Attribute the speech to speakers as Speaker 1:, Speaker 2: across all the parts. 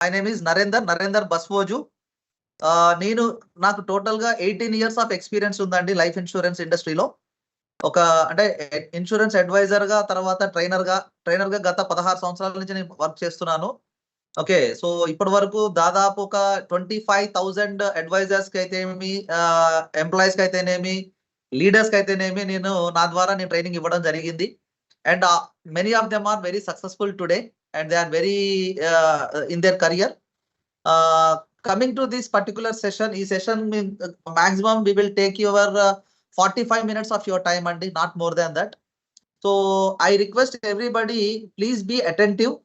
Speaker 1: My name is Narender Baswoju. నేను నాకు టోటల్‌గా 18 ఇయర్స్ ఆఫ్ ఎక్స్‌పీరియన్స్ ఉందండి లైఫ్ ఇన్స్యూరెన్స్ ఇండస్ట్రీలో. ఒక అంటే ఇన్స్యూరెన్స్ అడ్వైజర్‌గా, తర్వాత ట్రైనర్‌గా గత 16 సంవత్సరాల నుంచి నేను వర్క్ చేస్తున్నాను. ఓకే. సో, ఇప్పటి వరకు దాదాపు ఒక 25,000 అడ్వైజర్స్‌కైతేమి, ఎంప్లాయీస్‌కైతేనేమి, లీడర్స్‌కైతేనేమి నా ద్వారా ట్రైనింగ్ ఇవ్వడం జరిగింది. And many of them are very successful today and they are very in their career. Coming to this particular session, ఈ session maximum we will take your 45 minutes of your time అండి, not more than that. So, I request everybody please be attentive.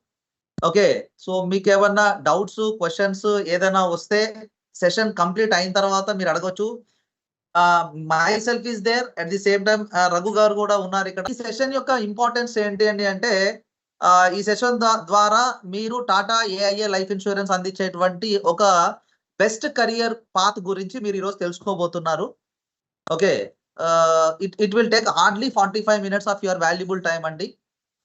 Speaker 1: Okay. So, మీకేమన్నా doubts, questions ఏదైనా వస్తే session complete అయిన తర్వాత మీరు అడగొచ్చు. Myself is there at the same time Raghu గారు కూడా ఉన్నారు ఇక్కడ. ఈ సెషన్ యొక్క ఇంపార్టెన్స్ ఏంటి అంటే ఈ సెషన్ ద్వారా మీరు టాటా ఏఐఏ లైఫ్ ఇన్సూరెన్స్ అందించేటువంటి ఒక బెస్ట్ కెరియర్ పాత్ గురించి మీరు ఈరోజు తెలుసుకోబోతున్నారు. Okay. It will take hardly 45 minutes of your valuable time అండి.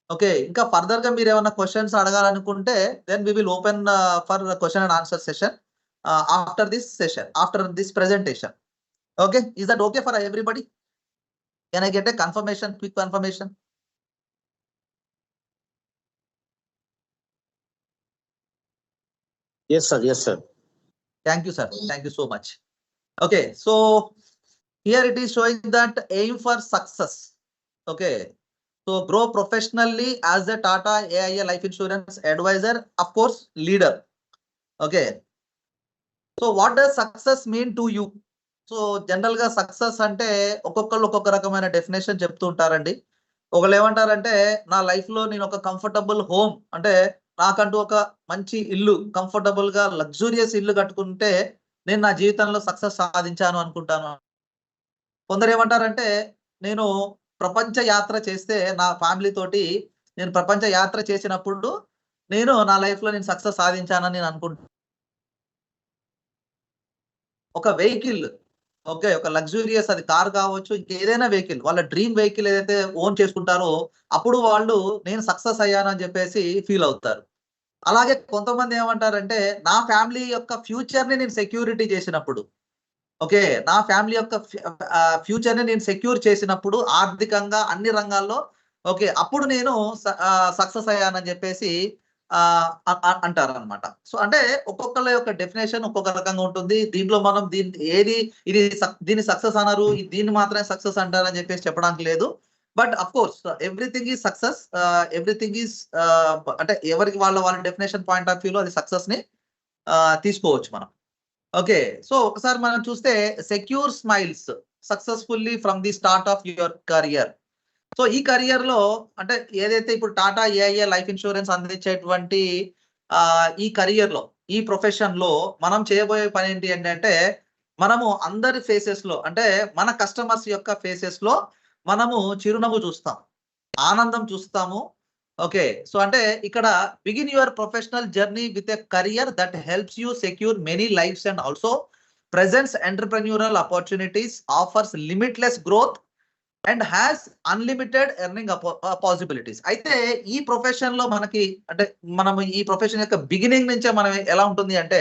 Speaker 1: ఓకే. ఇంకా ఫర్దర్ గా మీరు ఏమైనా క్వెషన్స్ అడగాలనుకుంటే then we will open for question and answer session after this presentation. Okay. Is that okay for everybody? Can I get a confirmation, quick confirmation?
Speaker 2: Yes, sir. Yes, sir.
Speaker 1: Thank you, sir. Thank you so much. Okay, so here it is showing that aim for success. Okay, so grow professionally as a Tata AIA life insurance advisor, of course, leader. Okay, so what does success mean to you? So general గా success అంటే ఒక్కొక్కళ్ళు ఒక్కొక్క రకమైన definition చెప్తూ ఉంటారండి. ఒకళ్ళు ఏమంటారంటే నా లైఫ్ లో నేను ఒక కంఫర్టబుల్ హోమ్ అంటే నాకంటూ ఒక మంచి ఇల్లు, కంఫర్టబుల్ గా లగ్జూరియస్ ఇల్లు కట్టుకుంటే నేను నా జీవితంలో సక్సెస్ సాధించాను అనుకుంటాను. కొందరు ఏమంటారంటే నేను ప్రపంచ యాత్ర చేస్తే నా ఫ్యామిలీ తోటి నేను ప్రపంచ యాత్ర చేసినప్పుడు నా లైఫ్ లో నేను సక్సెస్ సాధించానని నేను అనుకుంటాను. ఒక వెహికల్, ఓకే, ఒక లగ్జూరియస్, అది కార్ కావచ్చు, ఇంకేదైనా వెహికల్, వాళ్ళ డ్రీమ్ వెహికల్ ఏదైతే ఓన్ చేసుకుంటారో అప్పుడు వాళ్ళు నేను సక్సెస్ అయ్యానని చెప్పేసి ఫీల్ అవుతారు. అలాగే కొంతమంది ఏమంటారంటే నా ఫ్యామిలీ యొక్క ఫ్యూచర్ ని నేను సెక్యూరిటీ చేసినప్పుడు, ఓకే, నా ఫ్యామిలీ యొక్క ఫ్యూచర్ ని నేను సెక్యూర్ చేసినప్పుడు ఆర్థికంగా అన్ని రంగాల్లో, ఓకే, అప్పుడు నేను సక్సెస్ అయ్యానని చెప్పేసి అంటారనమాట. సో అంటే ఒక్కొక్కళ్ళ యొక్క డెఫినేషన్ ఒక్కొక్క రకంగా ఉంటుంది. దీంట్లో మనం దీన్ని సక్సెస్ అన్నారు, దీన్ని మాత్రమే సక్సెస్ అంటారని చెప్పేసి చెప్పడానికి లేదు. But of course everything is success. Everything is అంటే ఎవరికి వాళ్ళ డెఫినేషన్ పాయింట్ ఆఫ్ వ్యూలో అది సక్సెస్ ని తీసుకోవచ్చు మనం. ఓకే. సో ఒకసారి మనం చూస్తే secure smiles successfully from the start of your career. So ఈ కెరియర్ లో అంటే ఏదైతే ఇప్పుడు టాటా ఏఐఏ లైఫ్ ఇన్సూరెన్స్ అందించేటువంటి ఈ కెరియర్ లో, ఈ ప్రొఫెషన్ లో మనం చేయబోయే పని ఏంటి అంటే మనము అందరి ఫేసెస్ లో, అంటే మన కస్టమర్స్ యొక్క ఫేసెస్ లో మనము చిరునవ్వు చూస్తాం, ఆనందం చూస్తాము. ఓకే. సో అంటే ఇక్కడ begin your professional journey with a career that helps you secure many lives and also presents entrepreneurial opportunities, offers limitless growth and has unlimited earning possibilities. అయితే ఈ ప్రొఫెషన్ లో మనకి అంటే మనం ఈ ప్రొఫెషన్ యొక్క బిగినింగ్ నుంచే మనం ఎలా ఉంటుంది అంటే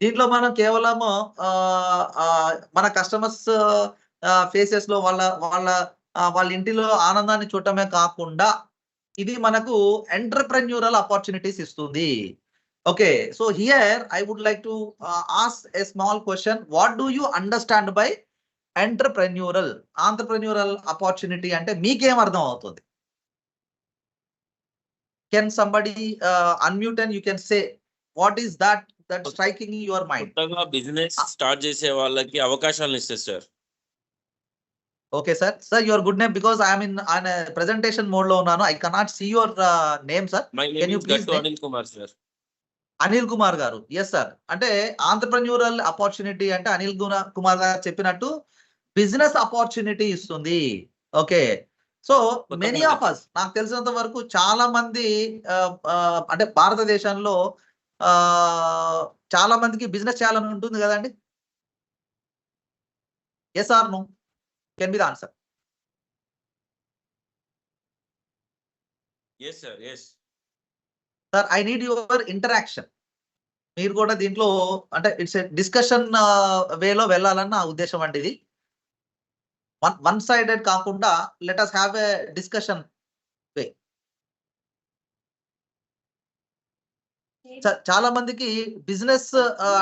Speaker 1: దీంట్లో మనం కేవలము మన కస్టమర్స్ ఫేసెస్ లో వాళ్ళ ఇంటిలో ఆనందాన్ని చూడటమే కాకుండా ఇది మనకు ఎంటర్‌ప్రెన్యూరల్ ఆపర్చునిటీస్ ఇస్తుంది. Okay. So here I would like to ask a small question. What do you understand by entrepreneurial opportunity అంటే మీకేం అర్థం అవుతుంది? Can somebody unmute and you can say what is that striking in your mind?
Speaker 3: కొత్తగా business start చేసే వాళ్ళకి అవకాశాలను ఇస్తుంది sir.
Speaker 1: Okay sir. Sir your good name, because I am in presentation mode లో ఉన్నాను. I cannot see your name sir.
Speaker 3: My
Speaker 1: can
Speaker 3: name
Speaker 1: you
Speaker 3: is
Speaker 1: please
Speaker 3: Gattu Anil Kumar sir.
Speaker 1: Anil Kumar గారు. Yes sir. అంటే entrepreneurial opportunity అంటే అనిల్ కుమార్ గారు చెప్పినట్టు బిజినెస్ ఆపర్చునిటీ ఇస్తుంది. Okay. So many of us, నాకు తెలిసినంత వరకు చాలా మంది అంటే భారతదేశంలో చాలా మందికి బిజినెస్ చేయాలని ఉంటుంది కదండి. Yes or no? Can be the answer.
Speaker 3: yes sir, yes
Speaker 1: sir I need your interaction. మీరు కూడా దీంట్లో అంటే ఇట్స్ డిస్కషన్ వేలో వెళ్ళాలని నా ఉద్దేశం అండి. ఇది వన్ సైడెడ్ కాకుండా let us have a discussion way. చాలా మందికి బిజినెస్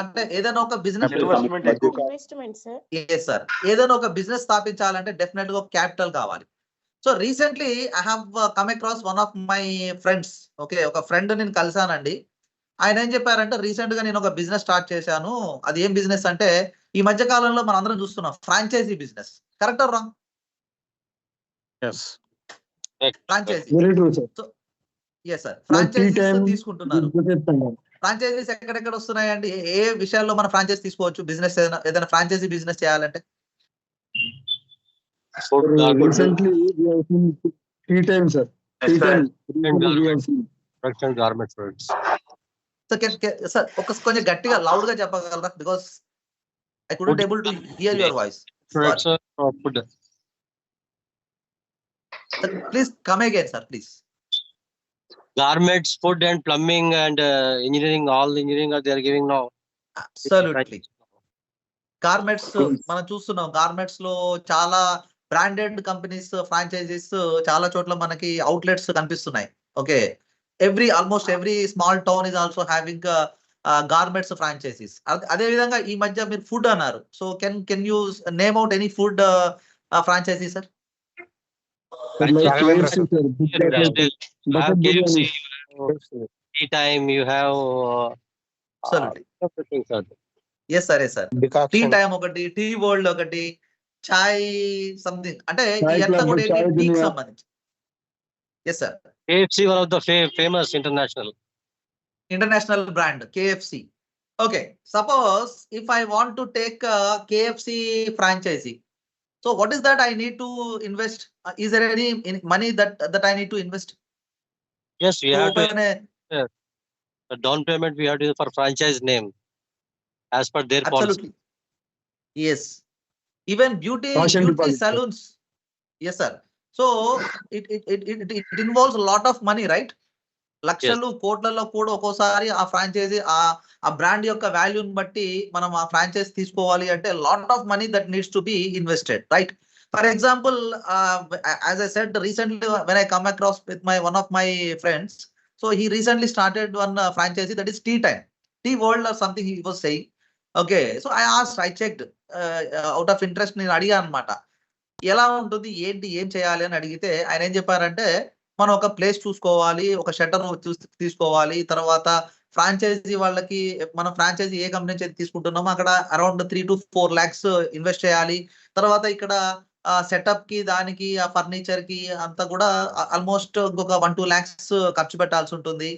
Speaker 1: అంటే ఏదైనా ఒక బిజినెస్
Speaker 2: ఇన్వెస్ట్మెంట్ సార్.
Speaker 1: సార్ ఏదైనా ఒక బిజినెస్ స్థాపించాలంటే డెఫినెట్ గా క్యాపిటల్ కావాలి. So recently I have come across one of my friends. Okay, ఒక ఫ్రెండ్ నేను కలిసానండి. ఆయన ఏం చెప్పారంటే రీసెంట్ గా నేను ఒక బిజినెస్ స్టార్ట్ చేశాను. అది ఏం బిజినెస్ అంటే ఈ మధ్య కాలంలో మనం అందరం చూస్తున్నాం franchisee business. Correct or wrong? Franchisee. Yes sir, franchisees తీసుకుంటున్నారు. ఫ్రాంచైజీస్ ఎక్కడెక్కడ వస్తున్నాయండి? ఏ విషయాల్లో మనం ఫ్రాంచైజీ తీసుకోవచ్చు? బిజినెస్ ఏదైనా ఫ్రాంచైజీ బిజినెస్ చేయాలంటే
Speaker 4: Recently, we have seen 3 times, sir. 3 times.
Speaker 5: Garment products.
Speaker 1: Sir కొంచెం గట్టిగా లౌడ్ గా చెప్పగలరా? Because I couldn't able to hear your voice.
Speaker 5: Products or food.
Speaker 1: Please come again sir, please.
Speaker 5: Garments, food and plumbing and engineering, all engineering they are giving now.
Speaker 1: Absolutely. Garments మనం చూస్తున్నాం. Garments లో చాలా branded companies franchises చాలా చోట్ల మనకి outlets కనిపిస్తున్నాయి. Okay, almost every small town is also having garments franchisees. అదే విధంగా ఈ మధ్య మీరు ఫుడ్ అన్నారు. So can you name out any food franchisee sir?
Speaker 5: Tea time you have.
Speaker 1: Yes sir, yes sir. Tea time ఒకటి, tea world ఒకటి, చాయ్ something అంటే ఇదంతా కూడా టీకి సంబంధించి. Yes sir.
Speaker 5: KFC, one of the famous
Speaker 1: international brand KFC. Okay, suppose if I want to take KFC franchisee, so what is that I need to invest? Is there any money that I need to invest?
Speaker 5: Yes, we have to.
Speaker 1: open
Speaker 5: The down payment we have to do for franchise name as per their policy.
Speaker 1: Absolutely. Yes. Even beauty salons. Yes, sir. So it involves a lot of money, right? లక్షలు కోట్లలో కూడా ఒక్కోసారి ఆ franchise ఆ brand యొక్క వాల్యూని బట్టి మనం ఆ ఫ్రాంచైజ్ తీసుకోవాలి అంటే lot of money that needs to be invested, right? For example, as I said recently when I come across with one of my friends, so he recently started one franchisee that is tea time, tea world or something he was saying. Okay, so I checked out of interest. నేను అడిగా అనమాట, ఎలా ఉంటుంది ఏంటి ఏం చేయాలి అని అడిగితే ఆయన ఏం చెప్పారంటే, మనం ఒక ప్లేస్ చూసుకోవాలి, ఒక షట్టర్ తీసుకోవాలి, తర్వాత ఫ్రాంచైజీ వాళ్ళకి మనం ఫ్రాంచైజీ ఏ కంపెనీ నుంచి తీసుకుంటున్నామో అక్కడ అరౌండ్ 3 to 4 lakhs ఇన్వెస్ట్ చేయాలి. తర్వాత ఇక్కడ సెటప్ కి దానికి ఆ ఫర్నిచర్ కి అంతా కూడా ఆల్మోస్ట్ ఇంకొక 1-2 lakhs ఖర్చు పెట్టాల్సి ఉంటుంది.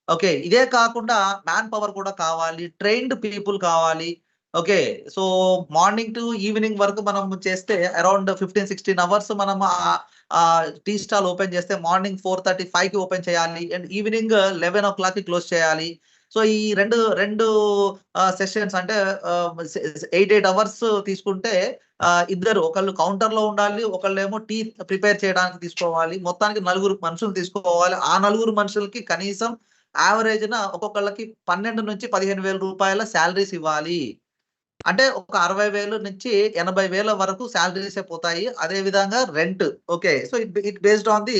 Speaker 1: ఓకే, ఇదే కాకుండా మ్యాన్ పవర్ కూడా కావాలి, ట్రైన్డ్ పీపుల్ కావాలి. Okay, so morning to evening వరకు మనం చేస్తే అరౌండ్ 15-16 hours మనం టీ స్టాల్ ఓపెన్ చేస్తే మార్నింగ్ 4:35 కి ఓపెన్ చేయాలి అండ్ ఈవినింగ్ 11 o'clock కి క్లోజ్ చేయాలి. సో ఈ రెండు సెషన్స్ అంటే 8 hours తీసుకుంటే ఇద్దరు, ఒకళ్ళు కౌంటర్ లో ఉండాలి, ఒకళ్ళేమో టీ ప్రిపేర్ చేయడానికి తీసుకోవాలి. మొత్తానికి 4 మనుషులు తీసుకోవాలి. ఆ 4 మనుషులకి కనీసం యావరేజ్ ఒక్కొక్కళ్ళకి 12,000 నుంచి 15,000 రూపాయల శాలరీస్ ఇవ్వాలి. అంటే ఒక 60,000 నుంచి 80,000 వరకు శాలరీస్ పోతాయి. అదే విధంగా rent. Okay, so it based on the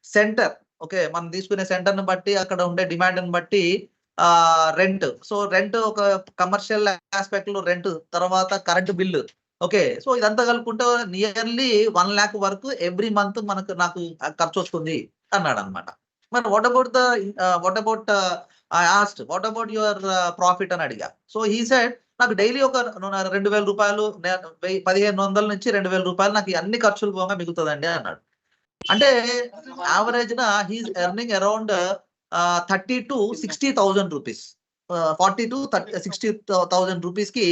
Speaker 1: centre. Okay, మనం తీసుకునే సెంటర్ ని బట్టి అక్కడ ఉండే డిమాండ్ ని బట్టి రెంట్. సో రెంట్ ఒక కమర్షియల్ ఆస్పెక్ట్ లో రెంట్, తర్వాత కరెంట్ బిల్లు. ఓకే, సో ఇదంతా కలుపుకుంటే నియర్లీ 1 lakh వరకు ఎవ్రీ మంత్ నాకు ఖర్చు వస్తుంది అన్నాడు అనమాట. మరి what about I asked what about your profit అని అడిగా. సో హీ సెడ్, నాకు డైలీ ఒక 2,000 రూపాయలు, 1,500 నుంచి 2,000 రూపాయలు నాకు అన్ని ఖర్చులు పోగా మిగులుతుందండి అన్నాడు. అంటే average he is earning around 30,000 to 60,000 rupees, 40,000 to 60,000 rupees కి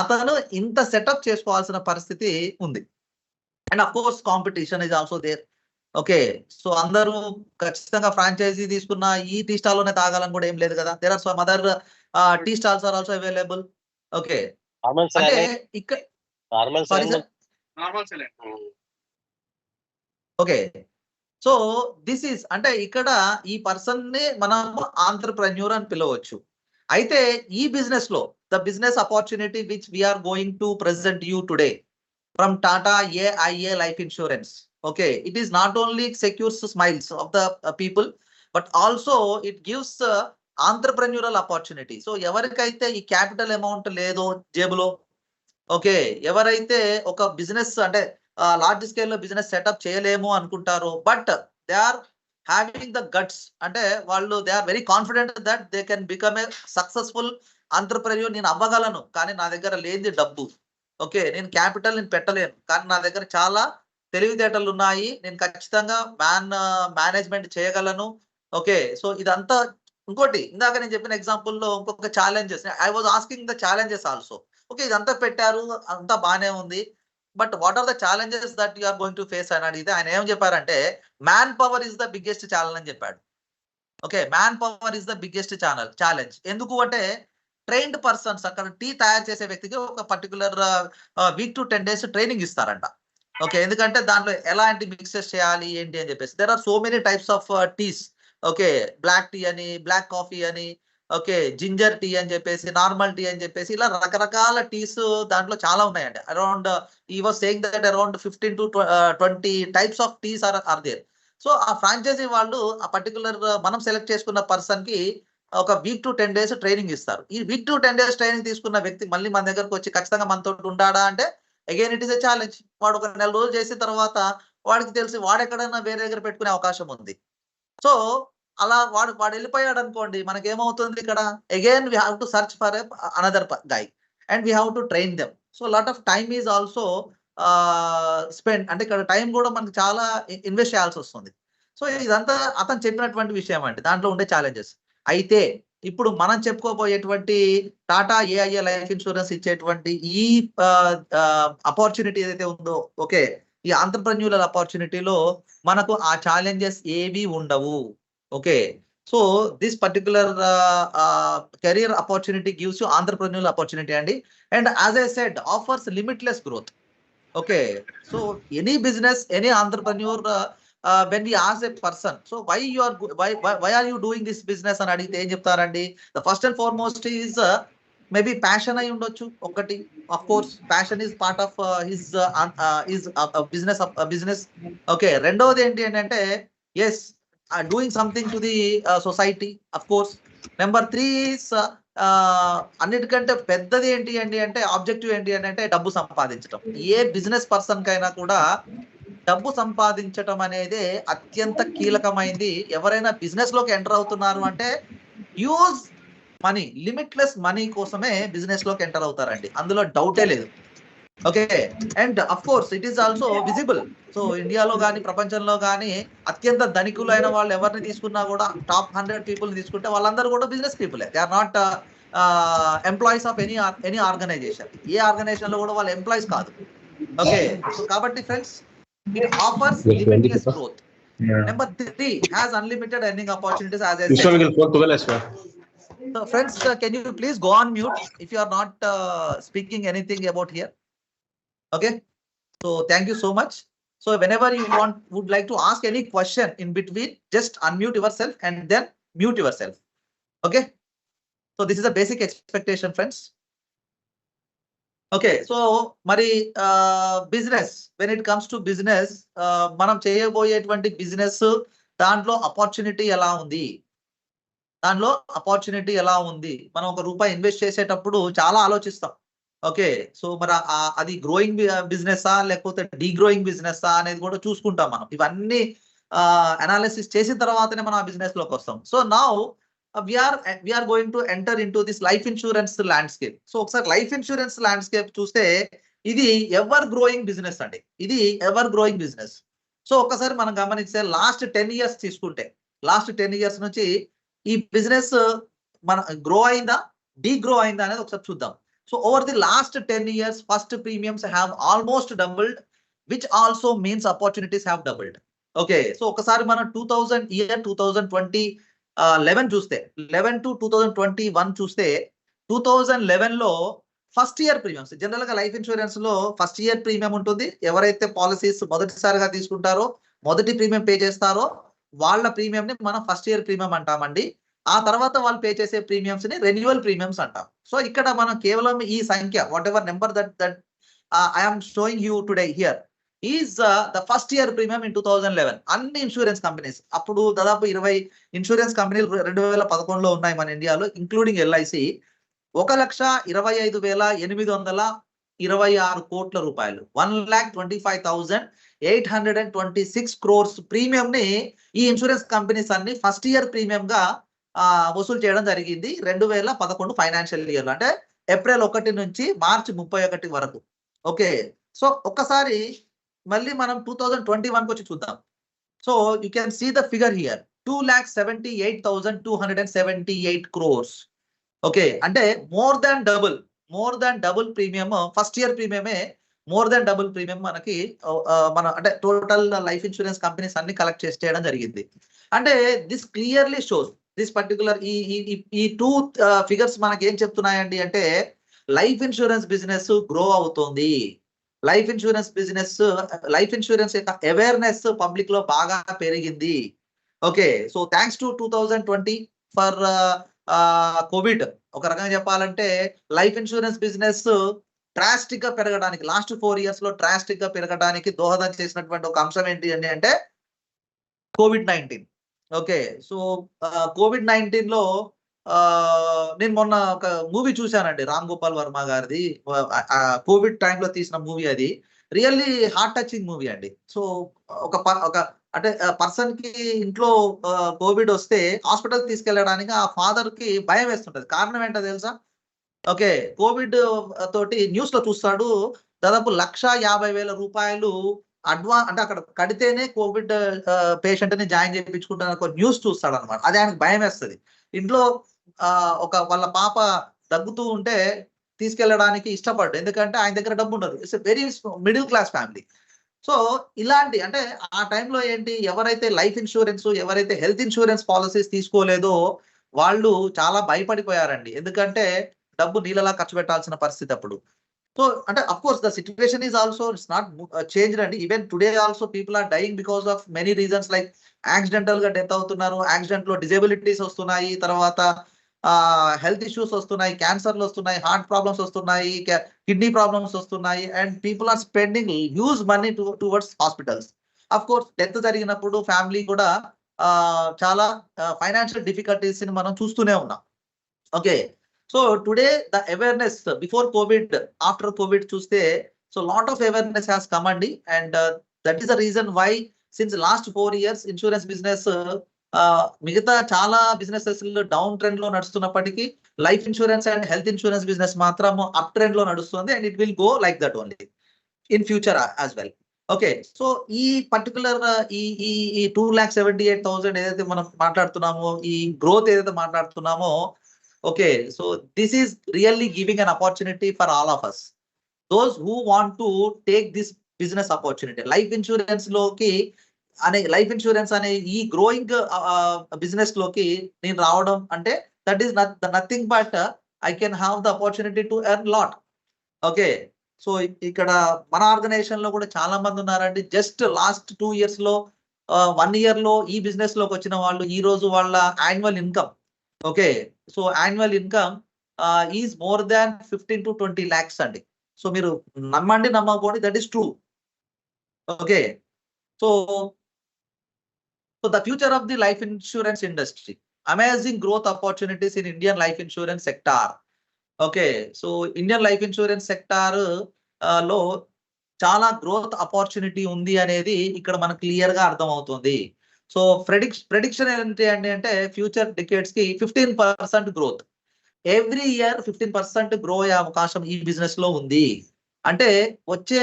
Speaker 1: అతను ఇంత సెటప్ చేసుకోవాల్సిన పరిస్థితి ఉంది. And of course competition is also there. Okay, so అందరూ ఖచ్చితంగా ఫ్రాంచైజీ తీసుకున్న ఈ టీ స్టాల్ లోనే తాగాలని కూడా ఏం లేదు కదా. There are some other tea stalls are also available. Okay, అంటే ఇక్కడ ఓకే, సో దిస్ ఈస్ అంటే ఇక్కడ ఈ పర్సన్ ని మనం ఆంటర్ప్రెన్యూర్ అని పిలవచ్చు. అయితే ఈ బిజినెస్ లో the business opportunity which we are going to present you today from Tata AIA life insurance. Okay, it is not only secures smiles of the people but also it gives entrepreneurial opportunity. So ఎవరికైతే ఈ capital amount లేదో జేబులో, okay, ఎవరైతే ఒక business అంటే large scale లో business setup చేయలేము అనుకుంటారో but they are having the guts, అంటే వాళ్ళు they are very confident that they can become a successful entrepreneur. నేను అవ్వగలను కానీ నా దగ్గర లేనిది డబ్బు, ఓకే, నేను క్యాపిటల్ నేను పెట్టలేను కానీ నా దగ్గర చాలా తెలివితేటలు ఉన్నాయి, నేను ఖచ్చితంగా మేనేజ్మెంట్ చేయగలను. ఓకే, సో ఇదంతా ఇంకోటి ఇందాక నేను చెప్పిన ఎగ్జాంపుల్ లో ఇంకొక challenges, I was asking the challenges also. Okay, ఇదంతా పెట్టారు, అంతా బాగానే ఉంది, but what are the challenges that you are going to face అని అడిగితే ఆయన ఏం చెప్పారంటే man power is the biggest challenge అని చెప్పాడు. Okay, man power is the biggest challenge. ఎందుకు అంటే ట్రైన్డ్ పర్సన్స్, అక్కడ టీ తయారు చేసే వ్యక్తికి ఒక particular week to 10 days training ఇస్తారంట. ఓకే, ఎందుకంటే దాంట్లో ఎలాంటి మిక్సెస్ చేయాలి ఏంటి అని చెప్పేసి. There are so many types of teas. Okay, black tea అని, బ్లాక్ కాఫీ అని, ఓకే, జింజర్ టీ అని చెప్పేసి, నార్మల్ టీ అని చెప్పేసి, ఇలా రకరకాల టీస్ దాంట్లో చాలా ఉన్నాయండి. Around he was saying that around 15 to 20 types of teas are there. So ఆ ఫ్రాంచైజీ వాళ్ళు ఆ పర్టికులర్ మనం సెలెక్ట్ చేసుకున్న పర్సన్ కి ఒక వీక్ టు 10 days ట్రైనింగ్ ఇస్తారు. ఈ వీక్ టు 10 days ట్రైనింగ్ తీసుకున్న వ్యక్తి మళ్ళీ మన దగ్గరకు వచ్చి ఖచ్చితంగా మనతో ఉంటాడా అంటే again it is a challenge. వాడు ఒక 4 రోజులు చేసిన తర్వాత వాడికి తెలిసి వాడెక్కడైనా వేరే దగ్గర పెట్టుకునే అవకాశం ఉంది. సో అలా వాడు వెళ్ళిపోయాడు అనుకోండి, మనకి ఏమవుతుంది ఇక్కడ again we have to search for another guy and we have to train them. So lot of time is also spend, అంటే ఇక్కడ టైం కూడా మనకి చాలా ఇన్వెస్ట్ చేయాల్సి వస్తుంది. సో ఇదంతా అతను చెప్పినటువంటి విషయం అండి, దాంట్లో ఉండే ఛాలెంజెస్. అయితే ఇప్పుడు మనం చెప్పుకోబోయేటువంటి టాటా AIA లైఫ్ ఇన్సూరెన్స్ ఇచ్చేటువంటి ఈ ఆపర్చునిటీ ఏదైతే ఉందో, ఓకే, ఈ ఆంటర్ప్రెన్యూరల్ ఆపర్చునిటీలో మనకు ఆ ఛాలెంజెస్ ఏవి ఉండవు. Okay, so this particular career opportunity gives you entrepreneurial opportunity అండి. And as I said offers limitless growth. Okay, so any business, any entrepreneur, when we ask a person, so why are you doing this business అని అడిగితే ఏం చెప్తారండి? The first and foremost is maybe passion అయి ఉండొచ్చు ఒకటి. Of course passion is part of his business. Okay, రెండవది ఏంటి అంటే is doing something to the society. Of course number 3 is అన్నిటికంటే పెద్దది ఏంటి అంటే ఆబ్జెక్టివ్ ఏంటి అంటే డబ్బు సంపాదించడం. ఏ బిజినెస్ పర్సన్ కైనా కూడా డబ్బు సంపాదించడం అనేది అత్యంత కీలకమైంది. ఎవరైనా బిజినెస్ లోకి ఎంటర్ అవుతున్నారు అంటే యూజ్ మనీ, లిమిట్లెస్ మనీ కోసమే బిజినెస్ లోకి ఎంటర్ అవుతారండి, అందులో డౌటే లేదు. Okay, and of course it is also visible. So ఇండియాలో కానీ ప్రపంచంలో కానీ అత్యంత ధనికులైన వాళ్ళు ఎవరిని తీసుకున్నా కూడా టాప్ 100 people తీసుకుంటే వాళ్ళందరూ కూడా బిజినెస్ పీపులే. They are not employees of any organisation. ఏ ఆర్గనైజేషన్ లో కూడా వాళ్ళు ఎంప్లాయీస్ కాదు. ఓకే, సో కాబట్టి friends it offers limitless growth. Number 3 has unlimited earning opportunities, as I said. So friends, can you please go on mute if you are not speaking anything about here? Okay, so thank you so much. So whenever you would like to ask any question in between, just unmute yourself and then mute yourself. Okay, so this is a basic expectation, friends. Okay, so మరి business, when it comes to business, మనం చేయబోయేటువంటి business దాంట్లో opportunity ఎలా ఉంది, మనం ఒక రూపాయి invest చేసేటప్పుడు చాలా ఆలోచిస్తాం. ఓకే, సో మరి అది గ్రోయింగ్ బిజినెస్ లేకపోతే డీగ్రోయింగ్ బిజినెస్ అనేది కూడా చూసుకుంటాం మనం. ఇవన్నీ అనాలిసిస్ చేసిన తర్వాతనే మనం ఆ బిజినెస్ లోకి వస్తాం. So now we are going to enter into this life insurance landscape. So ఒకసారి లైఫ్ ఇన్సూరెన్స్ ల్యాండ్స్కేప్ చూస్తే ఇది ఎవర్ గ్రోయింగ్ బిజినెస్ అండి, ఇది ఎవర్ గ్రోయింగ్ బిజినెస్. సో ఒకసారి మనం గమనిస్తే లాస్ట్ 10 years తీసుకుంటే, లాస్ట్ 10 years నుంచి ఈ బిజినెస్ మన గ్రో అయిందా, డీగ్రో అయిందా అనేది ఒకసారి చూద్దాం. So over the last 10 years first premiums have almost doubled, which also means opportunities have doubled. Okay, so ఒకసారి మనం 2011 చూస్తే, 11 to 2021 చూస్తే, 2011 లో ఫస్ట్ ఇయర్ ప్రీమియమ్స్, జనరల్ గా లైఫ్ ఇన్సూరెన్స్ లో ఫస్ట్ ఇయర్ ప్రీమియం ఉంటుంది. ఎవరైతే పాలసీస్ మొదటిసారిగా తీసుకుంటారో, మొదటి ప్రీమియం పే చేస్తారో వాళ్ళ ప్రీమియం ని మనం ఫస్ట్ ఇయర్ ప్రీమియం అంటామండి. ఆ తర్వాత వాళ్ళు పే చేసే ప్రీమియమ్స్ ని రెన్యువల్ ప్రీమియమ్స్ అంటాం. సో ఇక్కడ మనం కేవలం ఈ సంఖ్య what ever number that I'm showing you today here is the first year premium in 2011. అన్ని ఇన్సూరెన్స్ కంపెనీస్ అప్పుడు దాదాపు 20 ఇన్సూరెన్స్ కంపెనీలు 2011లో ఉన్నాయి మన ఇండియాలో, ఇంక్లూడింగ్ ఎల్ఐసి. 1,25,826 కోట్ల రూపాయలు, 1,25,826 crores ప్రీమియం ని ఈ ఇన్సూరెన్స్ కంపెనీస్ అన్ని ఫస్ట్ ఇయర్ ప్రీమియం గా వసూలు చేయడం జరిగింది 2011 ఫైనాన్షియల్ ఇయర్ లో, అంటే ఏప్రిల్ 1 నుంచి మార్చి 31 వరకు. ఓకే, సో ఒక్కసారి మళ్ళీ మనం 2021 వచ్చి చూద్దాం. So you can see the figure here 2,78,278 crores. Okay, అంటే more than double premium, first year ప్రీమియమే మోర్ దాన్ డబుల్ ప్రీమియం మనకి మన అంటే టోటల్ లైఫ్ ఇన్సూరెన్స్ కంపెనీస్ అన్ని కలెక్ట్ చేయడం జరిగింది. అంటే this clearly shows this particular ఈ టూ ఫిగర్స్ మనకి ఏం చెప్తున్నాయండి అంటే లైఫ్ ఇన్సూరెన్స్ బిజినెస్ గ్రో అవుతుంది. లైఫ్ ఇన్సూరెన్స్ యొక్క అవేర్నెస్ పబ్లిక్ లో బాగా పెరిగింది. Okay, so thanks to 2020 for Covid. ఒక రకంగా చెప్పాలంటే లైఫ్ ఇన్సూరెన్స్ బిజినెస్ డ్రాస్టిక్ గా పెరగడానికి లాస్ట్ 4 years లో డ్రాస్టిక్ గా పెరగడానికి దోహదం చేసినటువంటి ఒక అంశం ఏంటి అంటే COVID-19. ఓకే, సో COVID-19 లో నేను మొన్న ఒక మూవీ చూశానండి, రామ్ గోపాల్ వర్మ గారిది, కోవిడ్ టైంలో తీసిన మూవీ. అది రియల్లీ హార్ట్ టచింగ్ మూవీ అండి. సో ఒక అంటే పర్సన్ కి ఇంట్లో కోవిడ్ వస్తే హాస్పిటల్ తీసుకెళ్ళడానికి ఆ ఫాదర్ కి భయం వేస్తుంటది. కారణం ఏంటో తెలుసా? ఓకే, కోవిడ్ తోటి న్యూస్ లో చూస్తాడు దాదాపు 1,50,000 రూపాయలు అడ్వాన్స్, అంటే అక్కడ కడితేనే కోవిడ్ పేషెంట్ ని జాయిన్ చేయించుకుంటాను ఒక న్యూస్ చూస్తాడు అనమాట. అది ఆయనకు భయం వేస్తుంది. ఇంట్లో వాళ్ళ పాప దగ్గుతూ ఉంటే తీసుకెళ్ళడానికి ఇష్టపడ్డు, ఎందుకంటే ఆయన దగ్గర డబ్బు ఉండదు. It's very middle class family. So ఇలాంటి అంటే ఆ టైంలో ఏంటి, ఎవరైతే లైఫ్ ఇన్సూరెన్స్ ఎవరైతే హెల్త్ ఇన్సూరెన్స్ పాలసీస్ తీసుకోలేదో వాళ్ళు చాలా భయపడిపోయారండి, ఎందుకంటే డబ్బు నీళ్ళలా ఖర్చు పెట్టాల్సిన పరిస్థితి అప్పుడు. సో అంటే of course the situation is also it's not changed అండి. Even today also people are dying because of many reasons, like accidental గా డెత్ అవుతున్నారు, యాక్సిడెంట్ లో డిజబిలిటీస్ వస్తున్నాయి, తర్వాత హెల్త్ ఇష్యూస్ వస్తున్నాయి, క్యాన్సర్లు వస్తున్నాయి, హార్ట్ ప్రాబ్లమ్స్ వస్తున్నాయి, కిడ్నీ ప్రాబ్లమ్స్ వస్తున్నాయి, and people are spending huge money towards hospitals. Of course death జరిగినప్పుడు ఫ్యామిలీ కూడా చాలా ఫైనాన్షియల్ డిఫికల్టీస్ ని మనం చూస్తూనే ఉన్నాం. Okay, so today the awareness before COVID after COVID చూస్తే so lot of awareness has come అండి, and that is the reason why since last 4 years insurance business మిగతా చాలా బిజినెసెస్ డౌన్ ట్రెండ్ లో నడుస్తున్నప్పటికీ life insurance and health insurance business మాత్రం up trend లో నడుస్తుంది, and it will go like that only in future as well. Okay, so ఈ particular ఈ 2,78,000 ఏదైతే మనం మాట్లాడుతున్నామో, ఈ గ్రోత్ ఏదైతే మాట్లాడుతున్నామో, okay, so this is really giving an opportunity for all of us, those who want to take this business opportunity. Life insurance అనే ఈ గ్రోయింగ్ బిజినెస్ లోకి నేను రావడం అంటే that is nothing but I can have the opportunity to earn lot. Okay, so ఇక్కడ మన organisation లో కూడా చాలా మంది ఉన్నారండి. జస్ట్ లాస్ట్ 2 years లో 1 year లో ఈ బిజినెస్ లోకి వచ్చిన వాళ్ళు ఈ రోజు వాళ్ళ annual income, okay, so annual income is more than 15 to 20 lakhs అండి. సో మీరు నమ్మండి నమ్మకపోండి, that is true. Okay, so the future of the life insurance industry, amazing growth opportunities in Indian life insurance sector. Okay, so Indian life insurance sector లో చాలా growth opportunity ఉంది అనేది ఇక్కడ మనకు క్లియర్ గా అర్థం అవుతుంది. సో ప్రెడిక్షన్ ఏంటి అంటే ఫ్యూచర్ డికేడ్స్ కి 15% గ్రోత్, ఎవ్రీ ఇయర్ 15% గ్రో అయ్యే అవకాశం ఈ బిజినెస్ లో ఉంది. అంటే వచ్చే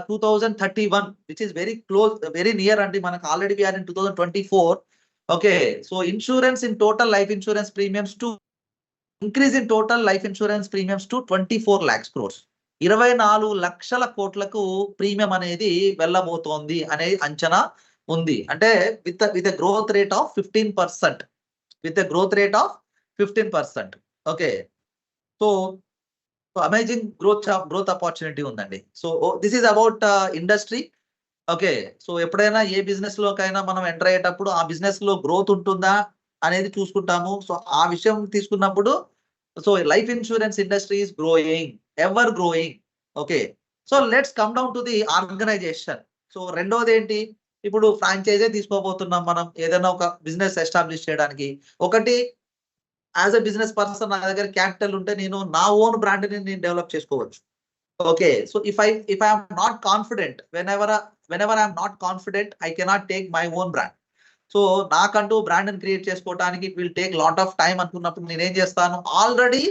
Speaker 1: 2031 which is very close, very near అండి. మనకు already we're in 2024. Okay, so insurance in total life insurance premiums to increase in total life insurance premiums to 24 lakhs crores, 24 లక్షల కోట్లకు ప్రీమియం అనేది వెళ్ళబోతోంది అనే అంచనా ఉంది. అంటే with growth rate of 15%, with growth rate of 15%. Okay, so amazing growth opportunity ఉందండి. So this is about industry. Okay, so ఎప్పుడైనా ఏ బిజినెస్ లోకైనా మనం ఎంటర్ అయ్యేటప్పుడు ఆ బిజినెస్ లో గ్రోత్ ఉంటుందా అనేది చూసుకుంటాము. సో ఆ విషయం తీసుకున్నప్పుడు so life insurance industry is growing, ever growing. Okay, so let's come down to the organisation. So రెండోది ఏంటి, ఇప్పుడు ఫ్రాంచైజే తీసుకోబోతున్నాం మనం ఏదైనా ఒక బిజినెస్ ఎస్టాబ్లిష్ చేయడానికి. ఒకటి, యాజ్ అ బిజినెస్ పర్సన్ నా దగ్గర క్యాపిటల్ ఉంటే నేను నా ఓన్ బ్రాండ్ ని నేను డెవలప్ చేసుకోవచ్చు. Okay, so if I am not confident, whenever I am not confident, I cannot take my own brand. So నాకంటూ బ్రాండ్ ని క్రియేట్ చేసుకోవడానికి it will take lot of time అనుకున్నప్పుడు నేను ఏం చేస్తాను, ఆల్రెడీ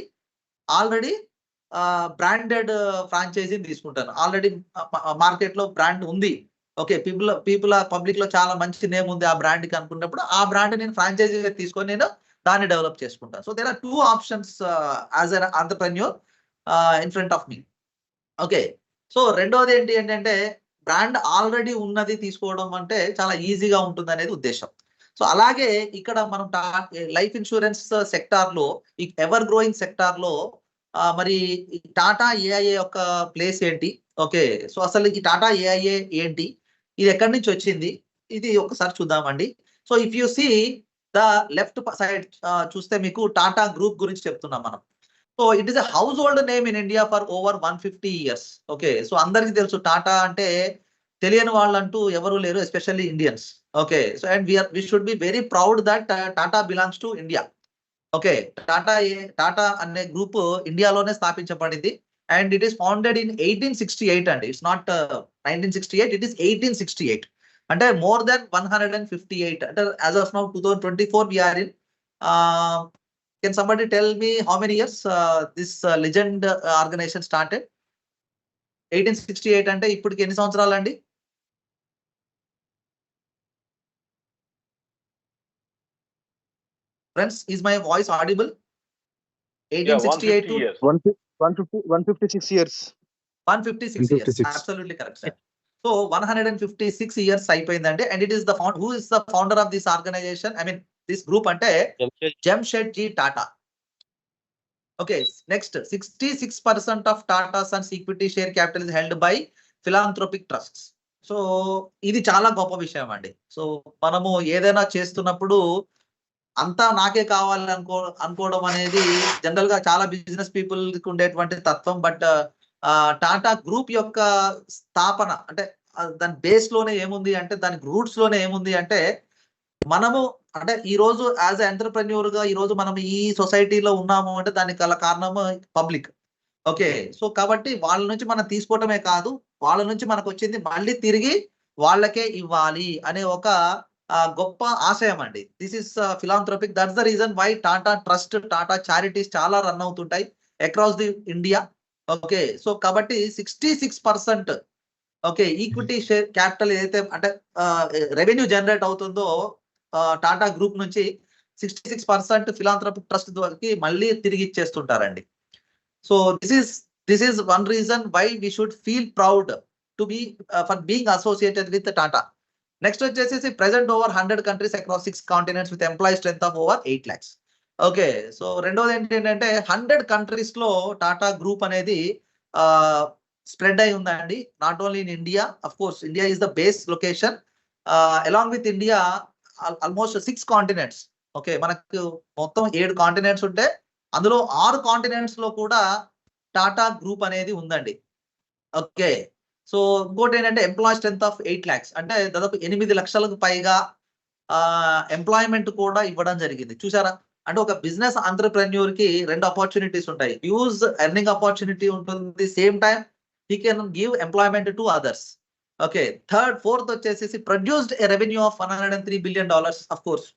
Speaker 1: బ్రాండెడ్ ఫ్రాంచైజీని తీసుకుంటాను. ఆల్రెడీ మార్కెట్ లో brand ఉంది. ఓకే, పబ్లిక్ లో చాలా మంచి నేమ్ ఉంది ఆ బ్రాండ్ కి అనుకున్నప్పుడు ఆ బ్రాండ్ నేను ఫ్రాంచైజీ తీసుకొని నేను దాన్ని డెవలప్ చేసుకుంటాను. So there are 2 options as an entrepreneur in front of me. Okay, so రెండోది ఏంటి అంటే బ్రాండ్ ఆల్రెడీ ఉన్నది తీసుకోవడం అంటే చాలా ఈజీగా ఉంటుంది అనేది ఉద్దేశం. సో అలాగే ఇక్కడ మనం లైఫ్ ఇన్సూరెన్స్ సెక్టార్ లో, ఈ ఎవర్ గ్రోయింగ్ సెక్టార్ లో మరి టాటా ఏఐఏ యొక్క ప్లేస్ ఏంటి? ఓకే, సో అసలు ఈ టాటా ఏఐఏ ఏంటి, ఇది ఎక్కడి నుంచి వచ్చింది, ఇది ఒకసారి చూద్దామండి. So if you see the left side చూస్తే మీకు టాటా గ్రూప్ గురించి చెప్తున్నాం మనం. So it is a household name in India for over 150 years. Okay, so అందరికీ తెలుసు టాటా అంటే, తెలియని వాళ్ళంటూ ఎవరు లేరు, especially Indians. Okay, so and we should be very proud that Tata belongs to India. Okay, Tata అనే గ్రూప్ ఇండియాలోనే స్థాపించబడింది and it is founded in 1868 అండి. It's not 1968, it is 1868. అంటే మోర్ దెన్ 158. అంటే as of now 2024 we are in. Can somebody tell me how many years this legend organization started? 1868 అంటే ఇప్పటికి ఎన్ని సంవత్సరాలు అండి? Friends, is my voice audible? 1868 to
Speaker 4: 156 years.
Speaker 1: 156 years.
Speaker 4: 156.
Speaker 1: Absolutely correct, sir. So 156 years అయిపోయిందండి. And it is who is the founder of this organization? I mean this group అంటే Jamshedji Tata. Okay, next, 66% of Tata Sons equity share capital is held by philanthropic trusts. So ఇది చాలా గొప్ప విషయం అండి. So మనము ఏదైనా చేస్తున్నప్పుడు అంతా నాకే కావాలి అనుకోవడం అనేది జనరల్ గా చాలా బిజినెస్ పీపుల్ కి ఉండేటువంటి తత్వం. బట్ టాటా గ్రూప్ యొక్క స్థాపన అంటే దాని బేస్ లోనే ఏముంది అంటే, దాని రూట్స్ లోనే ఏముంది అంటే, మనము అంటే ఈ రోజు యాజ్ ఎ ఎంటర్‌ప్రెన్యూర్ గా ఈ రోజు మనం ఈ సొసైటీలో ఉన్నాము అంటే దానికి గల కారణం పబ్లిక్. ఓకే, సో కాబట్టి వాళ్ళ నుంచి మనం తీసుకోవటమే కాదు, వాళ్ళ నుంచి మనకు వచ్చింది మళ్ళీ తిరిగి వాళ్ళకే ఇవ్వాలి అనే ఒక గొప్ప ఆశయం అండి. This is philanthropic. That's the reason why Tata trust, Tata charities చాలా రన్ అవుతుంటాయి across the India. Okay, so కాబట్టి 66% ఓకే ఈక్విటీ షేర్ క్యాపిటల్ ఏదైతే అంటే రెవెన్యూ జనరేట్ అవుతుందో టాటా గ్రూప్ నుంచి 66% ఫిలాంథ్రోపిక్ ట్రస్ట్ ద్వారా మళ్ళీ తిరిగి ఇచ్చేస్తుంటారండి. So this is one reason why we should feel proud to be for being associated with Tata. Next వచ్చేసి present over 100 countries across 6 continents with employee strength of over 8 lakhs. Okay, so రెండోది ఏంటంటే 100 countries లో Tata group అనేది spread అయి ఉందండి. Not only in India, of course India is the base location. Along with India almost 6 continents. Okay, మనకు మొత్తం 7 continents ఉంటే అందులో 6 continents లో కూడా టాటా గ్రూప్ అనేది ఉందండి. ఓకే, సో ఇంకోటి ఏంటంటే ఎంప్లాయీ స్ట్రెంత్ ఆఫ్ 8 lakhs అంటే దాదాపు 8 లక్షలకు పైగా ఎంప్లాయ్మెంట్ కూడా ఇవ్వడం జరిగింది. చూసారా, అంటే ఒక బిజినెస్ ఎంటర్‌ప్రెన్యూర్ కి 2 ఆపర్చునిటీస్ ఉంటాయి. యూజ్ ఎర్నింగ్ ఆపర్చునిటీ ఉంటుంది, same time he can give employment to others. Okay, fourth వచ్చేసి produced a revenue of $103 billion. Of course,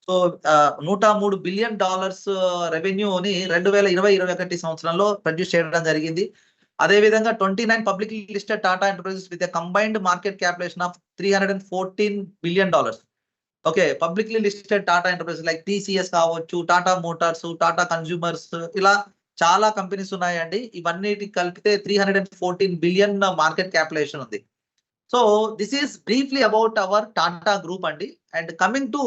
Speaker 1: so $103 billion రెవెన్యూని 2020-21 సంవత్సరంలో ప్రొడ్యూస్ చేయడం జరిగింది. అదే విధంగా 29 publicly listed Tata enterprises with a combined market capitalisation of $314 billion. Okay, publicly listed Tata enterprises like TCS కావచ్చు, Tata Motors, Tata consumers, ఇలా చాలా కంపెనీస్ ఉన్నాయండి. ఇవన్నిటి కలిపితే 314 billion మార్కెట్ క్యాపిటలైజేషన్ ఉంది. So this is briefly about our Tata group అండి. And coming to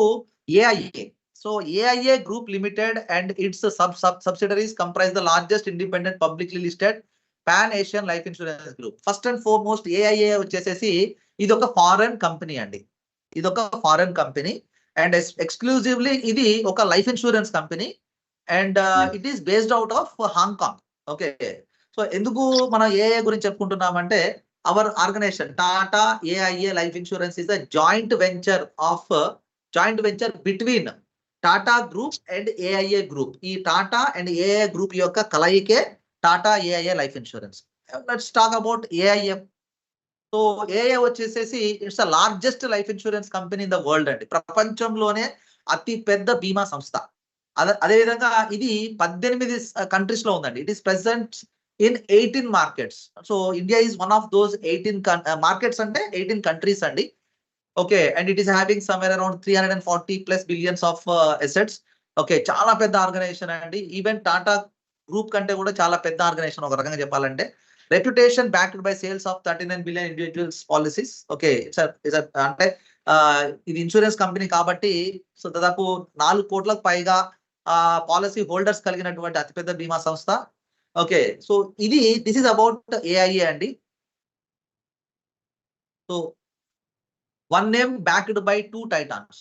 Speaker 1: AIA. So AIA group limited and its subsidiaries comprise the largest independent publicly listed pan Asian life insurance group. First and foremost AIA వచ్చేసేసి ఇది ఒక foreign company అండి. ఇది ఒక foreign company and exclusively ఇది ఒక life insurance company and it is based out of Hong Kong. Okay, so ఎందుకు మనం ఏఐ గురించి చెప్పుకుంటున్నామంటే our organisation Tata AIA life insurance is a joint venture between Tata group and AIA group. ఈ Tata and AIA group యొక్క కలయికే Tata AIA life insurance. Let's talk about AIM. So AIA వచ్చేసేసి it's the largest life insurance company in the world అండి. ప్రపంచంలోనే అతి పెద్ద బీమా సంస్థ. అదేవిధంగా ఇది 18 కంట్రీస్ లో ఉందండి. It is present in 18 markets. So India is one of those 18 markets అంటే 18 కంట్రీస్ అండి. Okay, and it is having somewhere around 340+ billions of assets. Okay, చాలా పెద్ద ఆర్గనైజేషన్ అండి. ఈవెన్ టాటా గ్రూప్ కంటే కూడా చాలా పెద్ద ఆర్గనైజేషన్ ఒక రకంగా చెప్పాలంటే. Reputation backed by sales of 39 billion individuals policies. Okay, అంటే ఇది ఇన్సూరెన్స్ కంపెనీ కాబట్టి సో దాదాపు 4 కోట్లకు పైగా పాలసీ హోల్డర్స్ కలిగినటువంటి అతిపెద్ద బీమా సంస్థ. Okay, so this is about AIA అండి. So one name backed by 2 titans.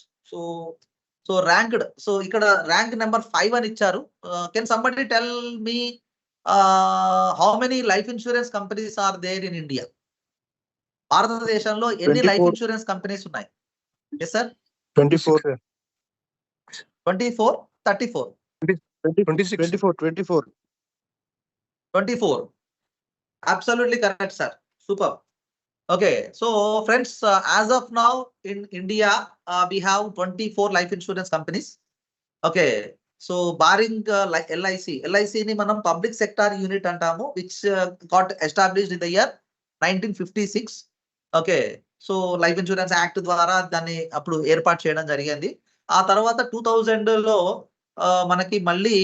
Speaker 1: So ranked, so ఇక్కడ ర్యాంక్ నెంబర్ 5 అని ఇచ్చారు. Can somebody tell me how many life insurance companies are there in India? భారతదేశంలో ఎన్ని లైఫ్ ఇన్సూరెన్స్ కంపెనీస్ ఉన్నాయి? Yes sir,
Speaker 6: 24.
Speaker 1: 24, 34, 24. Absolutely correct, sir. Super. Okay, so friends, as of now in India, we have 24 life insurance companies. Okay, so barring like LIC ni manam public sector unit antamu, which got established in the year 1956. Okay, so life insurance act ద్వారా దాన్ని అప్పుడు ఏర్పాటు చేయడం జరిగింది. ఆ తర్వాత 2000 లో మనకి మళ్ళీ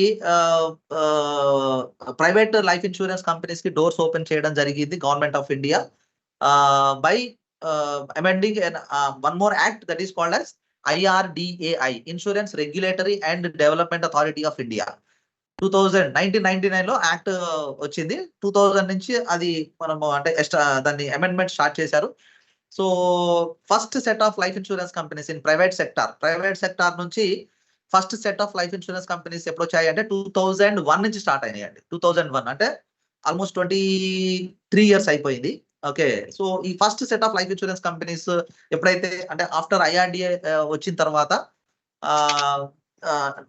Speaker 1: ప్రైవేట్ లైఫ్ ఇన్సూరెన్స్ కంపెనీస్ కి డోర్స్ ఓపెన్ చేయడం జరిగింది government of India by amending one more act that is called as IRDAI, insurance regulatory and development authority of India. 1999 లో యాక్ట్ వచ్చింది. 2000 నుంచి అది మనము అంటే దాన్ని అమెండ్మెంట్ స్టార్ట్ చేశారు. So first set of life insurance companies in private sector నుంచి first set of life insurance companies ఎప్పుడు వచ్చాయి అంటే 2001 నుంచి స్టార్ట్ అయినాయి అండి. 2001 అంటే ఆల్మోస్ట్ 23 ఇయర్స్ అయిపోయింది. ఓకే, సో ఈ first set of life insurance companies ఎప్పుడైతే అంటే ఆఫ్టర్ IRDA వచ్చిన తర్వాత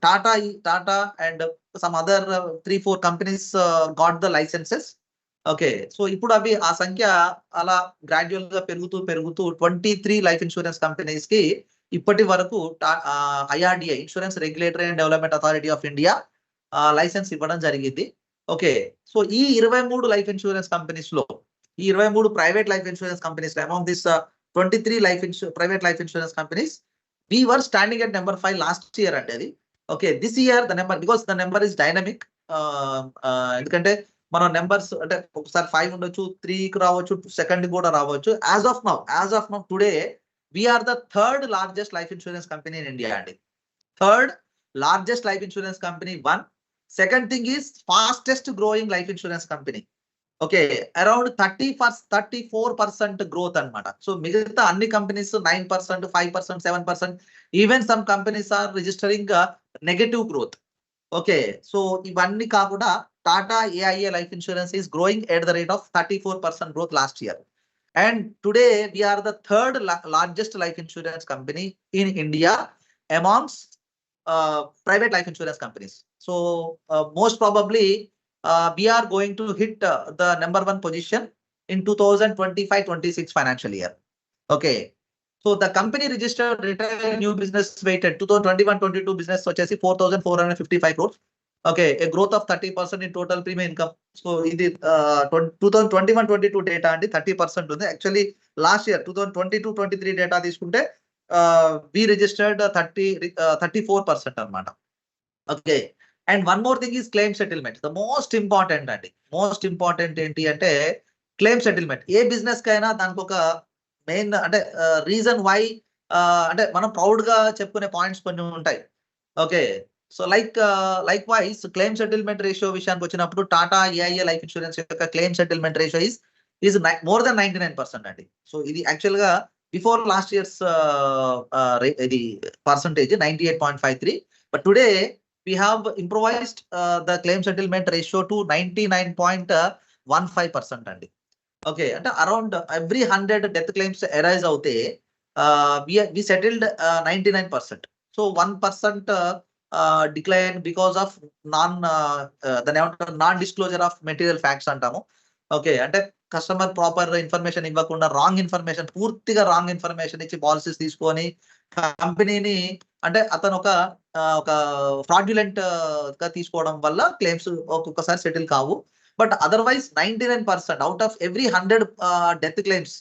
Speaker 1: Tata and some other 3-4 companies got the licences. Okay, so ఇప్పుడు అవి ఆ సంఖ్య అలా గ్రాడ్యువల్ గా పెరుగుతూ 23 లైఫ్ ఇన్సూరెన్స్ కంపెనీస్ కి ఇప్పటి వరకు IRDA, insurance regulatory and development authority of India license ఇవ్వడం జరిగింది. ఓకే, సో ఈ 23 లైఫ్ ఇన్సూరెన్స్ కంపెనీస్ లో, ఈ 23 ప్రైవేట్ లైఫ్ ఇన్సూరెన్స్ కంపెనీస్ లో among this 23 private life insurance companies we were standing at number 5 last year అంటే అది. Okay, this year the number, because the number is dynamic. ఎందుకంటే మన numbers అంటే ఒకసారి 5 ఉండొచ్చు, 3కి రావచ్చు, 2nd కూడా రావచ్చు. As of now today we are the 3rd largest life insurance company in India అండి. 3rd largest life insurance company, 1. Second thing is fastest growing life insurance company. Okay, around 34% growth అన్నమాట. So మిగతా అన్ని companies 9%, 5%, 7%, even some companies are registering negative growth. Okay, so ఇవన్నీ కాకుండా Tata AIA life insurance is growing at the rate of 34% growth last year. And today we are the 3rd largest life insurance company in India amongst private life insurance companies. So most probably we are going to hit the number 1 position in 2025-26 financial year. Okay, so the company registered retail new business weighted 2021-22 business వచ్చేసి 4,455 crores. Okay, a growth of 30% in total premium income. So ఇది 2021-22 data అండి, 30% ఉంది. Actually last year 2022-23 data తీసుకుంటే we registered 34% అన్నమాట. Okay, and one more thing is claim settlement. The most important ఏంటి అంటే claim settlement. ఏ business కైనా దానికి ఒక మెయిన్ అంటే రీజన్ వై అంటే మనం ప్రౌడ్ గా చెప్పుకునే పాయింట్స్ కొన్ని ఉంటాయి. Okay, so like wise claim settlement ratio విషయానికి వచ్చినప్పుడు టాటా ఏఐఏ లైఫ్ ఇన్సూరెన్స్ యొక్క claim settlement ratio is more than 99% అండి. సో ఇది యాక్చువల్ గా బిఫోర్ లాస్ట్ ఇయర్స్ ఇది percentage 98.53, but today we have improvised the claim settlement ratio to 99.15% అండి. Okay, అంటే around every 100 death claims arise అవుతే we settled 99%. So 1% decline because of దాని ఏమంటారు non disclosure of material facts అంటాము. Okay, అంటే customer proper information ఇవ్వకుండా wrong information, పూర్తిగా wrong information ఇచ్చి పాలసీస్ తీసుకొని కంపెనీని, అంటే అతను ఒక ఫ్రాడ్యులెంట్ గా తీసుకోవడం వల్ల క్లెయిమ్స్ ఒక్కొక్కసారి సెటిల్ కావు. But otherwise 99% out of every 100 death claims,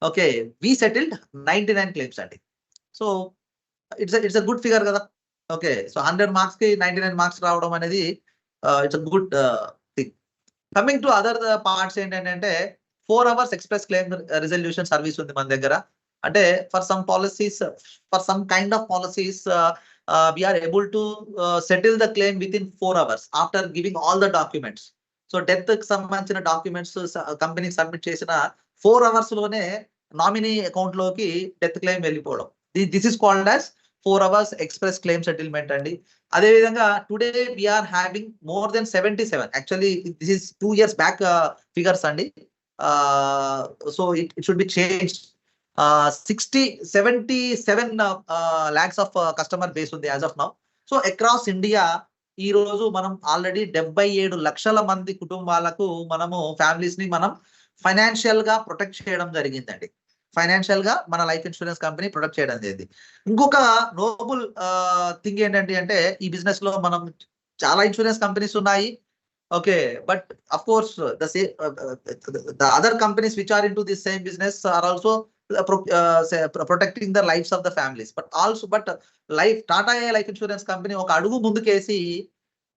Speaker 1: okay, we settled 99 claims అండి. So it's a good figure కదా. ఓకే, సో 100 మార్క్స్ కి 99 మార్క్స్ రావడం అనేది it's a good thing. Coming to other parts ఏంటంటే 4 hours express claim resolution service ఉంది మన దగ్గర. అంటే for some policies, for some kind of policies we are able to settle the claim within 4 hours after giving all the documents. So death కి సంబంధించిన documents కంపెనీకి submit చేసిన 4 hours లోనే nominee account లోకి డెత్ క్లెయిమ్ వెళ్ళిపోవడం. This is called as 4 hours express claim settlement అండి. అదే విధంగా today we are having more than 77, actually this is 2 years back figures అండి. So it should be change. 77 lakhs of customer base ఉంది as of now. So across India ఈ రోజు మనం already 77 లక్షల మంది కుటుంబాలకు మనము ఫ్యామిలీస్ ని మనం ఫైనాన్షియల్ గా ప్రొటెక్ట్ చేయడం జరిగిందండి. ఫైనాన్షియల్ గా మన లైఫ్ ఇన్సూరెన్స్ కంపెనీ ప్రొటెక్ట్ చేయడం జరిగింది. ఇంకొక నోబుల్ థింగ్ ఏంటంటే అంటే ఈ బిజినెస్ లో మనం చాలా ఇన్సూరెన్స్ కంపెనీస్ ఉన్నాయి. Okay, but of course the other companies which are into this same business are also protecting the lives of the families, but Tata AIA Life Insurance Company ఒక అడుగు ముందుకేసి,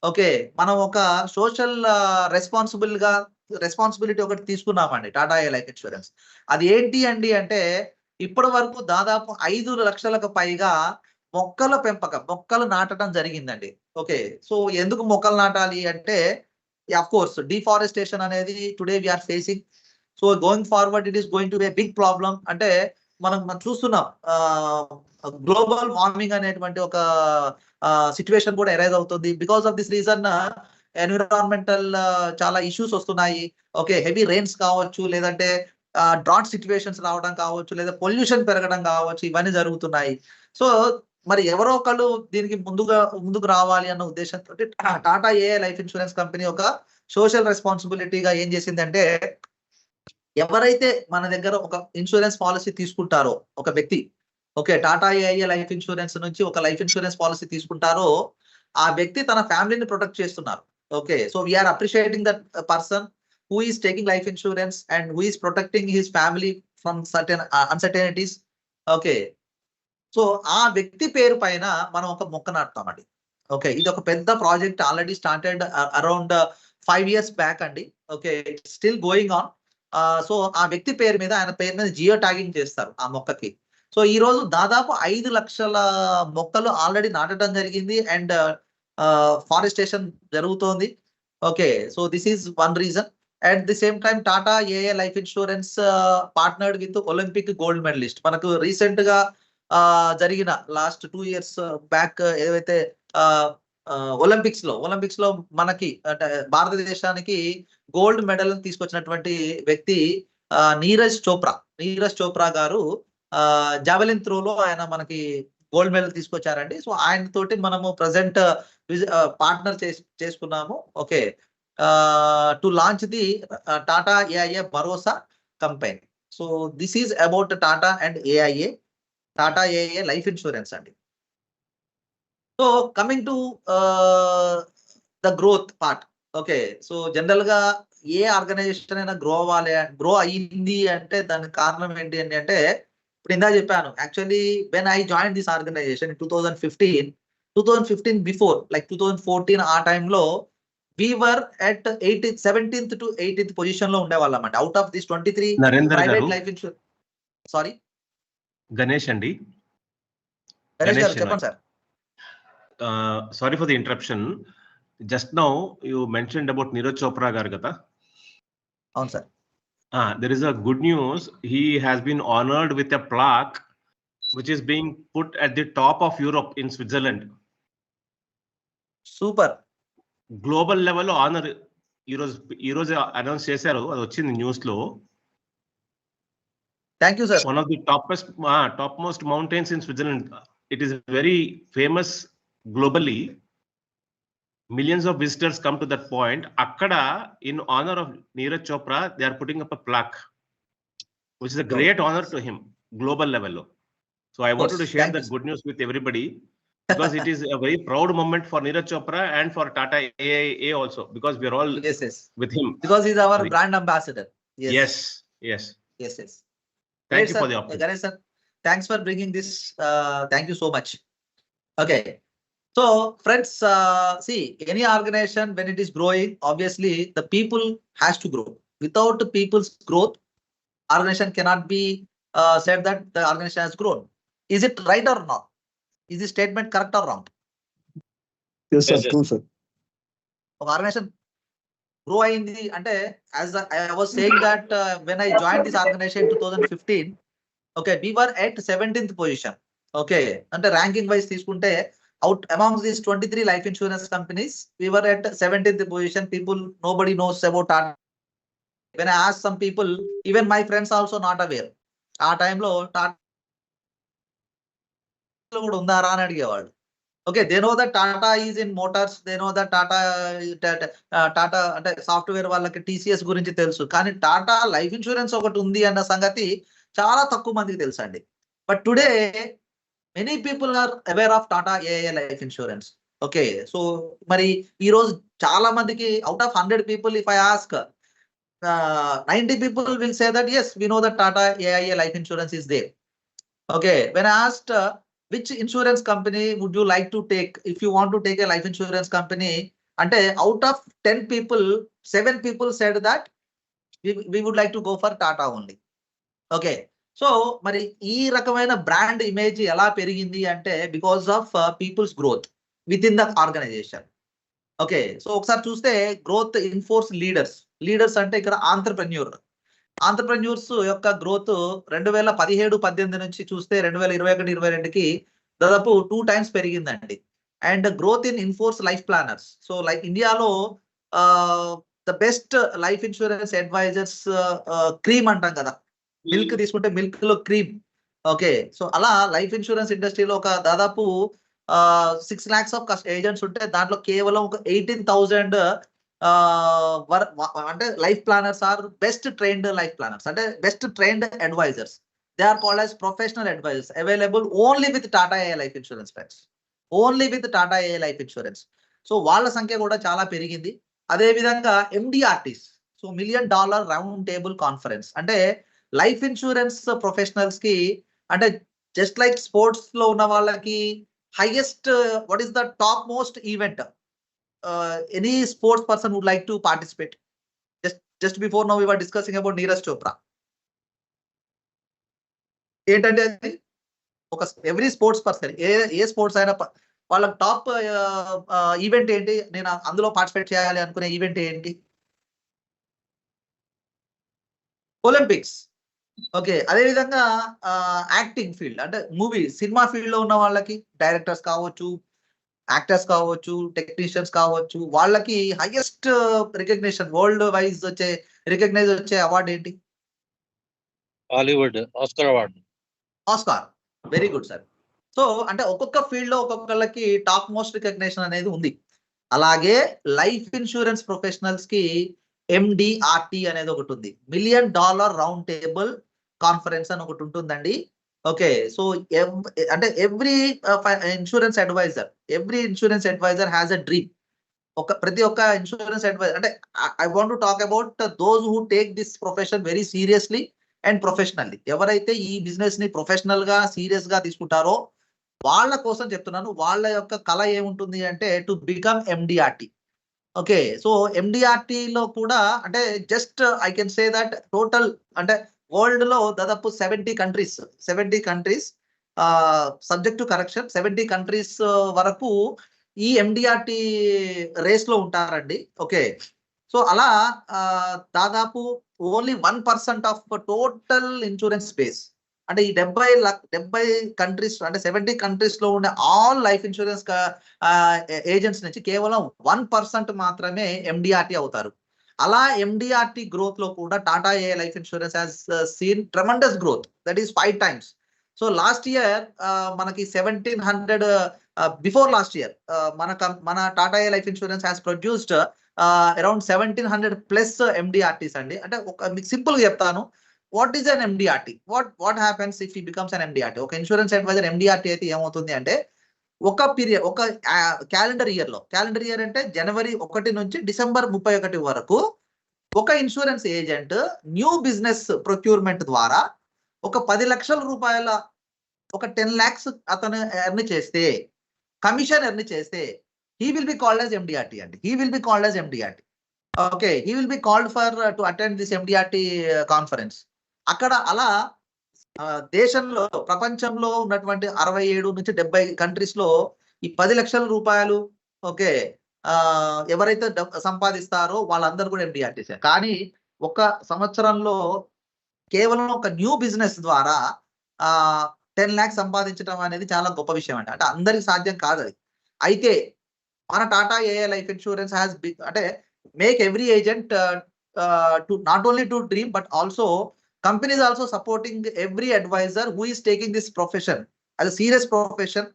Speaker 1: ఓకే, మనం ఒక social responsibility ఒకటి తీసుకున్నామండి Tata AIA life insurance. అది ఏంటి అండి అంటే ఇప్పటి వరకు దాదాపు 5 లక్షలకు పైగా మొక్కలు నాటడం జరిగిందండి. ఓకే, సో ఎందుకు మొక్కలు నాటాలి అంటే of course deforestation అనేది today we are facing. So going forward it is going to be big problem. అంటే మనం చూస్తున్నాం గ్లోబల్ వార్మింగ్ అనేటువంటి ఒక సిచ్యువేషన్ కూడా ఎరైజ్ అవుతుంది. Because of this reason environmental చాలా ఇష్యూస్ వస్తున్నాయి. ఓకే, హెవీ రెయిన్స్ కావచ్చు, లేదంటే డ్రాట్ సిచ్యువేషన్స్ రావడం కావచ్చు, లేదా పొల్యూషన్ పెరగడం కావచ్చు, ఇవన్నీ జరుగుతున్నాయి. సో మరి ఎవరో ఒకళ్ళు దీనికి ముందుకు రావాలి అన్న ఉద్దేశంతో Tata AIA life insurance company ఒక సోషల్ రెస్పాన్సిబిలిటీగా ఏం చేసిందంటే, ఎవరైతే మన దగ్గర ఒక ఇన్సూరెన్స్ పాలసీ తీసుకుంటారో ఒక వ్యక్తి, okay, Tata AIA life insurance నుంచి ఒక లైఫ్ ఇన్సూరెన్స్ పాలసీ తీసుకుంటారో ఆ వ్యక్తి తన ఫ్యామిలీని ప్రొటెక్ట్ చేస్తున్నారు. Okay, so we're appreciating that person who is taking life insurance and who is protecting his family from certain uncertainties. Okay, so ఆ వ్యక్తి పేరు పైన మనం ఒక మొక్క నాటుతామండి. ఓకే, ఇది ఒక పెద్ద project already started around 5 years back అండి. Okay, still going on. So ఆ వ్యక్తి పేరు మీద, ఆయన పేరు మీద జియో ట్యాగింగ్ చేస్తారు ఆ మొక్కకి. సో ఈ రోజు దాదాపు 5 లక్షల మొక్కలు ఆల్రెడీ నాటడం జరిగింది అండ్ ఫారెస్టేషన్ జరుగుతోంది. Okay, so this is one reason. At the same time, Tata AIA Life Insurance partnered with Olympic gold medalist. మనకు రీసెంట్ గా జరిగిన లాస్ట్ 2 years బ్యాక్ ఏదైతే ఒలింపిక్స్ లో మనకి అంటే భారతదేశానికి గోల్డ్ మెడల్ తీసుకొచ్చినటువంటి వ్యక్తి నీరజ్ చోప్రా గారు జావెలిన్ త్రోలో ఆయన మనకి గోల్డ్ మెడల్ తీసుకొచ్చారండి. సో ఆయన తోటి మనము ప్రజెంట్ పార్ట్నర్ చేసుకున్నాము. Okay, to launch the Tata AIA Bharosa campaign. So this is about Tata and Tata AIA Life Insurance అండి. So coming to the growth part. Okay, so general గా ఏ organisation అయినా grow అయ్యింది అంటే దానికి కారణం ఏంటి అంటే ఇప్పుడు ఇందా చెప్పాను, actually when I joined this organization in 2015 before like 2014 ఆ టైంలో we were at 17th to 18th position లో ఉండేవాళ్ళం అండి. Out of this 23 private life insurance. Sorry
Speaker 6: Ganesh అండి.
Speaker 1: గణేష్ గారు చెప్పండి sir.
Speaker 6: Sorry for the interruption. Just now you mentioned about Neeraj Chopra గారు కదా.
Speaker 1: అవును sir.
Speaker 6: There is a good news. He has been honored with a plaque, which is being put at the top of Europe in Switzerland.
Speaker 1: Super.
Speaker 6: Global level honor. ఈరోజు announce చేశారు, అది వచ్చింది news లో.
Speaker 1: Thank you sir.
Speaker 6: One of the topmost mountains in Switzerland. It is very famous globally. Millions of visitors come to that point. Akkada, in honor of Neeraj Chopra, they are putting up a plaque, which is a great honor to him, global level. So I wanted to share that good news with everybody, because it is a very proud moment for Neeraj Chopra and for Tata AIA also, because we are all
Speaker 1: Yes.
Speaker 6: with him.
Speaker 1: Because he's our brand ambassador.
Speaker 6: Yes.
Speaker 1: Thank
Speaker 6: you for the opportunity.
Speaker 1: Ganesh sir, thanks for bringing this. Thank you so much. Okay. So friends, see, any organization when it is growing, obviously the people has to grow. Without the people's growth, organization cannot be said that the organization has grown. Is it right or not? Is the statement correct or wrong?
Speaker 4: Yes, sir.
Speaker 3: Yes, yes.
Speaker 4: True, sir.
Speaker 1: Organization grow అయింది అంటే, as I was saying that when I joined this organization in 2015, okay, we were at 17th position. Okay, అంటే ranking wise తీసుకుంటే out among these 23 life insurance companies, we were at 17th position. People, nobody knows about Tata. When I asked some people, even my friends also not aware. ఆ టైంలో టాటా కూడా ఉందారా అని అడిగేవాళ్ళు. Okay, they know that Tata is in Motors, they know that Tata అంటే software వాళ్ళకి TCS గురించి తెలుసు, కానీ టాటా లైఫ్ ఇన్సూరెన్స్ ఒకటి ఉంది అన్న సంగతి చాలా తక్కువ మందికి తెలుసు అండి. But today many people are aware of Tata AIA life insurance. Okay, so మరి ఈ రోజు చాలా మందికి out of 100 people, if I ask 90 people will say that yes, we know that Tata AIA life insurance is there. Okay, when I asked which insurance company would you like to take if you want to take a life insurance company, ante out of 10 people 7 people said that we would like to go for Tata only. Okay, so మరి ఈ రకమైన brand image ఎలా పెరిగింది అంటే because of people's growth within the organization. Okay, so ఒకసారి చూస్తే growth enforce leaders అంటే ఇక్కడ ఆంటర్ప్రెన్యూర్స్ యొక్క గ్రోత్ 2017-18 నుంచి చూస్తే 2021-22కి దాదాపు 2 times పెరిగిందండి. And growth in inforce life planners, so like ఇండియాలో the best life insurance advisers cream అంటాం కదా, మిల్క్ తీసుకుంటే మిల్క్ లో క్రీమ్. ఓకే, సో అలా లైఫ్ ఇన్సూరెన్స్ ఇండస్ట్రీలో ఒక దాదాపు 6 lakhs ఆఫ్ ఏజెంట్స్ ఉంటే దాంట్లో కేవలం ఒక 18,000 అంటే life planners are best trained life planners, అంటే best trained advisers. They are called as professional advisers available only with Tata AI life insurance friends, only with Tata AI life insurance. So వాళ్ళ సంఖ్య కూడా చాలా పెరిగింది. అదే విధంగా MDRTs, so $1 million round table conference, అంటే life insurance professionals కి, అంటే జస్ట్ లైక్ స్పోర్ట్స్ లో ఉన్న వాళ్ళకి highest what is the top most event any sports person would like to participate. Just before now we were discussing about Neeraj Chopra. ఏంటంటే అది ఒక every sports person ఏ sports అయినా వాళ్ళ టాప్ ఈవెంట్ ఏంటి, నేను అందులో పార్టిసిపేట్ చేయాలి అనుకునే ఈవెంట్ ఏంటి? ఒలింపిక్స్. ఓకే, అదే విధంగా యాక్టింగ్ ఫీల్డ్ అంటే మూవీ సినిమా ఫీల్డ్ లో ఉన్న వాళ్ళకి డైరెక్టర్స్ కావచ్చు, యాక్టర్స్ కావచ్చు, టెక్నీషియన్స్ కావచ్చు, వాళ్ళకి highest recognition world wise recognise వచ్చే అవార్డు ఏంటి?
Speaker 5: Hollywood Oscar award.
Speaker 1: Oscar. Very good sir. So అంటే ఒక్కొక్క ఫీల్డ్ లో ఒక్కొక్కళ్ళకి టాప్ మోస్ట్ రికగ్నిషన్ అనేది ఉంది. అలాగే లైఫ్ ఇన్సూరెన్స్ ప్రొఫెషనల్స్ కి MDRT అనేది ఒకటి ఉంది, $1 million రౌండ్ టేబుల్ కాన్ఫరెన్స్ అని ఒకటి ఉంటుందండి. ఓకే, సో అంటే every insurance advisor has a dream. ప్రతి ఒక్క ఇన్సూరెన్స్ అడ్వైజర్ అంటే I want to talk about those who take this profession very seriously and professionally. ఎవరైతే ఈ బిజినెస్ ని ప్రొఫెషనల్ గా సీరియస్ గా తీసుకుంటారో వాళ్ళ కోసం చెప్తున్నాను. వాళ్ళ యొక్క కళ ఏముంటుంది అంటే to become MDRT. Okay, so MDRT లో కూడా అంటే just I can say that total అంటే వరల్డ్ లో దాదాపు 70 countries subject to correction 70 countries వరకు ఈ MDRT రేస్ లో ఉంటారండి. ఓకే, సో అలా దాదాపు only 1% of total insurance space, అంటే ఈ 70 కంట్రీస్ అంటే 70 కంట్రీస్ లో ఉండే ఆల్ లైఫ్ ఇన్సూరెన్స్ ఏజెంట్స్ నుంచి కేవలం 1% మాత్రమే ఎండిఆర్టీ అవుతారు. అలా ఎండిఆర్టీ గ్రోత్ లో కూడా Tata A life insurance has seen tremendous growth, that is 5 times. So last year మనకి 1700 బిఫోర్ లాస్ట్ ఇయర్ మన Tata A life insurance has produced around 1700 plus MDRTs అండి. అంటే మీకు సింపుల్ గా చెప్తాను, what is an MDRT, what happens if he becomes an MDRT. ఒక insurance adviser MDRT అయితే ఏమవుతుంది అంటే ఒక పీరియడ్, ఒక క్యాలెండర్ ఇయర్ అంటే జనవరి 1 నుంచి డిసెంబర్ 31 వరకు ఒక insurance agent new business procurement ద్వారా ఒక 10 లక్షల రూపాయల ఒక 10 lakhs అతను ఎర్న్ చేస్తే, కమిషన్ ఎర్న్ చేస్తే, he will be called as MDRT అండి. he will be called as MDRT. okay, he will be called for to attend this MDRT conference. అక్కడ అలా దేశంలో ప్రపంచంలో ఉన్నటువంటి 67 నుంచి 70 కంట్రీస్ లో ఈ 10 లక్షల రూపాయలు ఓకే ఎవరైతే సంపాదిస్తారో వాళ్ళందరూ కూడా ఎండిఆర్టీస్. కానీ ఒక సంవత్సరంలో కేవలం ఒక న్యూ బిజినెస్ ద్వారా 10 lakhs సంపాదించడం అనేది చాలా గొప్ప విషయం అండి. అంటే అందరికి సాధ్యం కాదు అది. అయితే మన Tata AI life insurance has అంటే make every agent to not only to dream but also companies also supporting every advisor who is taking this profession as a serious profession.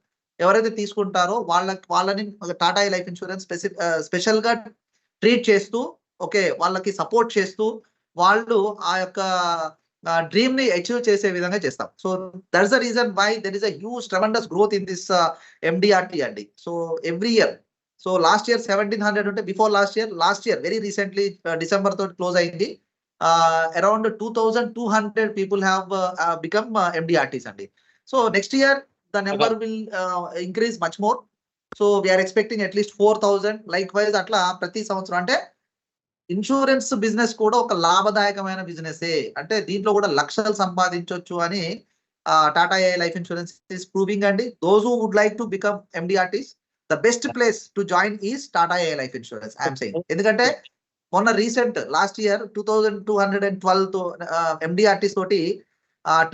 Speaker 1: ఎవరైతే తీసుకుంటారో వాళ్ళని టాటా లైఫ్ ఇన్సూరెన్స్ స్పెషల్ గా treat చేస్తూ okay వాళ్ళకి support చేస్తూ వాళ్ళు ఆ యొక్క డ్రీమ్ ని అచీవ్ చేసే విధంగా చేస్తాం. So that's the reason why there is a huge tremendous growth in this MDRT అండి. So every year, so last year 1700 ఉంటే before last year very recently December తోటి క్లోజ్ అయింది. Around 2200 people have become MDRTs అండి. So next year the number will increase much more. So we are expecting at least 4000. Likewise అట్లా ప్రతి సంవత్సరం అంటే insurance business కూడా ఒక లాభదాయకమైన బిజినెస్. అంటే దీంట్లో కూడా లక్షలు సంపాదించవచ్చు అని Tata A life insurance is proving అండి. Those who would like to become MDRTs, the best place to join is Tata A life insurance I'm saying. ఎందుకంటే మొన్న రీసెంట్ లాస్ట్ ఇయర్ 2212 తో ఎండిఆర్టీస్ తోటి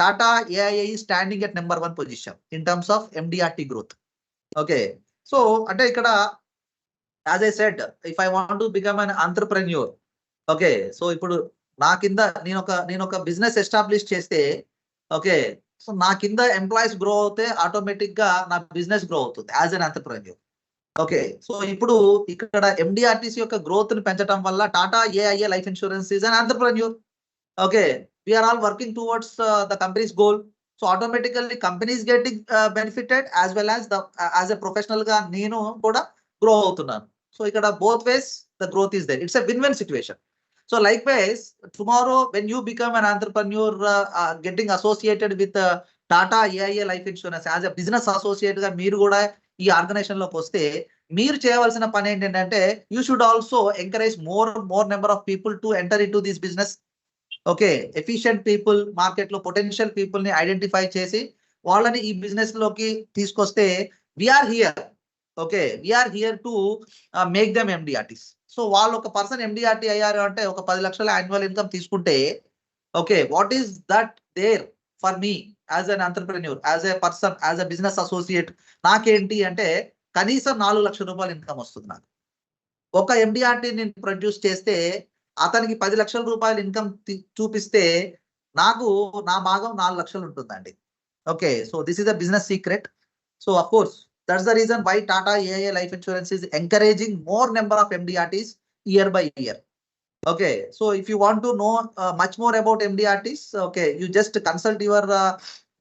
Speaker 1: Tata AII standing at number 1 position in terms of MDRT growth. Okay, so అంటే ఇక్కడ as I said if I want to become an entrepreneur okay, so ఇప్పుడు నా కింద నేను ఒక బిజినెస్ ఎస్టాబ్లిష్ చేస్తే ఓకే, సో నా కింద ఎంప్లాయీస్ గ్రో అవుతే ఆటోమేటిక్ గా నా బిజినెస్ గ్రో అవుతుంది as an entrepreneur. Okay, so ఇప్పుడు ఇక్కడ ఎండిఆర్టీసీ యొక్క గ్రోత్ ని పెంచడం వల్ల Tata AIA life insurance is an entrepreneur. Okay, we're all working towards the company's goal. So automatically companies getting benefited as well as a professional గా నేను కూడా గ్రో అవుతున్నాను. సో ఇక్కడ both ways the growth is there. It's a win-win situation. So likewise, tomorrow when you become an entrepreneur, getting associated with Tata AIA Life Insurance as a business associate గా మీరు కూడా ఈ organisation లోకి వస్తే మీరు చేయవలసిన పని ఏంటంటే you should also encourage more number of people to enter in to this business. Okay, efficient people, market లో పొటెన్షియల్ పీపుల్ ని ఐడెంటిఫై చేసి వాళ్ళని ఈ బిజినెస్ లోకి తీసుకొస్తే we are here. Okay, we are here to make them MDRTs. So వాళ్ళు ఒక person MDRT అయ్యారు అంటే ఒక 10 లక్షల యాన్యువల్ ఇన్కమ్ తీసుకుంటే okay, what is that there for me as an entrepreneur, as a person, as a business associate నాకేంటి అంటే కనీసం 4 లక్షల రూపాయలు ఇన్కమ్ వస్తుంది నాకు. ఒక ఎండిఆర్టీ నేను ప్రొడ్యూస్ చేస్తే అతనికి 10 లక్షల రూపాయలు ఇన్కమ్ చూపిస్తే నాకు నా భాగం 4 లక్షలు ఉంటుందండి. Okay, so this is a business secret. So of course that's the reason why Tata AIA Life Insurance is encouraging more number of MDRTs year by year. Okay, so if you want to know much more about MDRTs, okay, you just consult your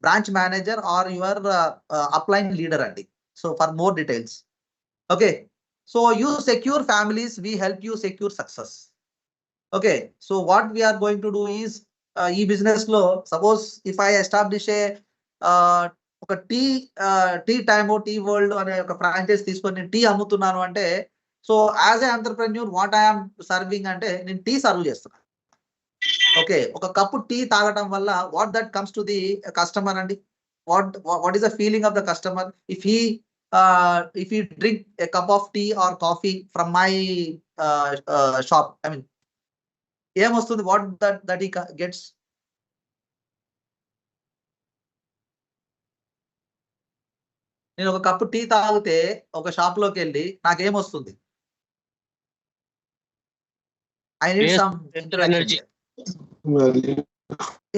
Speaker 1: branch manager or your upline leader andi. So for more details. Okay, so you secure families, we help you secure success. Okay, so what we are going to do is e-business lo suppose if I establish a ఒక tea time tea world అనే ఒక franchise తీసుకొని నేను tea అమ్ముతున్నాను అంటే so as a entrepreneur what I'm serving అంటే నేను tea serve చేస్తున్నాను. ఓకే, ఒక కప్పు టీ తాగడం వల్ల what that comes to the customer అండి. What is the feeling of the customer if he drink a cup of tea or coffee from my shop, I mean ఏమొస్తుంది, what that he gets? నేను ఒక cup tea తాగితే ఒక shop లోకి వెళ్ళి నాకేమొస్తుంది? I need
Speaker 5: Yes,
Speaker 1: some
Speaker 5: energy.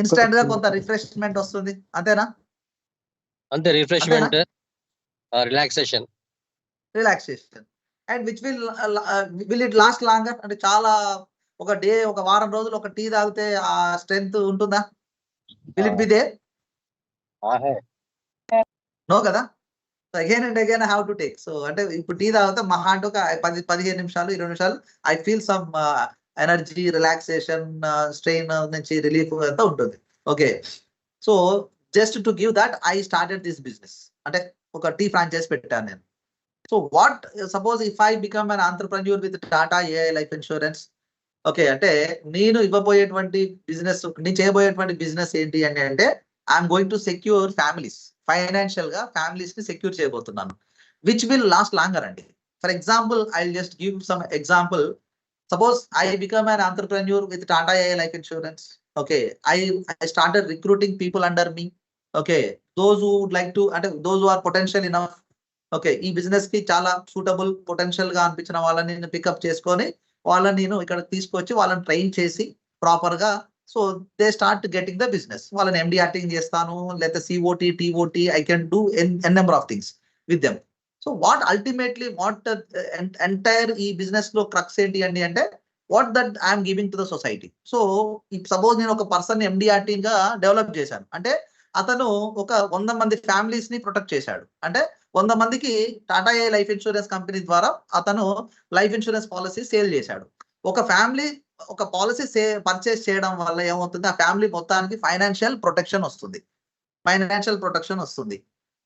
Speaker 1: Instant గా కొంత రిఫ్రెష్మెంట్ వస్తుంది, అంతేనా?
Speaker 5: అంతే, refreshment, relaxation.
Speaker 1: Relaxation. And which will it last longer? అంటే చాలా ఒక వారం రోజులు ఒక టీ తాగితే ఆ స్ట్రెంగ్త్ ఉంటుందా? Will it be there? No కదా. So again and again I have to take. So అంటే ఇప్పుడు టీ తాగితే మహా అంటే ఒక 15 నిమిషాలు 20 నిమిషాలు I feel some energy, relaxation, strain నుంచి రిలీఫ్ అంతా ఉంటుంది. Okay, so just to give that I started this business. అంటే ఒక టీ ఫ్రాంచైజ్ పెట్టాను నేను. So what suppose if I become an entrepreneur with Tata AI life insurance. Okay, అంటే నేను ఇవ్వబోయేటువంటి business, నేను చేయబోయేటువంటి బిజినెస్ ఏంటి అని అంటే I'm going to secure families. Financial గా ఫ్యామిలీస్ ని సెక్యూర్ చేయబోతున్నాను, విచ్ విల్ లాస్ట్ లాంగర్ అండి. For example I just give some example. Suppose I become an entrepreneur with Tata AI life insurance. Okay, I started recruiting people under me. Okay, those who would like to, అంటే those who are potential enough. Okay, ఈ business కి చాలా suitable, potential గా అనిపించిన వాళ్ళని నేను pickup చేసుకొని వాళ్ళని నేను ఇక్కడ తీసుకొచ్చి వాళ్ళని ట్రైన్ చేసి ప్రాపర్ గా, so they start getting the business. వాళ్ళని ఎండిఆర్టింగ్ చేస్తాను, లేకపోతే COT, TOT, I can do n number of things with them. So what ultimately what entire ఈ బిజినెస్ లో క్రక్స్ ఏంటి అండి అంటే what that I'm giving to the society. So suppose నేను ఒక పర్సన్ ఎండిఆర్టింగ్ గా డెవలప్ చేశాను అంటే అతను ఒక 100 మంది ఫ్యామిలీస్ ని ప్రొటెక్ట్ చేశాడు. అంటే 100 మందికి Tata A life insurance company ద్వారా అతను లైఫ్ ఇన్సూరెన్స్ పాలసీ సేల్ చేశాడు. ఒక ఫ్యామిలీ ఒక పాలసీ పర్చేస్ చేయడం వల్ల ఏమవుతుంది, ఆ ఫ్యామిలీ మొత్తానికి ఫైనాన్షియల్ ప్రొటెక్షన్ వస్తుంది.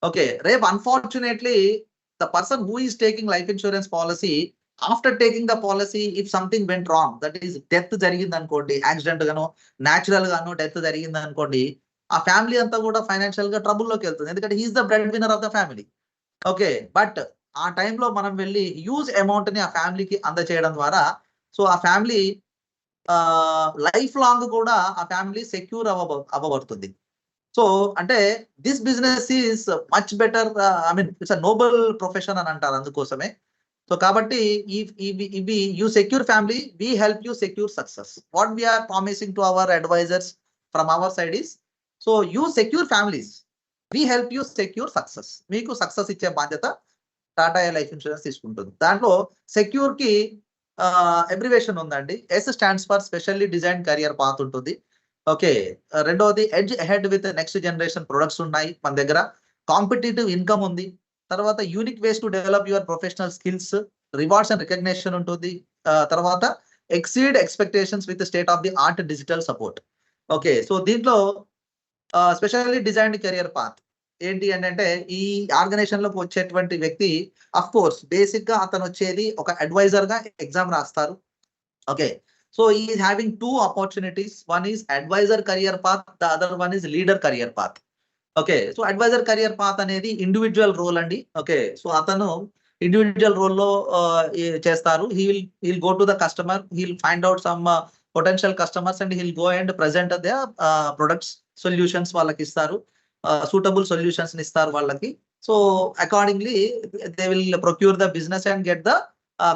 Speaker 1: ఓకే, రేపు unfortunately the person who is taking life insurance policy, after taking the policy if something went wrong, that is death జరిగింది అనుకోండి, యాక్సిడెంట్ గానో న్యాచురల్ గానో డెత్ జరిగింది అనుకోండి, ఆ ఫ్యామిలీ అంతా కూడా ఫైనాన్షియల్ గా ట్రబుల్లోకి వెళ్తుంది. ఎందుకంటే he is the breadwinner of the family. Okay, but ఆ టైంలో మనం వెళ్ళి హ్యూజ్ అమౌంట్ ని ఆ ఫ్యామిలీకి అందచేయడం ద్వారా, సో ఆ ఫ్యామిలీ లైఫ్ లాంగ్ కూడా ఆ ఫ్యామిలీ సెక్యూర్ అవ్వబడుతుంది. సో అంటే this business is much better, I mean it's a noble profession అని అంటారు అందుకోసమే. సో కాబట్టి ఇవి you secure family, we help you secure success. What we're promising to our advisors from our side is, so you secure families, we help you secure success. మీకు success ఇచ్చే బాధ్యత Tata A life insurance తీసుకుంటుంది. దాంట్లో secure కి abbreviation ఉందండి. Yes stands for specially design career path ఉంటుంది. Okay, రెండవది edge ahead with next generation products ఉన్నాయి మన దగ్గర. కాంపిటేటివ్ ఇన్కమ్ ఉంది. తర్వాత unique ways to develop your professional skills, rewards and recognition ఉంటుంది. తర్వాత exceed expectations with state of the art digital support. Okay, so దీంట్లో స్పెషల్లీ డిజైన్డ్ కెరియర్ పాత్ ఏంటి అంటే ఈ ఆర్గనైజేషన్ లోకి వచ్చేటువంటి వ్యక్తి అఫ్ కోర్స్ బేసిక్ గా అతను వచ్చేది ఒక అడ్వైజర్ గా ఎగ్జామ్ రాస్తారు. ఓకే, సో ఈ having 2 opportunities, one is advisor career path, the other one is leader career path. Okay, so advisor career path అనేది ఇండివిజువల్ రోల్ అండి. ఓకే, సో అతను ఇండివిజువల్ రోల్ లో చేస్తారు. He will go to the customer, he will find out some potential customers and he will go and present the products, solutions వాళ్ళకి ఇస్తారు, suitable solutions ఇస్తారు వాళ్ళకి. So accordingly they will procure the business and get the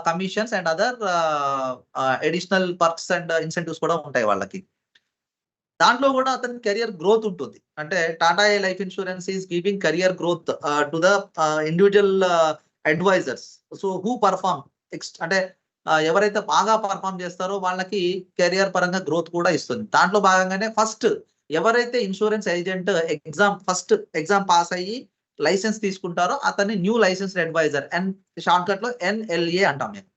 Speaker 1: commissions and other additional perks and incentives కూడా ఉంటాయి వాళ్ళకి. దాంట్లో కూడా అతని కెరియర్ గ్రోత్ ఉంటుంది. అంటే Tata A life insurance is giving career growth to the individual advisers. So who perform అంటే ఎవరైతే బాగా పర్ఫార్మ్ చేస్తారో వాళ్ళకి కెరియర్ పరంగా గ్రోత్ కూడా ఇస్తుంది. దాంట్లో భాగంగానే ఫస్ట్ ఎవరైతే insurance agent first exam pass అయ్యి లైసెన్స్ తీసుకుంటారో అతన్ని new licensed advisor, shortcut లో NLA అంటాం మేము.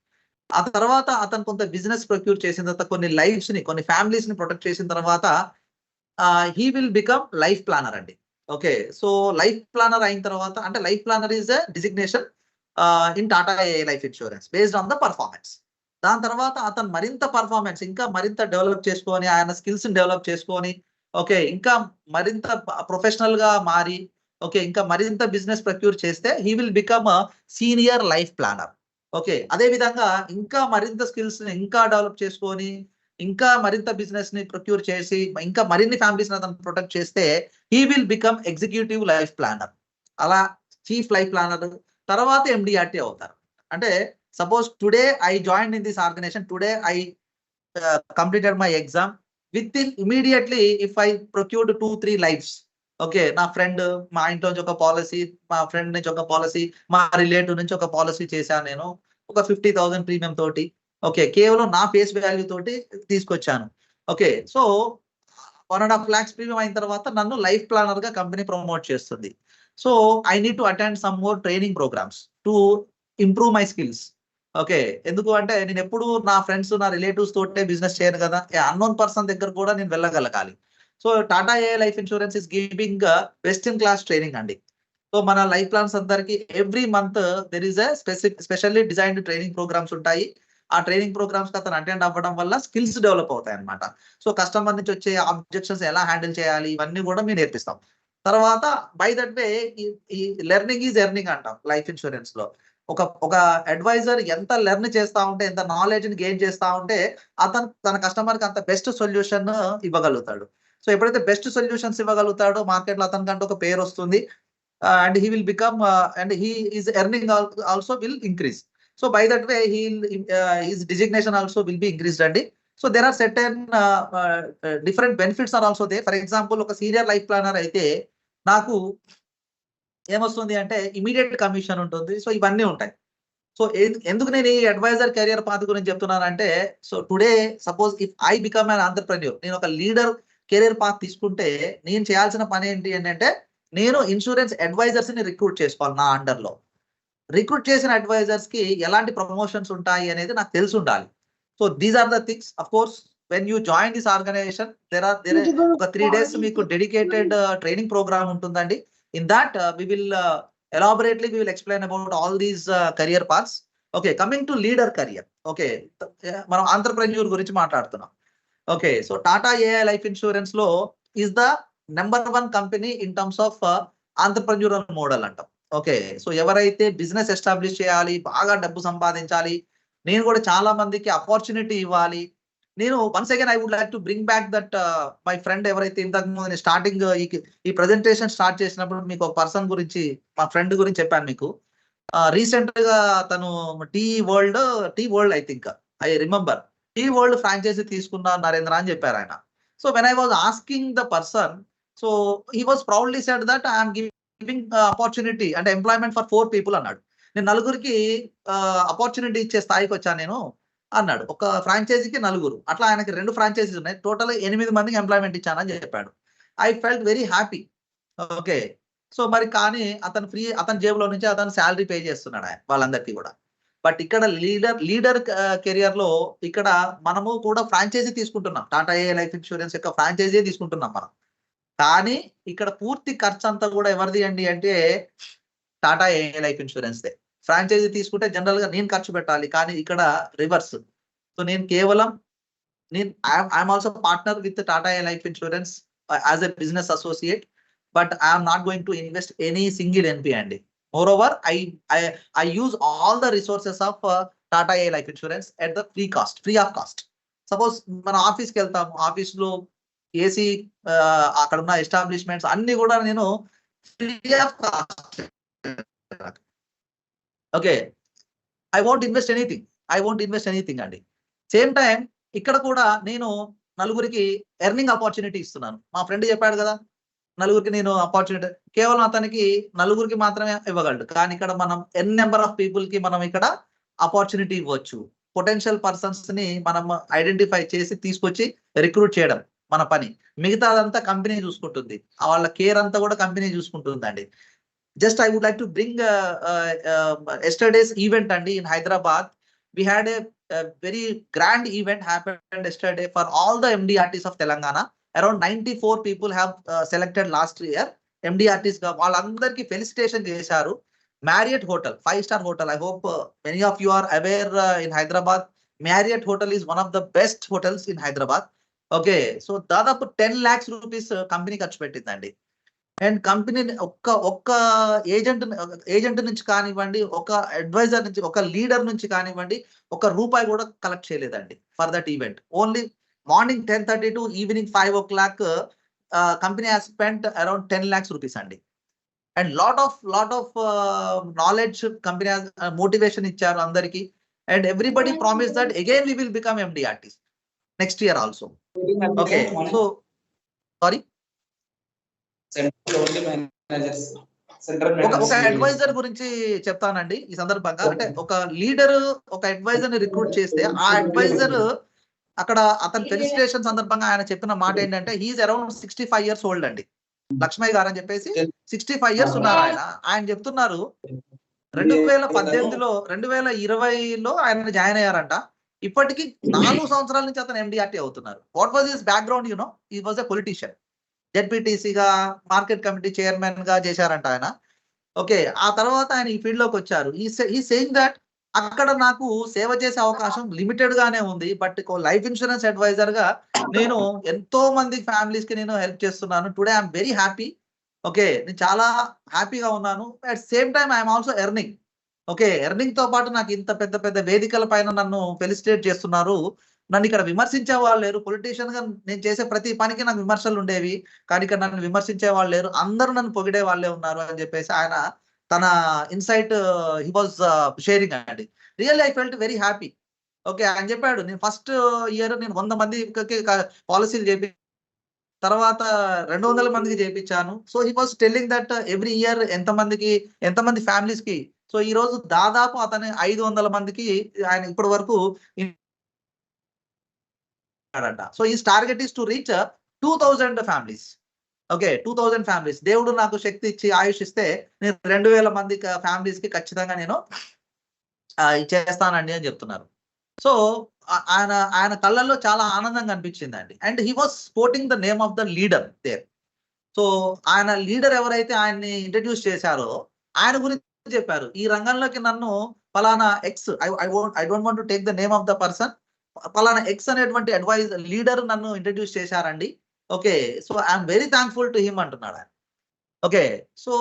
Speaker 1: ఆ తర్వాత అతను కొంత బిజినెస్ ప్రొక్యూర్ చేసిన తర్వాత కొన్ని లైఫ్స్ ని, కొన్ని ఫ్యామిలీస్ ని ప్రొటెక్ట్ చేసిన తర్వాత he will become life planner అండి. ఓకే, సో లైఫ్ ప్లానర్ అయిన తర్వాత, అంటే life planner is a designation in Tata A life insurance based on the performance. దాని తర్వాత అతను మరింత పర్ఫార్మెన్స్ ఇంకా మరింత డెవలప్ చేసుకొని, ఆయన స్కిల్స్ ని డెవలప్ చేసుకొని, ఓకే ఇంకా మరింత ప్రొఫెషనల్ గా మారి, ఓకే ఇంకా మరింత బిజినెస్ ప్రొక్యూర్ చేస్తే he will become senior life planner. Okay, అదే విధంగా ఇంకా మరింత స్కిల్స్ ని ఇంకా డెవలప్ చేసుకొని ఇంకా మరింత బిజినెస్ ని ప్రొక్యూర్ చేసి ఇంకా మరిన్ని ఫ్యామిలీస్ అతను ప్రొటెక్ట్ చేస్తే he will become executive life planner, అలా చీఫ్ లైఫ్ ప్లానర్, తర్వాత ఎండిఆర్టీ అవుతారు. అంటే suppose today I join in this organization, today I completed my exam, within immediately if I procured 2-3 lifes, okay, నా friend మా ఇంట్లో నుంచి ఒక policy, మా ఫ్రెండ్ నుంచి ఒక పాలసీ, మా రిలేటివ్ నుంచి ఒక పాలసీ చేశాను నేను ఒక 50,000 ప్రీమియం తోటి, ఓకే, కేవలం నా ఫేస్ వాల్యూ తోటి తీసుకొచ్చాను. ఓకే, సో 1.5 lakhs ప్రీమియం అయిన తర్వాత నన్ను లైఫ్ ప్లానర్ గా కంపెనీ ప్రమోట్ చేస్తుంది. So I need to attend some more training programmes to improve my skills. Okay, ఎందుకు అంటే నేను ఎప్పుడు నా ఫ్రెండ్స్ నా రిలేటివ్స్ తోటే బిజినెస్ చేయను కదా, అన్నోన్ పర్సన్ దగ్గర కూడా నేను వెళ్ళగలగాలి. So Tata A life insurance is giving best in class training అండి. సో మన లైఫ్ ప్లాన్స్ అందరికి every month there is a specially designed training programmes ఉంటాయి. ఆ ట్రైనింగ్ ప్రోగ్రామ్స్ అతను అటెండ్ అవ్వడం వల్ల స్కిల్స్ డెవలప్ అవుతాయి అనమాట. సో కస్టమర్ నుంచి వచ్చే ఆబ్జెక్షన్స్ ఎలా హ్యాండిల్ చేయాలి ఇవన్నీ కూడా మేము నేర్పిస్తాం. తర్వాత బై దట్ వే ఈ లెర్నింగ్ ఈజ్ ఎర్నింగ్ అంటాం లైఫ్ ఇన్సూరెన్స్ లో. ఒక అడ్వైజర్ ఎంత లెర్న్ చేస్తా ఉంటే, ఎంత నాలెడ్జ్ ని గెయిన్ చేస్తా ఉంటే అతను తన కస్టమర్ కి అంత బెస్ట్ సొల్యూషన్ ఇవ్వగలుగుతాడు. సో ఎప్పుడైతే బెస్ట్ సొల్యూషన్స్ ఇవ్వగలుగుతాడో మార్కెట్ లో అతనికంటే ఒక పేరు వస్తుంది, and he will become and he is earning also will increase. So by that way his designation also will be increased అండి. So there are certain different benefits are also there. For example, ఒక senior life planner అయితే నాకు ఏమొస్తుంది అంటే immediate commission ఉంటుంది. So ఇవన్నీ ఉంటాయి. So ఎందుకు నేను ఈ అడ్వైజర్ కెరియర్ పాత్ గురించి చెప్తున్నానంటే, so today suppose if I become an entrepreneur, నేను ఒక లీడర్ కెరియర్ పాత్ తీసుకుంటే నేను చేయాల్సిన పని ఏంటి అంటే నేను ఇన్సూరెన్స్ అడ్వైజర్స్ ని రిక్రూట్ చేసుకోవాలి. నా అండర్ లో రిక్రూట్ చేసిన అడ్వైజర్స్ కి ఎలాంటి ప్రమోషన్స్ ఉంటాయి అనేది నాకు తెలిసి ఉండాలి. So these are the things. Of course when you join this organization there ఒక 3 days మీకు డెడికేటెడ్ ట్రైనింగ్ ప్రోగ్రామ్ ఉంటుందండి. In that we will elaborately we will explain about all these career paths. Okay, coming to leader career. Okay, మనం entrepreneur గురించి మాట్లాడుతున్నాం. Okay, so Tata AI life insurance లో is the number 1 company in terms of entrepreneurial model అంటాం. Okay, so ఎవరైతే business establish చేయాలి, బాగా డబ్బు సంపాదించాలి, నేను కూడా చాలా మందికి ఆపర్చునిటీ ఇవ్వాలి, నేను once again I would like to bring back that my friend ఎవరైతే ఇంతకు ముందు స్టార్టింగ్ ఈ ప్రెజెంటేషన్ స్టార్ట్ చేసినప్పుడు మీకు ఒక పర్సన్ గురించి, మా ఫ్రెండ్ గురించి చెప్పాను మీకు. రీసెంట్ గా తను tea world I think I remember tea world franchise తీసుకున్న నరేంద్ర అని చెప్పారు ఆయన. So when I was asking the person, so he was proudly said that I'm giving opportunity అంటే ఎంప్లాయ్మెంట్ ఫర్ 4 people అన్నాడు. నేను 4 ఆపర్చునిటీ ఇచ్చే స్థాయికి వచ్చాను నేను అన్నాడు. ఒక ఫ్రాంచైజీకి 4, అట్లా ఆయనకి 2 ఫ్రాంచైజీస్ ఉన్నాయి, టోటల్ 8 మందికి ఎంప్లాయ్మెంట్ ఇచ్చానని చెప్పాడు. I felt very happy. Okay, so మరి కానీ అతని జేబులో నుంచి అతను శాలరీ పే చేస్తున్నాడు ఆయన వాళ్ళందరికీ కూడా. బట్ ఇక్కడ లీడర్ కెరియర్ లో ఇక్కడ మనము కూడా ఫ్రాంచైజీ తీసుకుంటున్నాం, టాటా ఏ లైఫ్ ఇన్సూరెన్స్ యొక్క ఫ్రాంచైజీ తీసుకుంటున్నాం మనం. కానీ ఇక్కడ పూర్తి ఖర్చు అంతా కూడా ఎవరిది అండి అంటే Tata A life insurance they. Franchise తీసుకుంటే జనరల్ గా నేను ఖర్చు పెట్టాలి, కానీ ఇక్కడ రివర్స్. సో నేను కేవలం I'm also partner with Tata A life insurance as a business associate, but I'm not going to invest any single NP అండి. Moreover I use all the resources of Tata A Life Insurance at the free of cost. Suppose మన ఆఫీస్కి వెళ్తాము, office లో AC అక్కడ ఉన్న establishments అన్ని కూడా నేను free of cost. Okay, I won't invest anything అండి. సేమ్ టైం ఇక్కడ కూడా నేను 4 ఎర్నింగ్ ఆపర్చునిటీ ఇస్తున్నాను. మా ఫ్రెండ్ చెప్పాడు కదా 4 నేను ఆపర్చునిటీ, కేవలం అతనికి 4 మాత్రమే ఇవ్వగలడు, కానీ ఇక్కడ మనం ఎన్ నెంబర్ ఆఫ్ పీపుల్ కి మనం ఇక్కడ ఆపర్చునిటీ ఇవ్వచ్చు. పొటెన్షియల్ పర్సన్స్ ని మనం ఐడెంటిఫై చేసి తీసుకొచ్చి రిక్రూట్ చేయడం మన పని. మిగతాదంతా కంపెనీ చూసుకుంటుంది, వాళ్ళ కేర్ అంతా కూడా కంపెనీ చూసుకుంటుందండి. Just I would like to bring yesterday's event అండి in Hyderabad. We had a very grand event happened yesterday for all the MDRTs of Telangana. Around 94 people have selected last year MDRTs గా. వాళ్ళందరికీ felicitation చేశారు. Marriott Hotel, 5-star hotel. I hope many of you are aware in Hyderabad, Marriott Hotel is one of the best hotels in Hyderabad. Okay, so దాదాపు 10 lakhs rupees company ఖర్చు పెట్టిందండి. And company ఒక్క agent నుంచి కానివ్వండి, ఒక advisor నుంచి, ఒక leader నుంచి కానివ్వండి, ఒక రూపాయి కూడా కలెక్ట్ చేయలేదండి for that event. Only morning 10:30 to evening 5 o'clock company has spent around 10 lakhs rupees అండి. And lot of knowledge company motivation ఇచ్చారు అందరికి. And everybody promise that again we will become MDRTs next year also. Okay, so sorry, ఒక advisor గురించి చెప్తానండి ఈ సందర్భంగా. అంటే ఒక లీడర్ ఒక అడ్వైజర్ ని రిక్రూట్ చేస్తే ఆ అడ్వైజర్ అక్కడ అతని ఫెలిసిటేషన్ సందర్భంగా ఆయన చెప్పిన మాట ఏంటంటే హీఈస్ అరౌండ్ 65 years old అండి, లక్ష్మయ్య గారు అని చెప్పేసి 65 years ఉన్నారు ఆయన. ఆయన చెప్తున్నారు 2018లో 2020లో ఆయన జాయిన్ అయ్యారంట. ఇప్పటికి 4 సంవత్సరాల నుంచి అతను MDRT అవుతున్నారు. What was his background? He was a politician. జెడ్పీటీసీగా, మార్కెట్ కమిటీ చైర్మన్ గా చేశారంట ఆయన. ఓకే, ఆ తర్వాత ఆయన ఈ ఫీల్డ్ లోకి వచ్చారు. ఈ సేయింగ్ దట్ అక్కడ నాకు సేవ చేసే అవకాశం లిమిటెడ్ గానే ఉంది, బట్ లైఫ్ ఇన్సూరెన్స్ అడ్వైజర్ గా నేను ఎంతో మంది ఫ్యామిలీస్ కి నేను హెల్ప్ చేస్తున్నాను. Today I'm very happy. Okay, నేను చాలా హ్యాపీగా ఉన్నాను. At same time I'm also earning. Okay, earning తో పాటు నాకు ఇంత పెద్ద వేదికల పైన నన్ను ఫెలిసిటేట్ చేస్తున్నారు. నన్ను ఇక్కడ విమర్శించే వాళ్ళు లేరు. పొలిటీషియన్ గా నేను చేసే ప్రతి పనికి నాకు విమర్శలు ఉండేవి, కానీ ఇక్కడ నన్ను విమర్శించే వాళ్ళు లేరు, అందరూ నన్ను పొగిడే వాళ్ళే ఉన్నారు అని చెప్పేసి ఆయన తన ఇన్సైట్ హీ వాజ్ షేరింగ్ అండి. Really I felt very happy. Okay, ఆయన చెప్పాడు నేను ఫస్ట్ ఇయర్ నేను 100 మందికి పాలసీలు చేపి, తర్వాత 200 మందికి చేయించాను. So he was telling that every year ఎంతమంది ఫ్యామిలీస్ కి. సో ఈ రోజు దాదాపు అతను 500 మందికి ఆయన ఇప్పటి వరకు. సో ఈ target is to reach 2000 families. Okay, 2000 families. దేవుడు నాకు శక్తి ఇచ్చి ఆయుష్ ఇస్తే నేను 2000 మంది ఫ్యామిలీస్ కి ఖచ్చితంగా నేను చేస్తానండి అని చెప్తున్నారు. సో ఆయన కళ్ళల్లో చాలా ఆనందంగా అనిపించిందండి. And he was quoting the name of the leader there. So ఆయన లీడర్ ఎవరైతే ఆయన్ని ఇంట్రడ్యూస్ చేశారో ఆయన గురించి చెప్పారు. ఈ రంగంలోకి నన్ను ఫలానా X, I don't want to take the name of the person, ఫలానా ఎక్స్ అనేటువంటి లీడర్ నన్ను ఇంట్రడ్యూస్ చేశారండి. Okay, so I'm very thankful to him అంటున్నాడు ఆయన. ఓకే, సో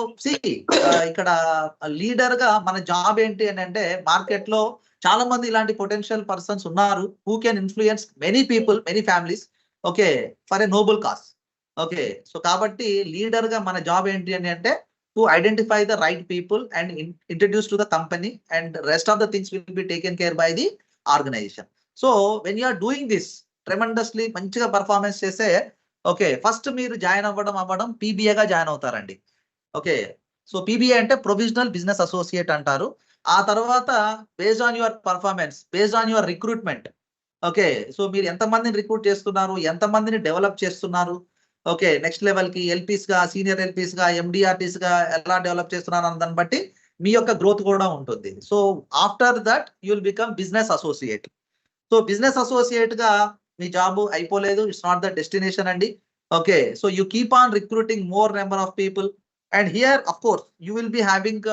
Speaker 1: ఇక్కడ లీడర్ గా మన జాబ్ ఏంటి అని అంటే, మార్కెట్ లో చాలా మంది ఇలాంటి పొటెన్షియల్ పర్సన్స్ ఉన్నారు who can influence many people, many families. Okay, for a noble cause. Okay, so కాబట్టి లీడర్ గా మన జాబ్ ఏంటి అని అంటే to identify the right people and introduce to the company, and rest of the things will be taken care by the organisation. So when you're doing this tremendously మంచిగా performance చేస్తే, okay, first మీరు join అవ్వడం PBA గా join అవుతారండి. Okay, so PBA అంటే provisional business associate అంటారు. ఆ తర్వాత based on your performance, based on your recruitment. Okay, so మీరు ఎంతమందిని రిక్రూట్ చేస్తున్నారు, ఎంతమందిని డెవలప్ చేస్తున్నారు, ఓకే, నెక్స్ట్ లెవెల్ కి LPs గా, సీనియర్ LPs గా, MDRTs గా ఎలా డెవలప్ చేస్తున్నారు అన్న దాన్ని బట్టి మీ యొక్క గ్రోత్ కూడా ఉంటుంది. So after that you will become business associate. So business associate గా మీ జాబ్ అయిపోలేదు, ఇట్స్ నాట్ ద డెస్టినేషన్ అండి. Okay, so you keep on recruiting more number of people. And here of course you will be having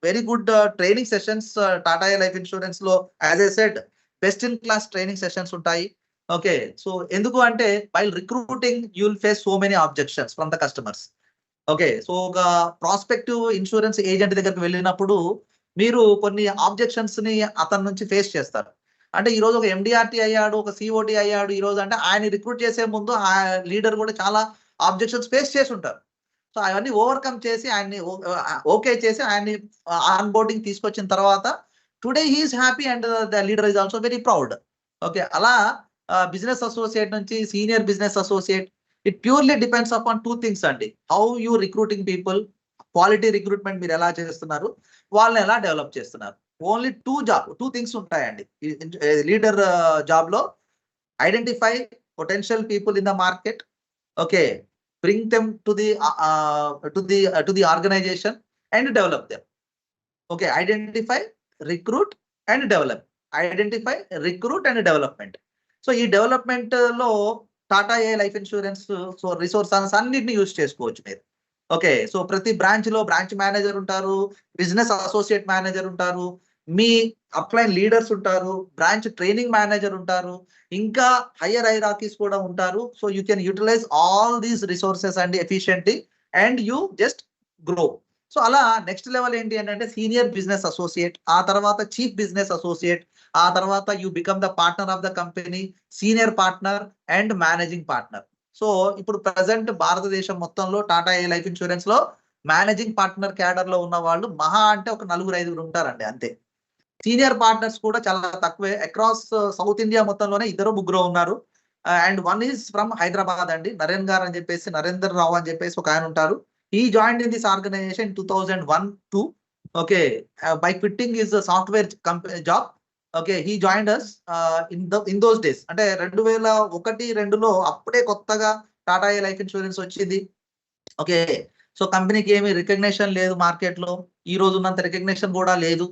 Speaker 1: very good training sessions. Tata life insurance లో as I said best in class training sessions ఉంటాయి. Okay, so ఎందుకు అంటే while recruiting you will face so many objections from the customers. Okay, so ఒక prospective insurance agent దగ్గరికి వెళ్ళినప్పుడు మీరు కొన్ని objections ని అతని నుంచి ఫేస్ చేస్తారు. అంటే ఈ రోజు ఒక MDRT అయ్యాడు, ఒక COT అయ్యాడు ఈ రోజు అంటే ఆయన రిక్రూట్ చేసే ముందు ఆ లీడర్ కూడా చాలా ఆబ్జెక్షన్స్ ఫేస్ చేసి ఉంటారు. సో అవన్నీ ఓవర్కమ్ చేసి ఆయన్ని ఓకే చేసి ఆయన్ని ఆన్ బోర్డింగ్ తీసుకొచ్చిన తర్వాత today he is happy and the leader is also very proud. Okay, అలా బిజినెస్ అసోసియేట్ నుంచి senior business associate, it purely depends upon 2 things అండి. How you recruiting people, quality recruitment మీరు ఎలా చేస్తున్నారు, వాళ్ళని ఎలా డెవలప్ చేస్తున్నారు. ఓన్లీ 2 things ఉంటాయండి లీడర్ జాబ్ లో. Identify potential people in the market. Okay, bring them to the organisation and develop them. Okay, identify, recruit and develop, identify, recruit and development. So ఈ development లో Tata life insurance so resources అన్నిటిని use చేసుకోవచ్చు మీరు. Okay, so ప్రతి branch లో branch manager ఉంటారు, business associate manager ఉంటారు, మీ అప్లైన్ లీడర్స్ ఉంటారు, బ్రాంచ్ ట్రైనింగ్ మేనేజర్ ఉంటారు, ఇంకా హయ్యర్ హైరార్కీస్ కూడా ఉంటారు. So you can utilise all these resources and efficiently and you just grow. So అలా నెక్స్ట్ లెవెల్ ఏంటి అంటే సీనియర్ బిజినెస్ అసోసియేట్, ఆ తర్వాత చీఫ్ బిజినెస్ అసోసియేట్, ఆ తర్వాత you become the partner of the company, senior partner and managing partner. So ఇప్పుడు present భారతదేశం మొత్తంలో టాటా ఏ లైఫ్ ఇన్సూరెన్స్ లో మేనేజింగ్ పార్ట్నర్ క్యాడర్ లో ఉన్న వాళ్ళు మహా అంటే ఒక 4-5 ఉంటారండి అంతే. సీనియర్ పార్ట్నర్స్ కూడా చాలా తక్కువే. అక్రాస్ సౌత్ ఇండియా మొత్తంలోనే 2-3 ఉన్నారు. And one is from Hyderabad అండి, నరేన్ గారు అని చెప్పేసి, నరేందర్ రావు అని చెప్పేసి ఒక ఆయన ఉంటారు. He joined in this organization in 2001-2. Okay, by quitting his software company job. Okay, he joined us in those days. అంటే 2001-2లో అప్పుడే కొత్తగా టాటా ఏ లైఫ్ ఇన్సూరెన్స్ వచ్చింది. ఓకే, సో కంపెనీకి ఏమి రికగ్నిషన్ లేదు మార్కెట్ లో, ఈ రోజు ఉన్నంత రికగ్నిషన్ కూడా లేదు.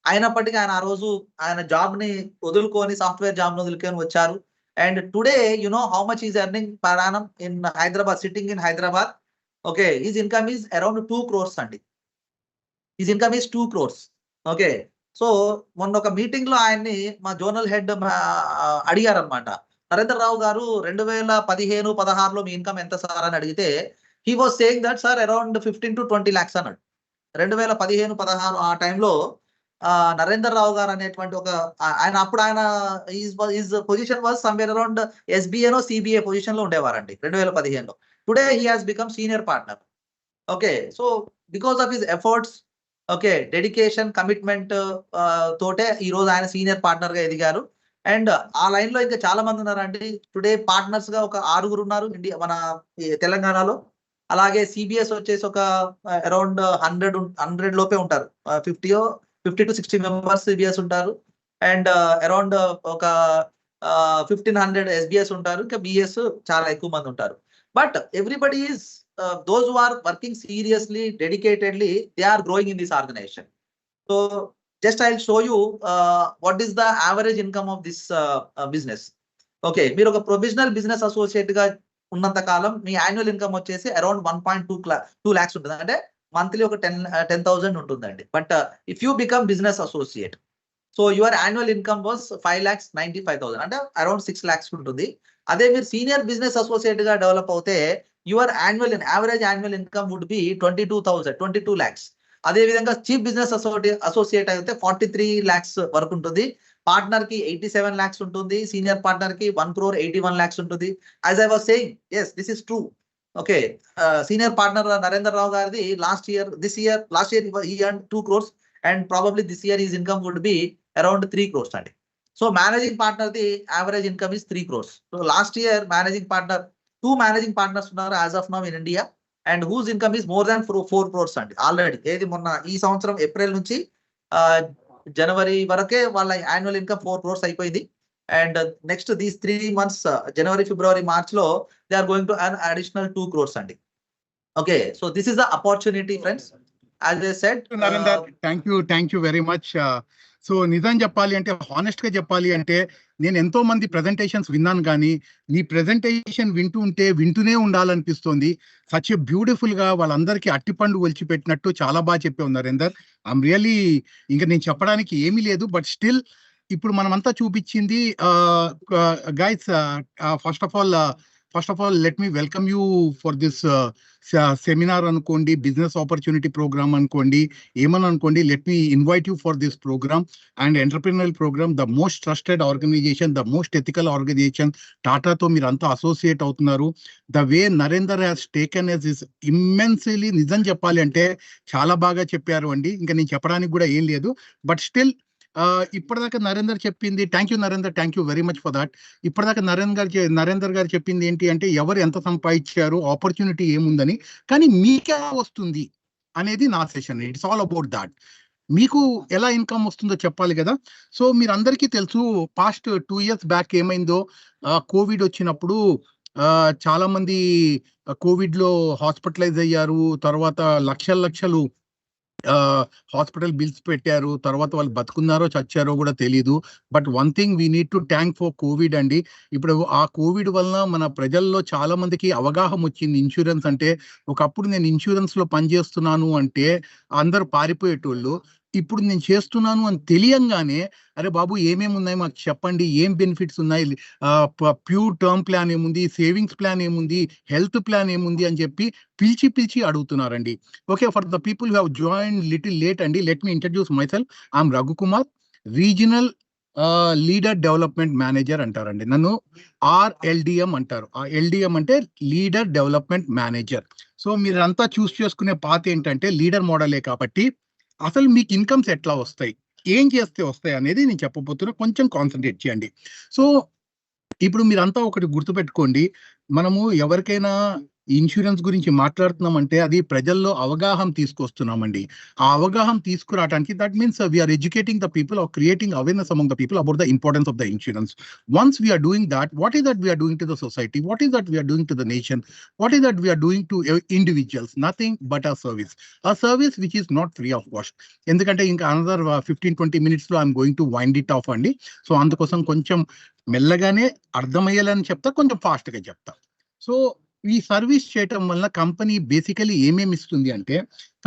Speaker 1: అయినప్పటికీ ఆయన ఆ రోజు ఆయన జాబ్ ని వదులుకొని, సాఫ్ట్వేర్ జాబ్ ని వదులుకొని వచ్చారు. And today you know how much is earning per annum in Hyderabad, sitting in Hyderabad. Okay, his income is around 2 crores అండి. His income is 2 crores. Okay, so మొన్న ఒక మీటింగ్ లో ఆయన్ని మా జోనల్ హెడ్ అడిగారు అనమాట, నరేంద్ర రావు గారు 2015-16లో మీ ఇన్కమ్ ఎంత సార్ అని అడిగితే, he was saying that sir around 15 to 20 lakhs అన్నాడు. 2015-16 ఆ టైంలో నరేందర్ రావు గారు అనేటువంటి ఒక ఆయన, అప్పుడు ఆయన his position was somewhere around ఎస్బీఏనో సిబిఏ పొజిషన్ లో ఉండేవారండి 2015లో. Today he has become senior partner. Okay, so because of his efforts, okay, dedication, commitment తోటే ఈ రోజు ఆయన సీనియర్ పార్ట్నర్ గా ఎదిగారు. అండ్ ఆ లైన్ లో ఇంకా చాలా మంది ఉన్నారండి. టుడే పార్ట్నర్స్ గా ఒక 6 ఉన్నారు ఇండియా, మన తెలంగాణలో. అలాగే సిబిఎస్ వచ్చేసి ఒక అరౌండ్ 100 లోపే ఉంటారు. 50 to 60 మెంబర్స్ సిబిఎస్ ఉంటారు. అండ్ అరౌండ్ ఒక 1500 ఎస్బిఎస్ ఉంటారు. ఇంకా బిఎస్ చాలా ఎక్కువ మంది ఉంటారు. But everybody is those who are working seriously, dedicatedly, they are growing in this organization. So just I'll show you what is the average income of this business. Okay, మీరు ఒక professional business associate గా ఉన్నంత కాలం మీ annual income వచ్చేసి around 1.2 lakhs ఉంటుంది. అంటే monthly ఒక 10,000 ఉంటుందండి. But if you become business associate, so your annual income was 5,95,000, అంటే అరౌండ్ 6 lakhs ఉంటుంది. అదే మీరు సీనియర్ బిజినెస్ అసోసియేట్ గా డెవలప్ అవుతే your average annual income would be 22 lakhs. అదే విధంగా చీఫ్ బిజినెస్ అసోసియేట్ అయితే 43 lakhs వరకు ఉంటుంది. పార్ట్నర్ కి 87 lakhs ఉంటుంది. సీనియర్ పార్ట్నర్ కి 1.81 crore ఉంటుంది. As I was saying, yes, this is true. ఓకే, సీనియర్ పార్ట్నర్ నరేందర్ రావు గారిది last year he earned 2 crores and probably this year his income would be around 3 crores అండి. So managing partner the average income is 3 crores. So last year managing partner 2 managing partners ఉన్నారు as of now in India, and whose income is more than 4 crores అండి already. ఏది మొన్న ఈ సంవత్సరం April నుంచి జనవరి వరకే వాళ్ళ యాన్యువల్ ఇన్కమ్ 4 crores అయిపోయింది. And next these 3 months January, February, March లో they are going to earn additional 2 crores అండి. Okay, so this is the opportunity friends. As I said,
Speaker 7: Narender, thank you very much. So నిజం చెప్పాలి అంటే, honest గా చెప్పాలి అంటే, నేను ఎంతో మంది ప్రెజెంటేషన్స్ విన్నాను, కానీ నీ ప్రెజెంటేషన్ వింటూనే ఉండాలనిపిస్తుంది. సచ్ బ్యూటిఫుల్ గా వాళ్ళందరికీ అట్టిపండు ఒలిచిపెట్టినట్టు చాలా బాగా చెప్పావు నరేందర్. ఐఎమ్ రియల్లీ, ఇంకా నేను చెప్పడానికి ఏమీ లేదు. బట్ స్టిల్ ఇప్పుడు మనమంతా చూపించింది. Guys, first of all let me welcome you for this seminar అనుకోండి, బిజినెస్ ఆపర్చునిటీ ప్రోగ్రామ్ అనుకోండి, ఏమని అనుకోండి. Let me invite you for this programme and entrepreneurial programme, the most trusted organisation, the most ethical organisation. టాటాతో మీరు అంతా associate అవుతున్నారు. The way Narender has taken us is immensely, నిజం చెప్పాలి అంటే చాలా బాగా చెప్పారు అండి. ఇంకా నేను చెప్పడానికి కూడా ఏం లేదు. బట్ స్టిల్ ఇప్పటిదాకా నరేందర్ చెప్పింది, thank you Narender, thank you very much for that. ఇప్పటిదాకా నరేందర్ గారు చెప్పింది ఏంటి అంటే, ఎవరు ఎంత సంపాదించారు, ఆపర్చునిటీ ఏముందని, కానీ మీకే వస్తుంది అనేది నా session. It's all about that. మీకు ఎలా ఇన్కమ్ వస్తుందో చెప్పాలి కదా. సో మీరు అందరికీ తెలుసు, పాస్ట్ 2 years బ్యాక్ ఏమైందో, కోవిడ్ వచ్చినప్పుడు చాలా మంది కోవిడ్ లో హాస్పిటలైజ్ అయ్యారు. తర్వాత లక్షలు హాస్పిటల్ బిల్స్ పెట్టారు. తర్వాత వాళ్ళు బతుకున్నారో చచ్చారో కూడా తెలియదు. But one thing we need to thank for Covid అండి. ఇప్పుడు ఆ కోవిడ్ వలన మన ప్రజల్లో చాలా మందికి అవగాహన వచ్చింది ఇన్సూరెన్స్ అంటే. ఒకప్పుడు నేను ఇన్సూరెన్స్ లో పనిచేస్తున్నాను అంటే అందరూ పారిపోయేటోళ్ళు. ఇప్పుడు నేను చేస్తున్నాను అని తెలియంగానే అరే బాబు ఏమేమి ఉన్నాయి మాకు చెప్పండి, ఏం బెనిఫిట్స్ ఉన్నాయి, ప్యూర్ టర్మ్ ప్లాన్ ఏముంది, సేవింగ్స్ ప్లాన్ ఏముంది, హెల్త్ ప్లాన్ ఏముంది అని చెప్పి పిలిచి అడుగుతున్నారండి. Okay, for the people who have join little late అండి, let me introduce myself. I'm Raghukumar, regional leader development manager అంటారండి. నన్ను RLDM అంటారు. ఆ LDM అంటే లీడర్ డెవలప్మెంట్ మేనేజర్. సో మీరంతా చూస్ చేసుకునే పాత ఏంటంటే లీడర్ మోడలే కాబట్టి అసలు మీకు ఇన్కమ్స్ ఎట్లా వస్తాయి, ఏం చేస్తే వస్తాయి అనేది నేను చెప్పబోతున్నా. కొంచెం కాన్సన్ట్రేట్ చేయండి. సో ఇప్పుడు మీరంతా ఒకటి గుర్తుపెట్టుకోండి, మనము ఎవరికైనా ఇన్సూరెన్స్ గురించి మాట్లాడుతున్నామంటే అది ప్రజల్లో అవగాహన తీసుకొస్తున్నామండి. ఆ అవగాహన తీసుకురావడానికి that means we're educating the people or creating awareness among the people about the importance of the insurance. Once we're doing that, what is that we're doing to the society, what is that we're doing to the nation, what is that we're doing to individuals? Nothing but a service which is not free of cost. ఎందుకంటే ఇంకా another 15-20 minutes లో I'm going to wind it of అండి. So అందుకోసం కొంచెం మెల్లగానే అర్థమయ్యేలని చెప్తా, కొంచెం fast గా చెప్తా. సో ఈ సర్వీస్ చేయటం వల్ల కంపెనీ బేసికలీ ఏమేమి ఇస్తుంది అంటే,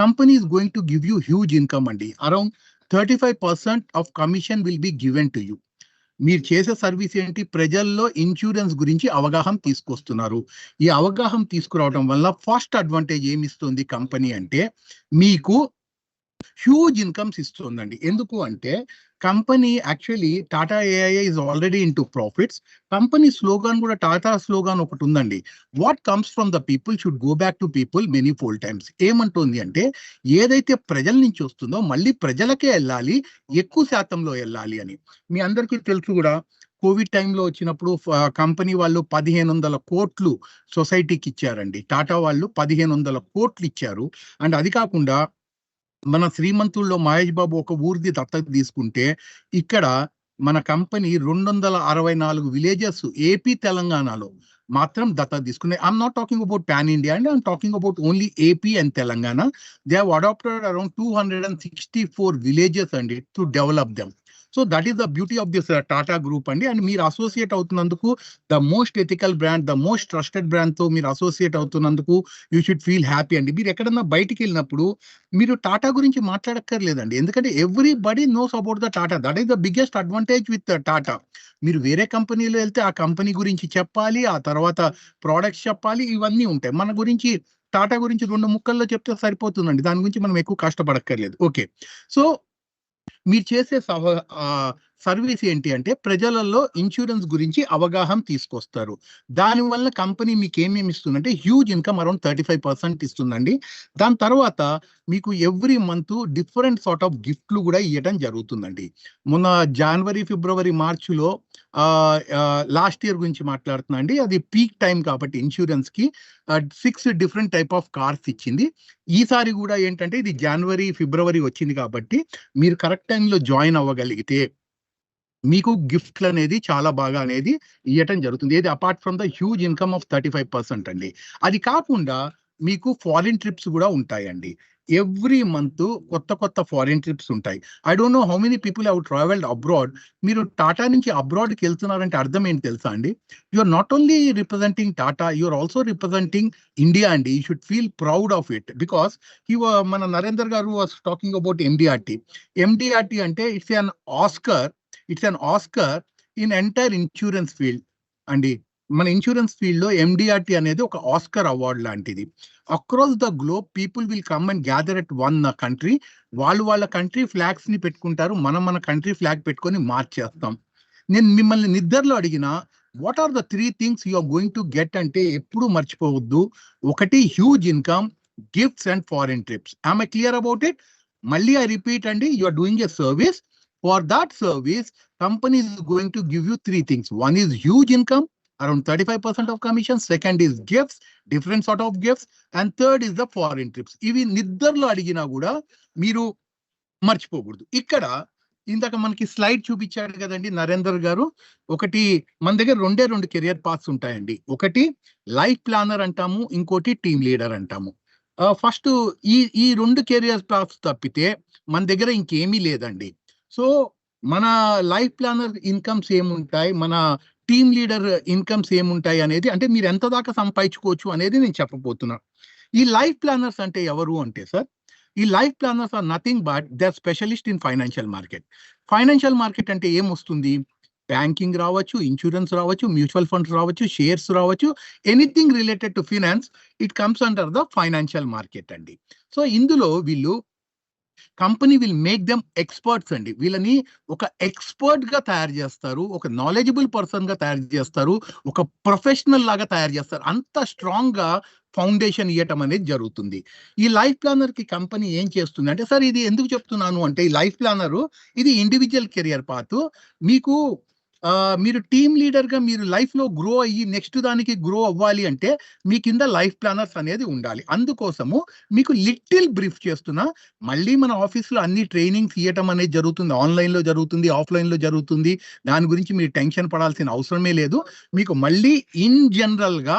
Speaker 7: company is going to give you huge income అండి. Around 35% of commission will be given to you. మీరు చేసే సర్వీస్ ఏంటి, ప్రజల్లో ఇన్సూరెన్స్ గురించి అవగాహన తీసుకొస్తున్నారు. ఈ అవగాహన తీసుకురావడం వల్ల ఫస్ట్ అడ్వాంటేజ్ ఏమి ఇస్తుంది కంపెనీ అంటే, మీకు హ్యూజ్ ఇన్కమ్స్ ఇస్తుందండి. ఎందుకు అంటే company actually Tata AIA is already in to profits. Company slogan కూడా టాటా స్లోగాన్ ఒకటి ఉందండి, what comes from the people should go back to people many fold times. ఏమంటుంది అంటే ఏదైతే ప్రజల నుంచి వస్తుందో మళ్ళీ ప్రజలకే వెళ్ళాలి, ఎక్కువ శాతంలో వెళ్ళాలి అని. మీ అందరికీ తెలుసు కూడా, కోవిడ్ టైంలో వచ్చినప్పుడు కంపెనీ వాళ్ళు 1500 కోట్లు సొసైటీకి ఇచ్చారండి. టాటా వాళ్ళు 1500 కోట్లు ఇచ్చారు. అండ్ అది కాకుండా మన శ్రీమంతుల్లో మహేష్ బాబు ఒక ఊరిది దత్తత తీసుకుంటే, ఇక్కడ మన కంపెనీ 264 విలేజెస్ ఏపీ తెలంగాణలో మాత్రం దత్తత తీసుకున్నాయి. I'm not talking about pan India అండి, I'm talking about only AP and Telangana. They have adapted around 264 villages అండి to develop them. So that is the beauty of this Tata group అండి. అండ్ మీరు associate అవుతున్నందుకు, the most ethical brand, the most trusted brand తో మీరు associate అవుతున్నందుకు you should feel happy అండి. మీరు ఎక్కడన్నా బయటికి వెళ్ళినప్పుడు మీరు టాటా గురించి మాట్లాడక్కర్లేదండి, ఎందుకంటే everybody knows about the Tata. That is the biggest advantage with Tata. మీరు వేరే కంపెనీలో వెళ్తే ఆ కంపెనీ గురించి చెప్పాలి, ఆ తర్వాత ప్రోడక్ట్స్ చెప్పాలి, ఇవన్నీ ఉంటాయి. మన గురించి టాటా గురించి 2 ముక్కల్లో చెప్తే సరిపోతుందండి, దాని గురించి మనం ఎక్కువ కష్టపడక్కర్లేదు. ఓకే, సో మీరు చేసే సర్వీస్ ఏంటి అంటే ప్రజలలో ఇన్సూరెన్స్ గురించి అవగాహన తీసుకొస్తారు. దానివల్ల కంపెనీ మీకు ఏమేమి ఇస్తుందంటే హ్యూజ్ ఇన్కమ్ అరౌండ్ 35% ఇస్తుందండి. దాని తర్వాత మీకు every month different sort of గిఫ్ట్లు కూడా ఇవ్వడం జరుగుతుందండి. మొన్న జనవరి, ఫిబ్రవరి, మార్చిలో లాస్ట్ ఇయర్ గురించి మాట్లాడుతున్నా అండి, అది పీక్ టైం కాబట్టి ఇన్సూరెన్స్ కి 6 డిఫరెంట్ టైప్ ఆఫ్ కార్స్ ఇచ్చింది. ఈసారి కూడా ఏంటంటే ఇది జనవరి, ఫిబ్రవరి వచ్చింది కాబట్టి మీరు కరెక్ట్ టైంలో జాయిన్ అవ్వగలిగితే మీకు గిఫ్ట్లు అనేది చాలా బాగా అనేది ఇవ్వటం జరుగుతుంది. ఏది apart from the huge income of 35% అండి. అది కాకుండా మీకు ఫారిన్ ట్రిప్స్ కూడా ఉంటాయండి. ఎవ్రీ మంత్ కొత్త ఫారిన్ ట్రిప్స్ ఉంటాయి. I don't know how many people have travelled abroad. మీరు టాటా నుంచి అబ్రాడ్కి వెళ్తున్నారంటే అర్థం ఏంటి తెలుసా అండి, you are not only representing Tata, you are also representing India అండి. You should feel proud of it because మన నరేందర్ గారు was talking about MDRT. MDRT అంటే it's an Oscar in entire insurance field అండి. మన ఇన్సూరెన్స్ ఫీల్డ్ లో MDRT అనేది ఒక Oscar award లాంటిది. Across the globe people will come and gather at one country. వాళ్ళ కంట్రీ ఫ్లాగ్స్ ని పెట్టుకుంటారు, మన కంట్రీ ఫ్లాగ్ పెట్టుకొని మార్చేస్తాం. నేను మిమ్మల్ని నిద్రలో అడిగిన what are the 3 things you are going to get అంటే ఎప్పుడు మర్చిపోవద్దు. ఒకటి huge income, gifts and foreign trips. I'm clear about it? మళ్ళీ ఐ రిపీట్ అండి, you are doing a service. For that service, company is going to give you 3 things. One is huge income, around 35% of commission. Second is gifts, different sort of gifts. And third is the foreign trips. ఇవి నిద్రలో అడిగినా కూడా మీరు మర్చిపోకూడదు. ఇక్కడ ఇందాక మనకి slide చూపించాడు కదండి నరేందర్ గారు. ఒకటి మన దగ్గర 2 కెరియర్ పాత్స్ ఉంటాయండి. ఒకటి లైఫ్ ప్లానర్ అంటాము, ఇంకోటి టీమ్ లీడర్ అంటాము. ఫస్ట్ ఈ 2 కెరియర్ పాత్స్ తప్పితే మన దగ్గర ఇంకేమీ లేదండి. సో మన లైఫ్ ప్లానర్ ఇన్కమ్స్ ఏముంటాయి, మన టీమ్ లీడర్ ఇన్కమ్స్ ఏముంటాయి అనేది, అంటే మీరు ఎంత దాకా సంపాదించుకోవచ్చు అనేది నేను చెప్పబోతున్నా. ఈ లైఫ్ ప్లానర్స్ అంటే ఎవరు అంటే సార్, ఈ life planners are nothing but they are specialist in financial market. Financial market అంటే ఏమొస్తుంది? బ్యాంకింగ్ రావచ్చు, ఇన్సూరెన్స్ రావచ్చు, మ్యూచువల్ ఫండ్స్ రావచ్చు, షేర్స్ రావచ్చు, anything related to finance it comes under the financial market అండి. సో ఇందులో వీళ్ళు company will make them experts అండి. వీళ్ళని ఒక ఎక్స్పర్ట్ గా తయారు చేస్తారు, ఒక నాలెడ్జబుల్ పర్సన్ గా తయారు చేస్తారు, ఒక ప్రొఫెషనల్ లాగా తయారు చేస్తారు. అంత స్ట్రాంగ్ గా ఫౌండేషన్ ఇవ్వటం అనేది జరుగుతుంది. ఈ లైఫ్ ప్లానర్ కి కంపెనీ ఏం చేస్తుంది అంటే, సార్ ఇది ఎందుకు చెప్తున్నాను అంటే, ఈ లైఫ్ ప్లానర్ ఇది ఇండివిజువల్ కెరియర్ పాత్. మీకు మీరు టీమ్ లీడర్ గా మీరు లైఫ్ లో గ్రో అయ్యి నెక్స్ట్ దానికి గ్రో అవ్వాలి అంటే మీ కింద లైఫ్ ప్లానర్స్ అనేది ఉండాలి. అందుకోసము మీకు లిటిల్ బ్రీఫ్ చేస్తున్నా. మళ్ళీ మన ఆఫీస్లో అన్ని ట్రైనింగ్స్ ఇవ్వటం అనేది జరుగుతుంది, ఆన్లైన్ లో జరుగుతుంది, ఆఫ్లైన్ లో జరుగుతుంది. దాని గురించి మీరు టెన్షన్ పడాల్సిన అవసరమే లేదు. మీకు మళ్ళీ ఇన్ జనరల్ గా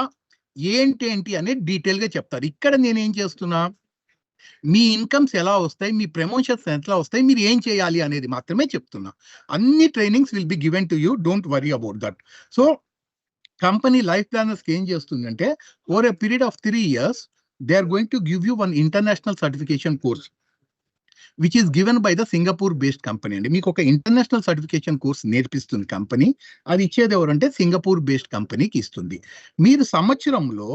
Speaker 7: ఏంటి అనేది డీటెయిల్ గా చెప్తారు. ఇక్కడ నేనేం చేస్తున్నా, మీ ఇన్కమ్స్ ఎలా వస్తాయి, మీ ప్రమోషన్స్ ఎట్లా వస్తాయి, మీరు ఏం చేయాలి అనేది మాత్రమే చెప్తున్నా. అన్ని trainings will be given to you, don't worry about that. So company life planners ఏం చేస్తుందంటే, over a period of 3 years they are going to give you one international certification course which is given by the Singapore based company అండి. మీకు ఒక international certification course నేర్పిస్తుంది company. అది ఇచ్చేది ఎవరంటే Singapore based కంపెనీకి ఇస్తుంది. మీరు సంవత్సరంలో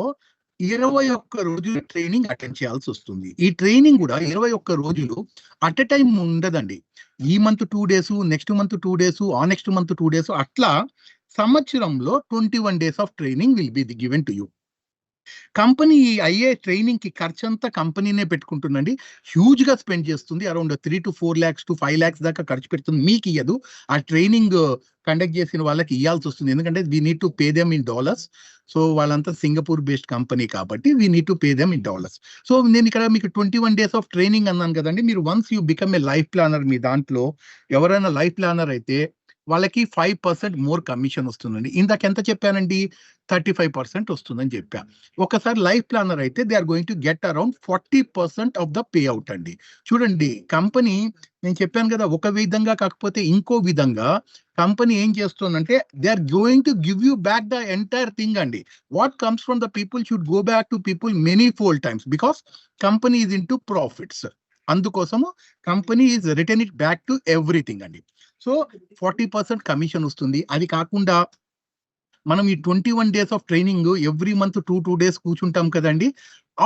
Speaker 7: 21 రోజులు ట్రైనింగ్ అటెండ్ చేయాల్సి వస్తుంది. ఈ ట్రైనింగ్ కూడా 21 రోజులు అట్ ఎ టైం ఉండదండి. ఈ month 2 days, next month 2 days, ఆ నెక్స్ట్ మంత్ 2 days, అట్లా సంవత్సరంలో 21 days of training will be given to you. Company అయ్యే ట్రైనింగ్ కి ఖర్చు అంతా కంపెనీనే పెట్టుకుంటుందండి. హ్యూజ్ గా స్పెండ్ చేస్తుంది. Around 3 to 4 lakhs to 5 lakhs దాకా ఖర్చు పెడుతుంది. మీకు ఇయ్యదు, ఆ ట్రైనింగ్ కండక్ట్ చేసిన వాళ్ళకి ఇవ్వాల్సి వస్తుంది. ఎందుకంటే we need to pay them in dollars. So వాళ్ళంతా సింగపూర్ బేస్డ్ కంపెనీ కాబట్టి we need to pay them in dollars. So నేను ఇక్కడ మీకు 21 days ఆఫ్ ట్రైనింగ్ అన్నాను కదండి. మీరు once you become a life planner, మీ దాంట్లో ఎవరైనా లైఫ్ ప్లానర్ అయితే వాళ్ళకి 5% మోర్ కమిషన్ వస్తుందండి. ఇందాక ఎంత చెప్పానండి, 35% వస్తుందని చెప్పా. ఒకసారి లైఫ్ ప్లానర్ అయితే they are going to get around 40% of the payout అండి. చూడండి, కంపెనీ నేను చెప్పాను కదా, ఒక విధంగా కాకపోతే ఇంకో విధంగా కంపెనీ ఏం చేస్తుందంటే they are going to give you back the entire thing అండి. What comes from the people should go back to people many fold times because company is into profits. అందుకోసము company is return it back to everything అండి. So 40% commission వస్తుంది. అది కాకుండా మనం ఈ 21 days of training every month 2 days కూర్చుంటాం కదండి.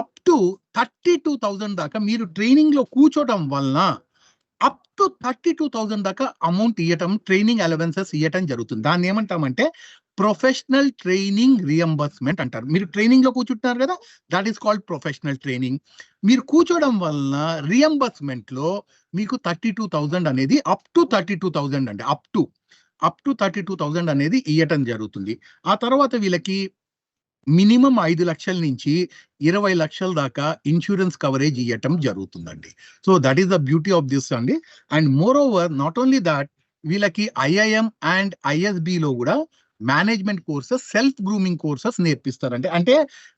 Speaker 7: Up to 32,000 దాకా మీరు ట్రైనింగ్ లో కూర్చోవడం వలన అప్ టు 32,000 దాకా అమౌంట్ ఇవ్వటం, ట్రైనింగ్ అలవెన్సెస్ ఇవ్వటం జరుగుతుంది. దాన్ని ఏమంటామంటే ప్రొఫెషనల్ ట్రైనింగ్ రియంబర్స్మెంట్ అంటారు. మీరు ట్రైనింగ్ లో కూర్చుంటున్నారు కదా, that is called professional training. మీరు కూర్చోవడం వలన రియంబర్స్మెంట్ లో మీకు 32,000 అనేది అప్ టు 32,000 అండి, అప్ టు 32,000 అనేది ఇవ్వటం జరుగుతుంది. ఆ తర్వాత వీళ్ళకి మినిమం 5 లక్షల నుంచి 20 లక్షల దాకా ఇన్సూరెన్స్ కవరేజ్ ఇవ్వటం జరుగుతుందండి. So that is the beauty of this అండి. And moreover not only that, వీళ్ళకి ఐఐఎం అండ్ ఐఎస్బి లో కూడా management courses, self grooming courses నేర్పిస్తారంటే. అంటే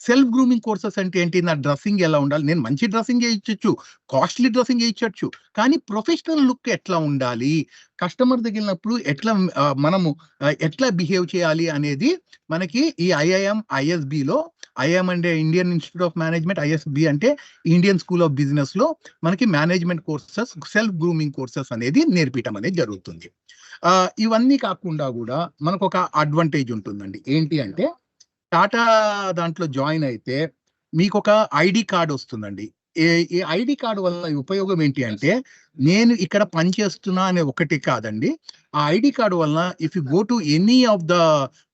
Speaker 7: సెల్ఫ్ గ్రూమింగ్ కోర్సెస్ అంటే ఏంటి, నా డ్రెస్సింగ్ ఎలా ఉండాలి, నేను మంచి డ్రెస్సింగ్ చేయించవచ్చు, కాస్ట్లీ డ్రెస్సింగ్ చేయించవచ్చు, కానీ ప్రొఫెషనల్ లుక్ ఎట్లా ఉండాలి, కస్టమర్ దగ్గరినప్పుడు ఎట్లా మనము ఎట్లా బిహేవ్ చేయాలి అనేది మనకి ఈ ఐఐఎం ఐఎస్బి లో, ఐఐఎం అంటే Indian institute of management, ISB అంటే ఇండియన్ స్కూల్ ఆఫ్ బిజినెస్ లో మనకి management courses, self grooming courses అనేది నేర్పించడం అనేది జరుగుతుంది. ఇవన్నీ కాకుండా కూడా మనకు ఒక అడ్వాంటేజ్ ఉంటుందండి. ఏంటి అంటే టాటా దాంట్లో జాయిన్ అయితే మీకు ఒక ఐడి కార్డ్ వస్తుందండి. ఈ ఐడి కార్డు వల్ల ఉపయోగం ఏంటి అంటే, నేను ఇక్కడ పనిచేస్తున్నా అనే ఒకటి కాదండి, ఆ ఐడి కార్డు వల్ల if you go to any of the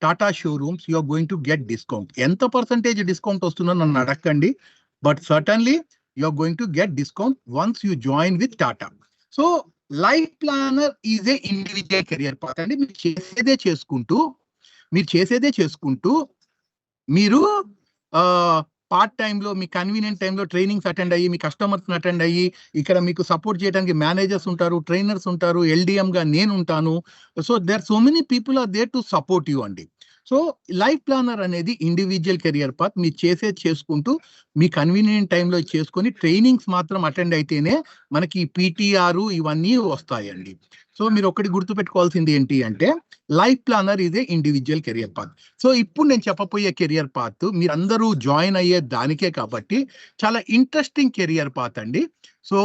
Speaker 7: Tata showrooms you are going to get discount. ఎంత పర్సంటేజ్ డిస్కౌంట్ వస్తుందో నన్ను అడగండి, but certainly you are going to get discount once you join with Tata. So life planner is a individual career path అండి. మీరు చేసేదే చేసుకుంటూ మీరు part టైంలో మీ కన్వీనియంట్ టైంలో ట్రైనింగ్స్ అటెండ్ అయ్యి, మీ కస్టమర్స్ అటెండ్ అయ్యి, ఇక్కడ మీకు సపోర్ట్ చేయడానికి మేనేజర్స్ ఉంటారు, ట్రైనర్స్ ఉంటారు, LDM గా నేను ఉంటాను. So there so many people are there to support you అండి. సో లైఫ్ ప్లానర్ అనేది ఇండివిజువల్ కెరియర్ పాత్. మీరు చేసుకుంటూ మీ కన్వీనియంట్ టైంలో చేసుకొని ట్రైనింగ్స్ మాత్రం అటెండ్ అయితేనే మనకి PTR ఇవన్నీ వస్తాయండి. సో మీరు ఒకటి గుర్తుపెట్టుకోవాల్సింది ఏంటి అంటే లైఫ్ ప్లానర్ ఇదే ఇండివిజువల్ కెరియర్ పాత్. సో ఇప్పుడు నేను చెప్పబోయే కెరియర్ పాత్ మీరందరూ జాయిన్ అయ్యే దానికే కాబట్టి చాలా ఇంట్రెస్టింగ్ కెరియర్ పాత్ అండి. సో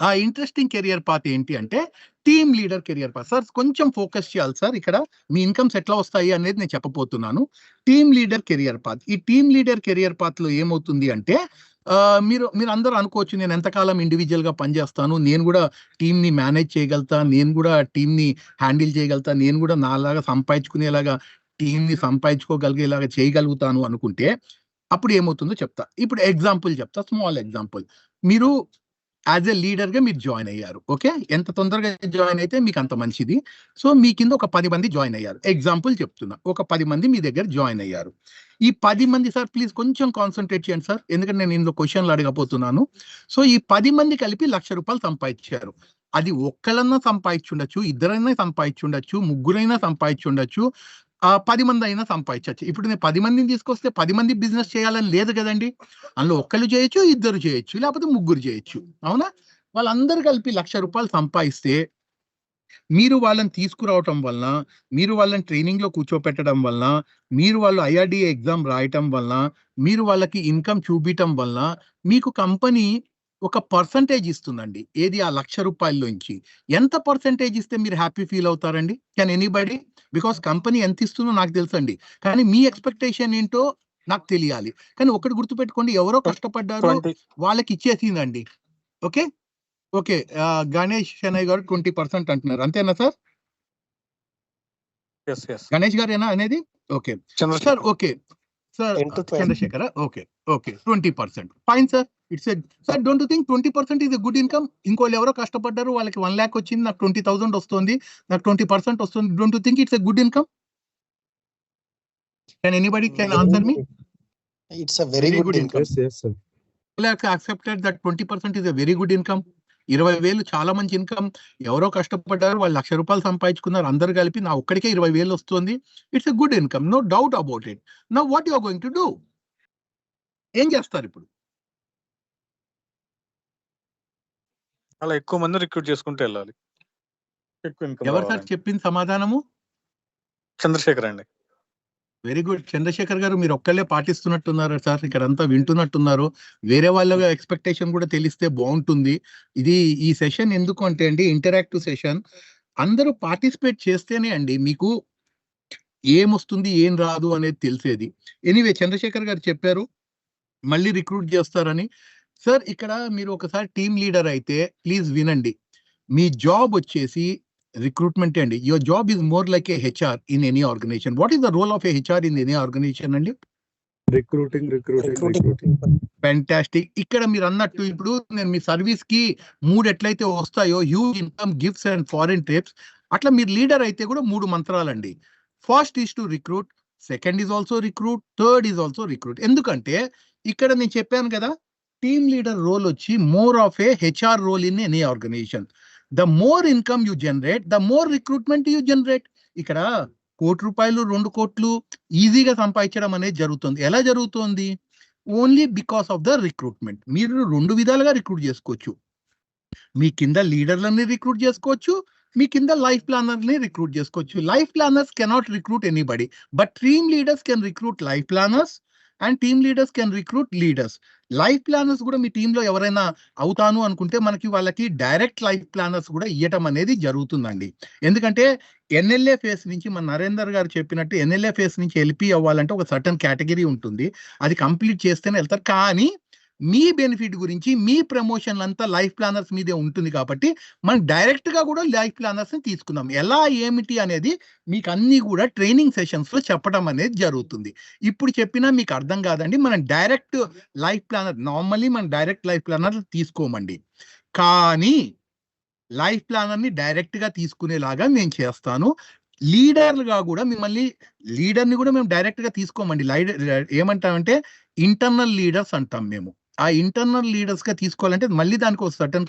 Speaker 7: ఆ ఇంట్రెస్టింగ్ కెరియర్ పాత్ ఏంటి అంటే team leader career path. Sir కొంచెం ఫోకస్ చేయాలి సార్, ఇక్కడ మీ ఇన్కమ్స్ ఎట్లా వస్తాయి అనేది నేను చెప్పబోతున్నాను. Team leader career path. ఈ టీమ్ లీడర్ కెరియర్ పాత్ లో ఏమవుతుంది అంటే మీరు అందరూ అనుకోవచ్చు నేను ఎంతకాలం ఇండివిజువల్ గా పనిచేస్తాను, నేను కూడా టీమ్ ని మేనేజ్ చేయగలుగుతా, నేను కూడా టీమ్ ని హ్యాండిల్ చేయగలుగుతా, నేను కూడా నాలాగా సంపాదించుకునేలాగా టీమ్ ని సంపాదించుకోగలిగేలాగా చేయగలుగుతాను అనుకుంటే అప్పుడు ఏమవుతుందో చెప్తా. ఇప్పుడు ఎగ్జాంపుల్ చెప్తా, స్మాల్ ఎగ్జాంపుల్. మీరు యాజ్ ఎ లీడర్ గా మీరు జాయిన్ అయ్యారు. ఓకే, ఎంత తొందరగా జాయిన్ అయితే మీకు అంత మంచిది. సో మీ కింద ఒక 10 మంది జాయిన్ అయ్యారు. ఎగ్జాంపుల్ చెప్తున్నా, ఒక 10 మంది మీ దగ్గర జాయిన్ అయ్యారు. ఈ 10 మంది సార్ ప్లీజ్ కొంచెం కాన్సన్ట్రేట్ చేయండి సార్, ఎందుకంటే నేను ఇందులో క్వశ్చన్లు అడగబోతున్నాను. సో ఈ 10 మంది కలిపి ₹1,00,000 సంపాదించారు. అది ఒక్కళ్ళన్నా సంపాదించుండొచ్చు, ఇద్దరైనా సంపాదించుండొచ్చు, ముగ్గురైనా సంపాదించుండొచ్చు, 10 మంది అయినా సంపాదించవచ్చు. ఇప్పుడు నేను 10 మందిని తీసుకొస్తే 10 మంది బిజినెస్ చేయాలని లేదు కదండి. అందులో ఒక్కళ్ళు చేయొచ్చు, ఇద్దరు చేయొచ్చు, లేకపోతే ముగ్గురు చేయొచ్చు. అవునా? వాళ్ళందరూ కలిపి ₹1,00,000 సంపాదిస్తే మీరు వాళ్ళని తీసుకురావటం వలన, మీరు వాళ్ళని ట్రైనింగ్ లో కూర్చోపెట్టడం వలన, మీరు వాళ్ళు IRDA ఎగ్జామ్ రాయటం వలన, మీరు వాళ్ళకి ఇన్కమ్ చూపించటం వలన మీకు కంపెనీ ఒక పర్సంటేజ్ ఇస్తుందండి. ఏది? ఆ ₹1,00,000లోంచి ఎంత పర్సంటేజ్ ఇస్తే మీరు హ్యాపీ ఫీల్ అవుతారండి? Can anybody? బికాస్ కంపెనీ ఎంత ఇస్తుందో నాకు తెలుసండి, కానీ మీ ఎక్స్పెక్టేషన్ ఏంటో నాకు తెలియాలి. కానీ ఒకటి గుర్తుపెట్టుకోండి, ఎవరో కష్టపడ్డారు వాళ్ళకి ఇచ్చేసిందండి. ఓకే ఓకే, గణేష్ చెన్నై గారు 20% అంటున్నారు, అంతేనా సార్? గణేష్ గారేనా అనేది? Okay sir, okay sir, Chandrasekhar, okay okay, 20%, fine sir. It's sir, don't you think 20% is a good income? ఇంకోళ్ళు ఎవరో కష్టపడ్డారు, వాళ్ళకి 1 lakh వచ్చింది, నాకు 20,000 వస్తుంది, నాకు 20% వస్తుంది. Don't you think it's a good income? Can anybody can answer me?
Speaker 8: It's a very good income.
Speaker 4: Yes, sir.
Speaker 7: Accepted that 20% is a very good income. 20,000 చాలా మంచి ఇన్కమ్. ఎవరో కష్టపడ్డారు, వాళ్ళు ₹1,00,000 సంపాదించుకున్నారు, అందరు కలిపి నా ఒక్కడికే 20,000 వస్తుంది. It's a good income, no doubt about it. Now what you are going to do? ఏం చేస్తారు ఇప్పుడు?
Speaker 9: అలా ఎక్కువ మంది రిక్రూట్ చేసుకుంటూ వెళ్ళాలి. ఎక్కువ ఇన్కమ్
Speaker 7: ఎవరు సార్ చెప్పింది సమాధానము?
Speaker 9: చంద్రశేఖర్ అండి.
Speaker 7: వెరీ గుడ్ చంద్రశేఖర్ గారు, మీరు ఒక్కళ్ళే పాటిస్తున్నట్టున్నారు సార్, ఇక్కడ అంతా వింటున్నట్టున్నారు. వేరే వాళ్ళ ఎక్స్పెక్టేషన్ కూడా తెలిస్తే బాగుంటుంది. ఈ సెషన్ ఎందుకు అంటే అండి, ఇంటరాక్టివ్ సెషన్. అందరూ పార్టిసిపేట్ చేస్తేనే అండి మీకు ఏమొస్తుంది ఏం రాదు అనేది తెలిసేది. ఎనీవే, చంద్రశేఖర్ గారు చెప్పారు మళ్ళీ రిక్రూట్ చేస్తారని. సార్, ఇక్కడ మీరు ఒకసారి టీమ్ లీడర్ అయితే ప్లీజ్ వినండి, మీ జాబ్ వచ్చేసి రిక్రూట్మెంట్ అండి. Your job is more like a HR in any organisation. What is the role of a HR in any organisation అండి?
Speaker 4: Recruiting.
Speaker 7: ఫ్యాంటాస్టిక్. ఇక్కడ మీరు అన్నట్టు ఇప్పుడు నేను మీ సర్వీస్ కి 3 ఎట్లయితే వస్తాయో, huge income, gifts and foreign trips, అట్లా మీరు లీడర్ అయితే కూడా 3 మంత్రాలండి. First is to recruit, second is also recruit, third is also recruit. ఎందుకంటే ఇక్కడ నేను చెప్పాను కదా, టీమ్ లీడర్ రోల్ వచ్చి more of a HR role in any organisation. The more income you generate, the more recruitment you generate. ఇక్కడ ₹1,00,00,000 2 కోట్లు ఈజీగా సంపాదించడం అనేది జరుగుతుంది. ఎలా జరుగుతుంది? Only because of the recruitment. మీరు 2 విధాలుగా రిక్రూట్ చేసుకోవచ్చు. మీ కింద లీడర్లని రిక్రూట్ చేసుకోవచ్చు, మీ కింద లైఫ్ ప్లానర్ని రిక్రూట్ చేసుకోవచ్చు. Life planners cannot recruit anybody, but team leaders can recruit life planners and team leaders can recruit leaders. Life planners కూడా మీ టీంలో ఎవరైనా అవుతాను అనుకుంటే మనకి వాళ్ళకి డైరెక్ట్ లైఫ్ ప్లానర్స్ కూడా ఇవ్వటం అనేది జరుగుతుందండి. ఎందుకంటే NLA ఫేస్ నుంచి మన నరేందర్ గారు చెప్పినట్టు NLA ఫేస్ నుంచి LP అవ్వాలంటే ఒక సర్టన్ కేటగిరీ ఉంటుంది, అది కంప్లీట్ చేస్తేనే వెళ్తారు. కానీ మీ బెనిఫిట్ గురించి మీ ప్రమోషన్ అంతా లైఫ్ ప్లానర్స్ మీదే ఉంటుంది కాబట్టి మనం డైరెక్ట్ గా కూడా లైఫ్ ప్లానర్స్ ని తీసుకుందాం. ఎలా ఏమిటి అనేది మీకు అన్ని కూడా ట్రైనింగ్ సెషన్స్ లో చెప్పడం అనేది జరుగుతుంది. ఇప్పుడు చెప్పినా మీకు అర్థం కాదండి, మనం డైరెక్ట్ లైఫ్ ప్లానర్, నార్మల్లీ మనం డైరెక్ట్ లైఫ్ ప్లానర్ తీసుకోమండి, కానీ లైఫ్ ప్లానర్ ని డైరెక్ట్ గా తీసుకునేలాగా నేను చేస్తాను. లీడర్లుగా కూడా మిమ్మల్ని, లీడర్ని కూడా మేము డైరెక్ట్ గా తీసుకోమండి. ఏమంటామంటే ఇంటర్నల్ లీడర్స్ అంటాం మేము. ఆ ఇంటర్నల్ లీడర్స్ గా తీసుకోవాలంటే మళ్ళీ దానికి ఒక సర్టన్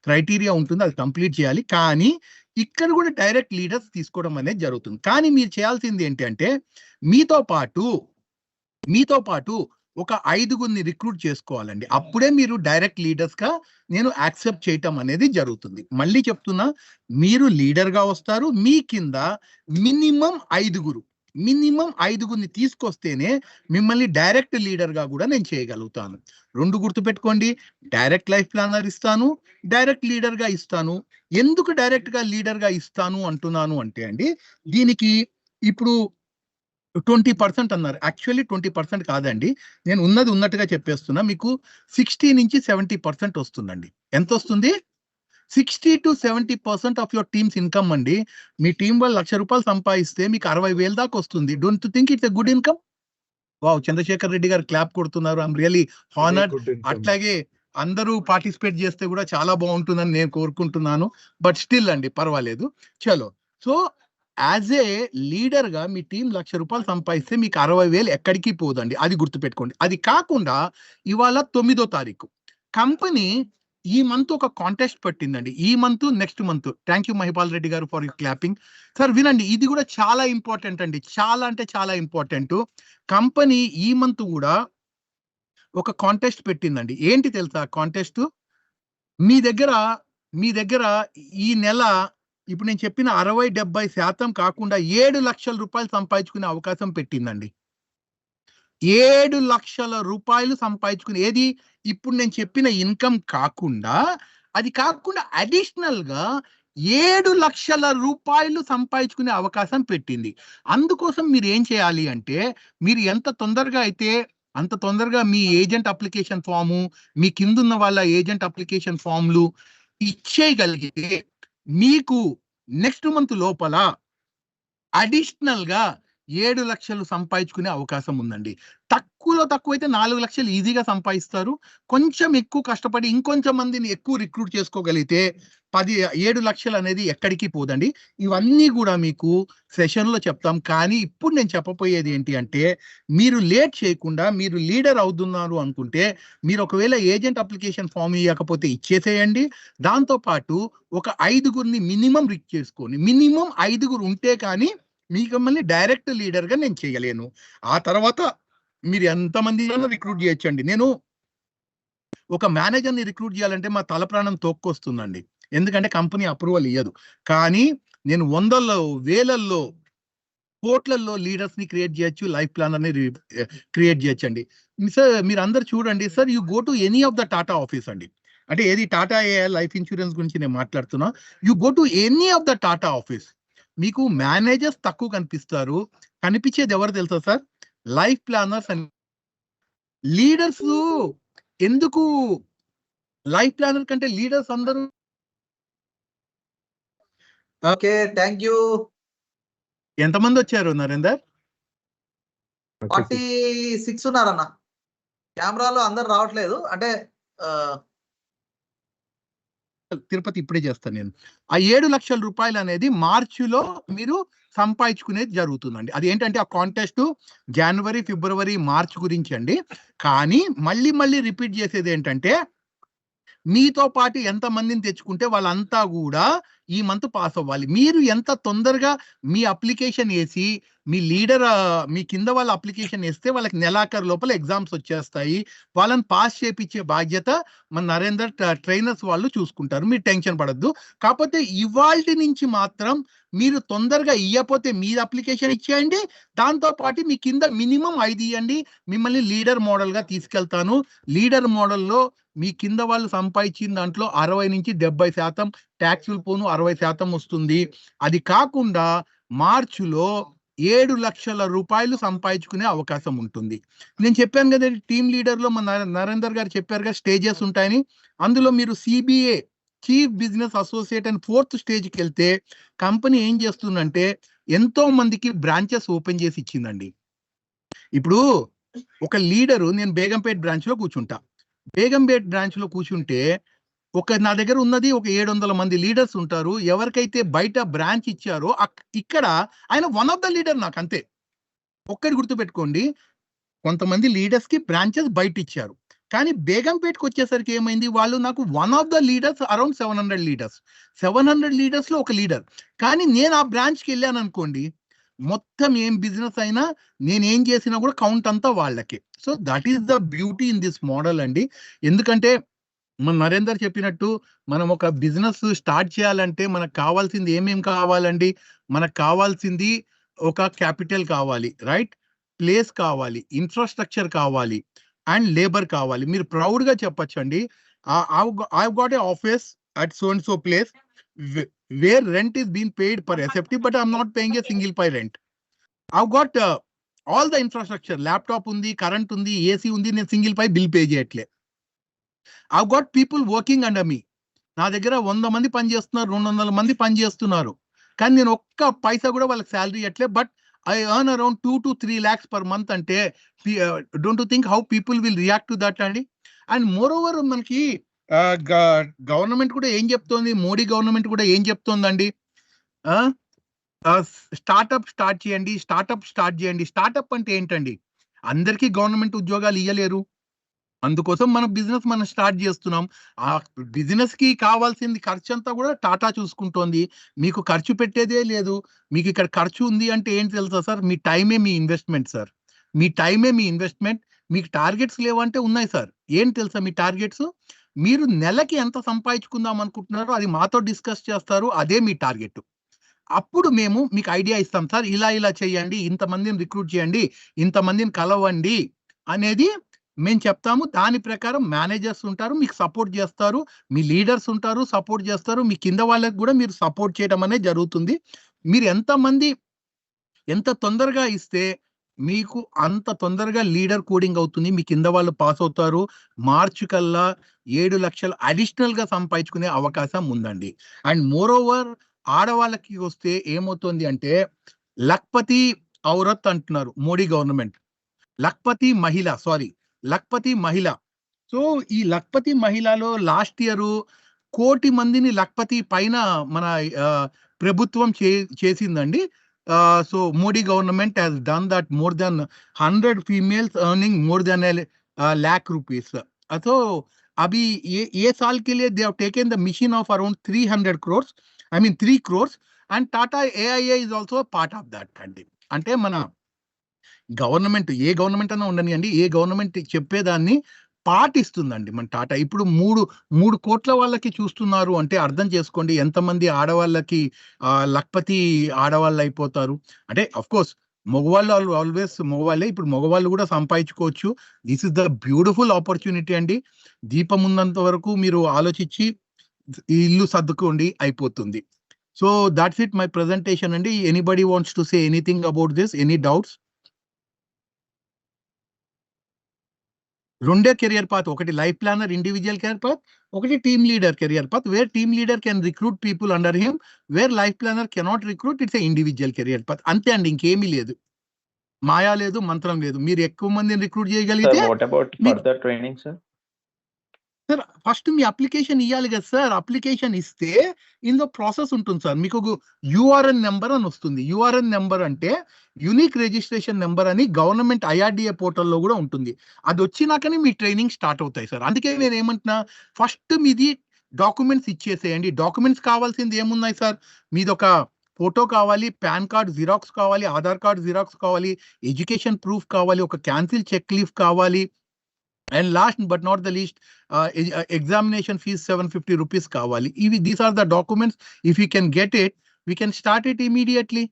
Speaker 7: క్రైటీరియా ఉంటుంది, అది కంప్లీట్ చేయాలి. కానీ ఇక్కడ కూడా డైరెక్ట్ లీడర్స్ తీసుకోవడం అనేది జరుగుతుంది. కానీ మీరు చేయాల్సింది ఏంటి అంటే మీతో పాటు ఒక 5గురిని రిక్రూట్ చేసుకోవాలండి. అప్పుడే మీరు డైరెక్ట్ లీడర్స్ గా నేను యాక్సెప్ట్ చేయటం అనేది జరుగుతుంది. మళ్ళీ చెప్తున్నా, మీరు లీడర్ గా వస్తారు, మీ కింద మినిమం 5గురిని తీసుకొస్తేనే మిమ్మల్ని డైరెక్ట్ లీడర్ గా కూడా నేను చేయగలుగుతాను. 2 గుర్తుపెట్టుకోండి, డైరెక్ట్ లైఫ్ ప్లానర్ ఇస్తాను, డైరెక్ట్ లీడర్ గా ఇస్తాను. ఎందుకు డైరెక్ట్ గా లీడర్ గా ఇస్తాను అంటున్నాను అంటే అండి, దీనికి ఇప్పుడు 20% అన్నారు. యాక్చువల్లీ 20% కాదండి, నేను ఉన్నది ఉన్నట్టుగా చెప్పేస్తున్నా. మీకు 60 నుంచి 70% వస్తుందండి. ఎంత వస్తుంది? 60 to 70% of your teams income అండి. మీ టీం వాళ్ళు ₹1,00,000 సంపాదిస్తే మీకు 60,000 దాకా వస్తుంది. Don't you think it's a good income? Wow, Chandrashekar Reddy గారు క్లాప్ కొడుతున్నారు. I'm really honoured. అట్లాగే అందరూ పార్టిసిపేట్ చేస్తే కూడా చాలా బాగుంటుందని నేను కోరుకుంటున్నాను. బట్ స్టిల్ అండి, పర్వాలేదు. చలో, సో యాజ్ ఏ లీడర్ గా మీ టీం ₹1,00,000 సంపాదిస్తే మీకు 60,000 ఎక్కడికి పోదండి. అది గుర్తుపెట్టుకోండి. అది కాకుండా ఇవాళ 9వ తారీఖు కంపెనీ ఈ మంత్ ఒక కాంటెస్ట్ పెట్టిందండి. ఈ month, next month. Thank you Mahipal Reddy గారు ఫర్ యూర్ క్లాపింగ్. సార్ వినండి, ఇది కూడా చాలా ఇంపార్టెంట్ అండి. చాలా అంటే చాలా ఇంపార్టెంట్. కంపెనీ ఈ మంత్ కూడా ఒక కాంటెస్ట్ పెట్టిందండి. ఏంటి తెలుసా కాంటెస్ట్? మీ దగ్గర ఈ నెల ఇప్పుడు నేను చెప్పిన 60-70% కాకుండా ₹7,00,000 సంపాదించుకునే అవకాశం పెట్టిందండి. ₹7,00,000 సంపాదించుకునే, ఏది ఇప్పుడు నేను చెప్పిన ఇన్కమ్ కాకుండా, అది కాకుండా అడిషనల్ గా ₹7,00,000 సంపాదించుకునే అవకాశం పెట్టింది. అందుకోసం మీరు ఏం చేయాలి అంటే, మీరు ఎంత తొందరగా అయితే అంత తొందరగా మీ ఏజెంట్ అప్లికేషన్ ఫాము, మీ కింద ఉన్న వాళ్ళ ఏజెంట్ అప్లికేషన్ ఫామ్లు ఇచ్చేయగలిగితే మీకు నెక్స్ట్ మంత్ లోపల అడిషనల్ గా 7,00,000 సంపాదించుకునే అవకాశం ఉందండి. తక్కువలో తక్కువైతే 4,00,000 ఈజీగా సంపాదిస్తారు. కొంచెం ఎక్కువ కష్టపడి ఇంకొంచెం మందిని ఎక్కువ రిక్రూట్ చేసుకోగలిగితే 7,00,000 అనేది ఎక్కడికి పోదండి. ఇవన్నీ కూడా మీకు సెషన్ లో చెప్తాం. కానీ ఇప్పుడు నేను చెప్పబోయేది ఏంటి అంటే, మీరు లేట్ చేయకుండా, మీరు లీడర్ అవుతున్నారు అనుకుంటే, మీరు ఒకవేళ ఏజెంట్ అప్లికేషన్ ఫామ్ ఇవ్వకపోతే ఇచ్చేసేయండి. దాంతో పాటు ఒక 5గురిని మినిమం రిక్ చేసుకోండి. మినిమం 5గురు ఉంటే కానీ మిమ్మల్ని డైరెక్ట్ లీడర్ గా నేను చేయలేను. ఆ తర్వాత మీరు ఎంతమంది రిక్రూట్ చేయొచ్చండి. నేను ఒక మేనేజర్ని రిక్రూట్ చేయాలంటే మా తల ప్రాణం తోక్కొస్తుందండి. ఎందుకంటే కంపెనీ అప్రూవల్ ఇవ్వదు. కానీ నేను 100ల్లో, 1000ల్లో, కోట్లల్లో లీడర్స్ ని క్రియేట్ చేయొచ్చు, లైఫ్ ప్లానర్ ని క్రియేట్ చేయొచ్చండి. సార్ మీరు అందరు చూడండి sir, you go to any of the Tata office అండి. అంటే ఏది టాటా లైఫ్ ఇన్సూరెన్స్ గురించి నేను మాట్లాడుతున్నా. You go to any of the Tata office, మీకు మేనేజర్స్ తక్కువ కనిపిస్తారు. కనిపించేది ఎవరు తెలుసా sir? Life planners and leaders. ఎందుకు లైఫ్ ప్లానర్ కంటే లీడర్స్ అందరూ?
Speaker 1: Okay, thank you.
Speaker 7: ఎంతమంది వచ్చారు నరేందర్?
Speaker 1: 46 ఉన్నారన్న. కెమెరాలో అందరు రావట్లేదు. అంటే
Speaker 7: తిరుపతి ఇప్పుడే చేస్తాను నేను. ఆ ₹7,00,000 అనేది మార్చిలో మీరు సంపాదించుకునేది జరుగుతుందండి. అది ఏంటంటే ఆ కాంటెస్ట్ జనవరి, ఫిబ్రవరి, మార్చ్ గురించి అండి. కానీ మళ్ళీ రిపీట్ చేసేది ఏంటంటే, మీతో పాటు ఎంత మందిని తెచ్చుకుంటే వాళ్ళంతా కూడా ఈ మంత్ పాస్ అవ్వాలి. మీరు ఎంత తొందరగా మీ అప్లికేషన్ వేసి, మీ లీడర్ మీ కింద వాళ్ళ అప్లికేషన్ వేస్తే వాళ్ళకి నెలాఖరు లోపల ఎగ్జామ్స్ వచ్చేస్తాయి. వాళ్ళని పాస్ చేయించే బాధ్యత మన నరేందర్ ట్రైనర్స్ వాళ్ళు చూసుకుంటారు. మీరు టెన్షన్ పడద్దు. కాకపోతే ఇవాల్టి నుంచి మాత్రం మీరు తొందరగా ఇవ్వకపోతే మీరు అప్లికేషన్ ఇచ్చేయండి. దాంతో పాటు మీ కింద మినిమం 5 ఇవ్వండి. మిమ్మల్ని లీడర్ మోడల్ గా తీసుకెళ్తాను. లీడర్ మోడల్లో మీ కింద వాళ్ళు సంపాదించిన దాంట్లో 60 నుంచి 70% ట్యాక్సులు పోను 60% వస్తుంది. అది కాకుండా మార్చిలో ₹7,00,000 సంపాదించుకునే అవకాశం ఉంటుంది. నేను చెప్పాను కదా, టీమ్ లీడర్ లో మన నరేందర్ గారు చెప్పారు కదా స్టేజెస్ ఉంటాయని. అందులో మీరు CBA, చీఫ్ బిజినెస్ అసోసియేట్ అని 4th స్టేజ్కి వెళ్తే కంపెనీ ఏం చేస్తుందంటే ఎంతో మందికి బ్రాంచెస్ ఓపెన్ చేసి ఇచ్చిందండి. ఇప్పుడు ఒక లీడరు, నేను బేగంపేట్ బ్రాంచ్ లో కూర్చుంటా. బేగంపేట్ బ్రాంచ్ లో కూర్చుంటే నా దగ్గర ఉన్నది ఒక 700 మంది లీడర్స్ ఉంటారు. ఎవరికైతే బయట బ్రాంచ్ ఇచ్చారో ఇక్కడ ఆయన వన్ ఆఫ్ ద లీడర్ నాకు, అంతే. ఒక్కటి గుర్తుపెట్టుకోండి, కొంతమంది లీడర్స్ కి బ్రాంచెస్ బయట ఇచ్చారు. కానీ బేగంపేట్కి వచ్చేసరికి ఏమైంది, వాళ్ళు నాకు one of the leaders, around 700 leaders, 700 leaders లో ఒక లీడర్. కానీ నేను ఆ బ్రాంచ్కి వెళ్ళాను అనుకోండి, మొత్తం ఏం బిజినెస్ అయినా నేను ఏం చేసినా కూడా కౌంట్ అంతా వాళ్ళకి. So that is the beauty in this model అండి. ఎందుకంటే మన నరేందర్ చెప్పినట్టు మనం ఒక బిజినెస్ స్టార్ట్ చేయాలంటే మనకు కావాల్సింది ఏమేం కావాలండి? మనకు కావాల్సింది ఒక క్యాపిటల్ కావాలి, రైట్? ప్లేస్ కావాలి, ఇన్ఫ్రాస్ట్రక్చర్ కావాలి అండ్ లేబర్ కావాలి. మీరు ప్రౌడ్ గా చెప్పొచ్చండి, I got a office at so and so place where rent is being paid per SFT, but I'm not paying a single pie rent. I've got all the infrastructure, laptop undi, current undi, AC undi, నేను single పై bill pay చేయట్లే. I've got people working under me. నా దగ్గర 100 మంది పని చేస్తున్నారు, 200 మంది పని చేస్తున్నారు, కానీ నేను ఒక్క పైసా కూడా వాళ్ళకి శాలరీ ఇవ్వట్లే. But I earn around 2 to 3 lakhs per month అంటే don't you think how people will react to that అండి? అండ్ మోర్ ఓవర్ మనకి గవర్నమెంట్ కూడా ఏం చెప్తోంది, మోడీ గవర్నమెంట్ కూడా ఏం చెప్తోందండి, స్టార్ట్అప్ స్టార్ట్ చేయండి, స్టార్ట్అప్ స్టార్ట్ చేయండి. స్టార్ట్అప్ అంటే ఏంటండి? అందరికీ గవర్నమెంట్ ఉద్యోగాలు ఇవ్వలేరు, అందుకోసం మన బిజినెస్ మనం స్టార్ట్ చేస్తున్నాం. ఆ బిజినెస్ కి కావాల్సింది ఖర్చు అంతా కూడా టాటా చూసుకుంటోంది, మీకు ఖర్చు పెట్టేదే లేదు. మీకు ఇక్కడ ఖర్చు ఉంది అంటే ఏంటి తెలుసా సార్? మీ టైమే మీ ఇన్వెస్ట్మెంట్ సార్, మీ టైమే మీ ఇన్వెస్ట్మెంట్. మీకు టార్గెట్స్ లేవంటే ఉన్నాయి సార్. ఏం తెలుసా మీ టార్గెట్స్? మీరు నెలకి ఎంత సంపాదించుకుందాం అనుకుంటున్నారో అది మాతో డిస్కస్ చేస్తారు, అదే మీ టార్గెట్. అప్పుడు మేము మీకు ఐడియా ఇస్తాం సార్, ఇలా ఇలా చేయండి, ఇంతమందిని రిక్రూట్ చేయండి, ఇంతమందిని కలవండి అనేది మేము చెప్తాము. దాని ప్రకారం మేనేజర్స్ ఉంటారు, మీకు సపోర్ట్ చేస్తారు, మీ లీడర్స్ ఉంటారు, సపోర్ట్ చేస్తారు. మీ కింద వాళ్ళకి కూడా మీరు సపోర్ట్ చేయడం అనేది జరుగుతుంది. మీరు ఎంత తొందరగా ఇస్తే మీకు అంత తొందరగా లీడర్ కోడింగ్ అవుతుంది, మీ కింద వాళ్ళు పాస్ అవుతారు. మార్చి కల్లా 7 లక్షలు అడిషనల్ గా సంపాదించుకునే అవకాశం ఉందండి. అండ్ మోర్ ఓవర్ ఆడవాళ్ళకి వస్తే ఏమవుతుంది అంటే లక్పతి ఔరత్ అంటున్నారు మోడీ గవర్నమెంట్, లక్పతి మహిళ. సో ఈ లక్పతి మహిళలో లాస్ట్ ఇయర్ 1 కోటి మందిని లక్పతి పైన మన ప్రభుత్వం చేసిందండి. So Modi government has done that, more than 100 females earning more than a lakh rupees. So abhi ye saal ke liye they have taken the mission of around 300 crores, I mean 3 crores, and Tata AIA is also a part of that. అంటే మన government ఏ government అన్నా ఉండనియండి, ఏ government చెప్పేదాన్ని పాటిస్తుందండి మన టాటా. ఇప్పుడు 3 కోట్ల వాళ్ళకి చూస్తున్నారు అంటే అర్థం చేసుకోండి ఎంతమంది ఆడవాళ్ళకి లక్పతి ఆడవాళ్ళు అయిపోతారు. అంటే అఫ్ కోర్స్ మగవాళ్ళు ఆల్వేస్ మగవాళ్ళే, ఇప్పుడు మగవాళ్ళు కూడా సంపాదించుకోవచ్చు. This is the beautiful opportunity అండి. దీపం ఉన్నంత వరకు మీరు ఆలోచించి ఇల్లు సర్దుకోండి, అయిపోతుంది. So that's it my presentation అండి. Anybody wants to say anything about this? Any doubts? రెండే కెరియర్ పాత్, ఒకటి life planner individual career path, ఒకటి team leader career path. Where team leader can recruit people under him, where life planner cannot recruit, it's a individual career path. అంతే అండి, ఇంకేమీ లేదు, మాయా లేదు, మంత్రం లేదు. మీరు ఎక్కువ మందిని రిక్రూట్ చేయగలిగితే సార్ ఫస్ట్ మీ అప్లికేషన్ ఇవ్వాలి కదా సార్. అప్లికేషన్ ఇస్తే ఇందులో ప్రాసెస్ ఉంటుంది సార్. మీకు ఒక యూఆర్ఎన్ నెంబర్ అని వస్తుంది. యూఆర్ఎన్ నెంబర్ అంటే యూనిక్ రిజిస్ట్రేషన్ నెంబర్ అని గవర్నమెంట్ IRDA పోర్టల్లో కూడా ఉంటుంది. అది వచ్చినాకనే మీ ట్రైనింగ్ స్టార్ట్ అవుతాయి సార్. అందుకే నేను ఏమంటున్నా, ఫస్ట్ మీది డాక్యుమెంట్స్ ఇచ్చేసేయండి. డాక్యుమెంట్స్ కావాల్సింది ఏమున్నాయి సార్? మీది ఒక ఫోటో కావాలి, పాన్ కార్డ్ జిరాక్స్ కావాలి, ఆధార్ కార్డ్ జిరాక్స్ కావాలి, ఎడ్యుకేషన్ ప్రూఫ్ కావాలి, ఒక క్యాన్సిల్ చెక్ లీఫ్ కావాలి, and last but not the least examination fees 750 rupees kavali. These are the documents. If you can get it, we can start it immediately.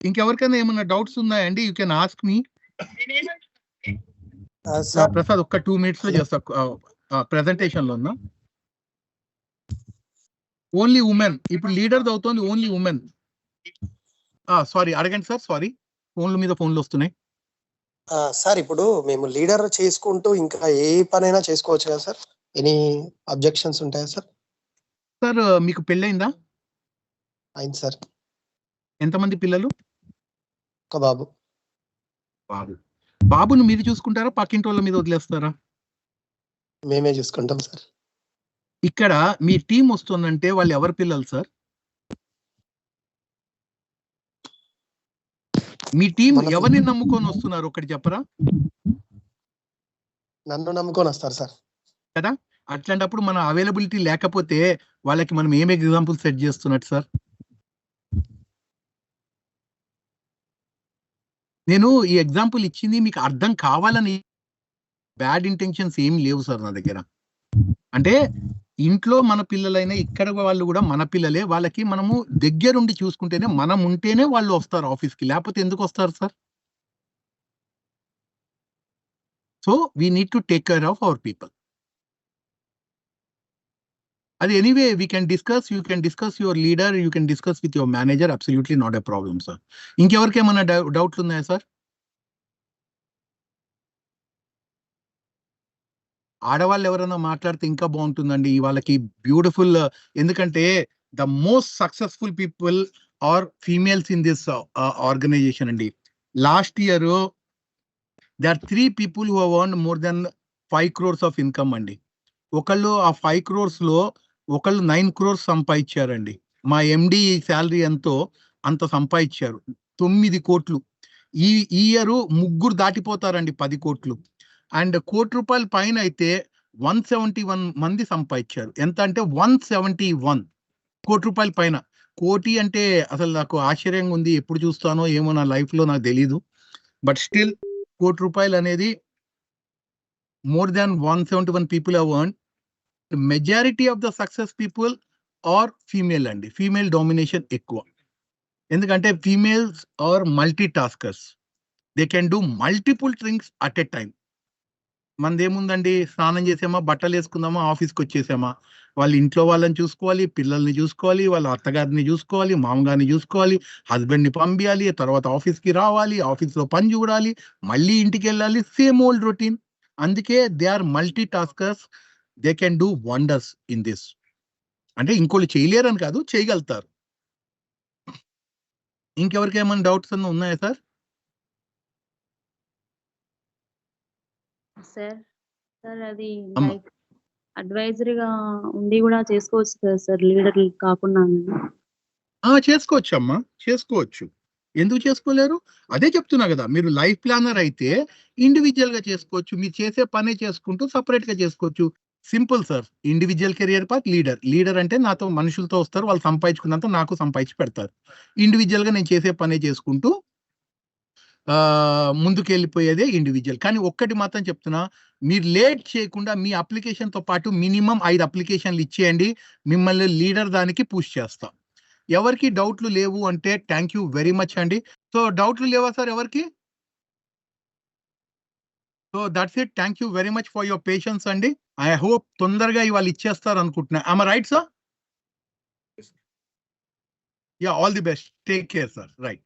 Speaker 7: ఇంకెవరికైనా ఏమైనా doubts ఉన్నాయండి? You can ask me. Prasad ఒక్క 2 minutes లో చేస్తా. Presentation లో ఉన్నా only women. ఇప్పుడు leader అవుతుంది ఓన్లీ ఉమెన్. సారీ అడగండి సార్. సారీ, ఫోన్ల మీద ఫోన్లు వస్తున్నాయి
Speaker 8: సార్. ఇప్పుడు మేము లీడర్ చేసుకుంటూ ఇంకా ఏ పనైనా చేసుకోవచ్చు కదా సార్? ఎనీ అబ్జెక్షన్స్ ఉంటాయా సార్?
Speaker 7: సార్ మీకు పెళ్ళైందా?
Speaker 8: అయింది సార్.
Speaker 7: ఎంతమంది పిల్లలు?
Speaker 8: ఒక బాబు.
Speaker 7: బాబును మీరు చూసుకుంటారా, పక్కింటి వాళ్ళ మీద వదిలేస్తారా?
Speaker 8: మేమే చూసుకుంటాం సార్.
Speaker 7: ఇక్కడ మీ టీం వస్తుందంటే వాళ్ళు ఎవరి పిల్లలు సార్? మీ టీం ఎవరిని నమ్ముకొని వస్తున్నారు ఒకటి చెప్పరా?
Speaker 8: నన్ను నమ్ముకొని వస్తారు సార్
Speaker 7: కదా. అట్లాంటప్పుడు మన అవైలబిలిటీ లేకపోతే వాళ్ళకి మనం ఏం ఎగ్జాంపుల్ సెట్ చేస్తున్నట్టు సార్? నేను ఈ ఎగ్జాంపుల్ ఇచ్చింది మీకు అర్థం కావాలని, బ్యాడ్ ఇంటెన్షన్స్ ఏమి లేవు సార్ నా దగ్గర. అంటే ఇంట్లో మన పిల్లలైనా ఇక్కడ వాళ్ళు కూడా మన పిల్లలే, వాళ్ళకి మనము దగ్గరుండి చూసుకుంటేనే, మనం ఉంటేనే వాళ్ళు వస్తారు ఆఫీస్కి, లేకపోతే ఎందుకు వస్తారు sir? So we need to take care of our people. అది anyway we can discuss, you can discuss your leader, you can discuss with your manager, absolutely not a problem sir. ఇంకెవరికి ఏమైనా డౌట్లు ఉన్నాయా సార్? ఆడవాళ్ళు ఎవరైనా మాట్లాడితే ఇంకా బాగుంటుందండి వాళ్ళకి. బ్యూటిఫుల్, ఎందుకంటే the most successful people are females in this organisation అండి. Last year they are 3 people who have earned more than 5 crores of income అండి. ఒకళ్ళు ఆ 5 crores లో ఒకళ్ళు 9 crores సంపాదించారండి. మా ఎండి శాలరీ ఎంతో అంత సంపాదించారు, 9 కోట్లు. ఈ ఇయర్ ముగ్గురు దాటిపోతారండి 10 కోట్లు. అండ్ ₹1,00,00,000 పైన అయితే 171 మంది సంపాదించారు. ఎంత అంటే 171 ₹1,00,00,000 పైన. కోటి అంటే అసలు నాకు ఆశ్చర్యంగా ఉంది, ఎప్పుడు చూస్తానో ఏమో నా లైఫ్ లో నాకు తెలీదు. బట్ స్టిల్ ₹1,00,00,000 అనేది more than 171 people have earned. Majority of the success people are female అండి. ఫీమేల్ డామినేషన్ ఎక్కువ, ఎందుకంటే females are multi taskers, they can do multiple things at a time. మనదేముందండి, స్నానం చేసామా, బట్టలు వేసుకుందామా, ఆఫీస్కి వచ్చేసామా, వాళ్ళ ఇంట్లో వాళ్ళని చూసుకోవాలి, పిల్లల్ని చూసుకోవాలి, వాళ్ళ అత్తగారిని చూసుకోవాలి, మామగారిని చూసుకోవాలి, హస్బెండ్ని పంపించాలి, తర్వాత ఆఫీస్కి రావాలి, ఆఫీస్లో పని చూడాలి, మళ్ళీ ఇంటికి వెళ్ళాలి, సేమ్ ఓల్డ్ రొటీన్. అందుకే they are multi taskers, they can do wonders in this. అంటే ఇంకోళ్ళు చేయలేరని కాదు, చేయగలుగుతారు. ఇంకెవరికి ఏమైనా డౌట్స్ అన్న ఉన్నాయా సార్?
Speaker 2: సార్ అది
Speaker 7: అమ్మ.
Speaker 2: లైక్ అడ్వైజరీగా ఉండి కూడా చేసుకోవచ్చు కదా సార్, లీడర్ కాకుండా.
Speaker 7: చేసుకోవచ్చు అమ్మా, చేసుకోవచ్చు. ఎందుకు చేసుకోలేరు? అదే చెప్తున్నా కదా, మీరు లైఫ్ ప్లానర్ అయితే ఇండివిజువల్ గా చేసుకోవచ్చు, మీరు చేసే పనే చేసుకుంటూ సపరేట్ గా చేసుకోవచ్చు. Simple sir. Individual career path, leader అంటే నాతో మనుషులతో వస్తారు, వాళ్ళు సంపాదించుకున్నంత నాకు సంపాదించి పెడతారు. ఇండివిజువల్ గా నేను చేసే పనే చేసుకుంటూ ముందుకు వెళ్ళిపోయేదే ఇండివిజువల్. కానీ ఒక్కటి మాత్రం చెప్తున్నా, మీరు లేట్ చేయకుండా మీ అప్లికేషన్ తో పాటు మినిమం 5 అప్లికేషన్లు ఇచ్చేయండి, మిమ్మల్ని లీడర్ దానికి పుష్ చేస్తా. ఎవరికి డౌట్లు లేవు అంటే థ్యాంక్ యూ వెరీ మచ్ అండి. సో డౌట్లు లేవా సార్ ఎవరికి? So that's it. Thank you very much for your patience అండి. ఐ హోప్ తొందరగా ఇవాళ ఇచ్చేస్తారు అనుకుంటున్నా. am I right sir? Yeah, all the best. Take care sir. Right.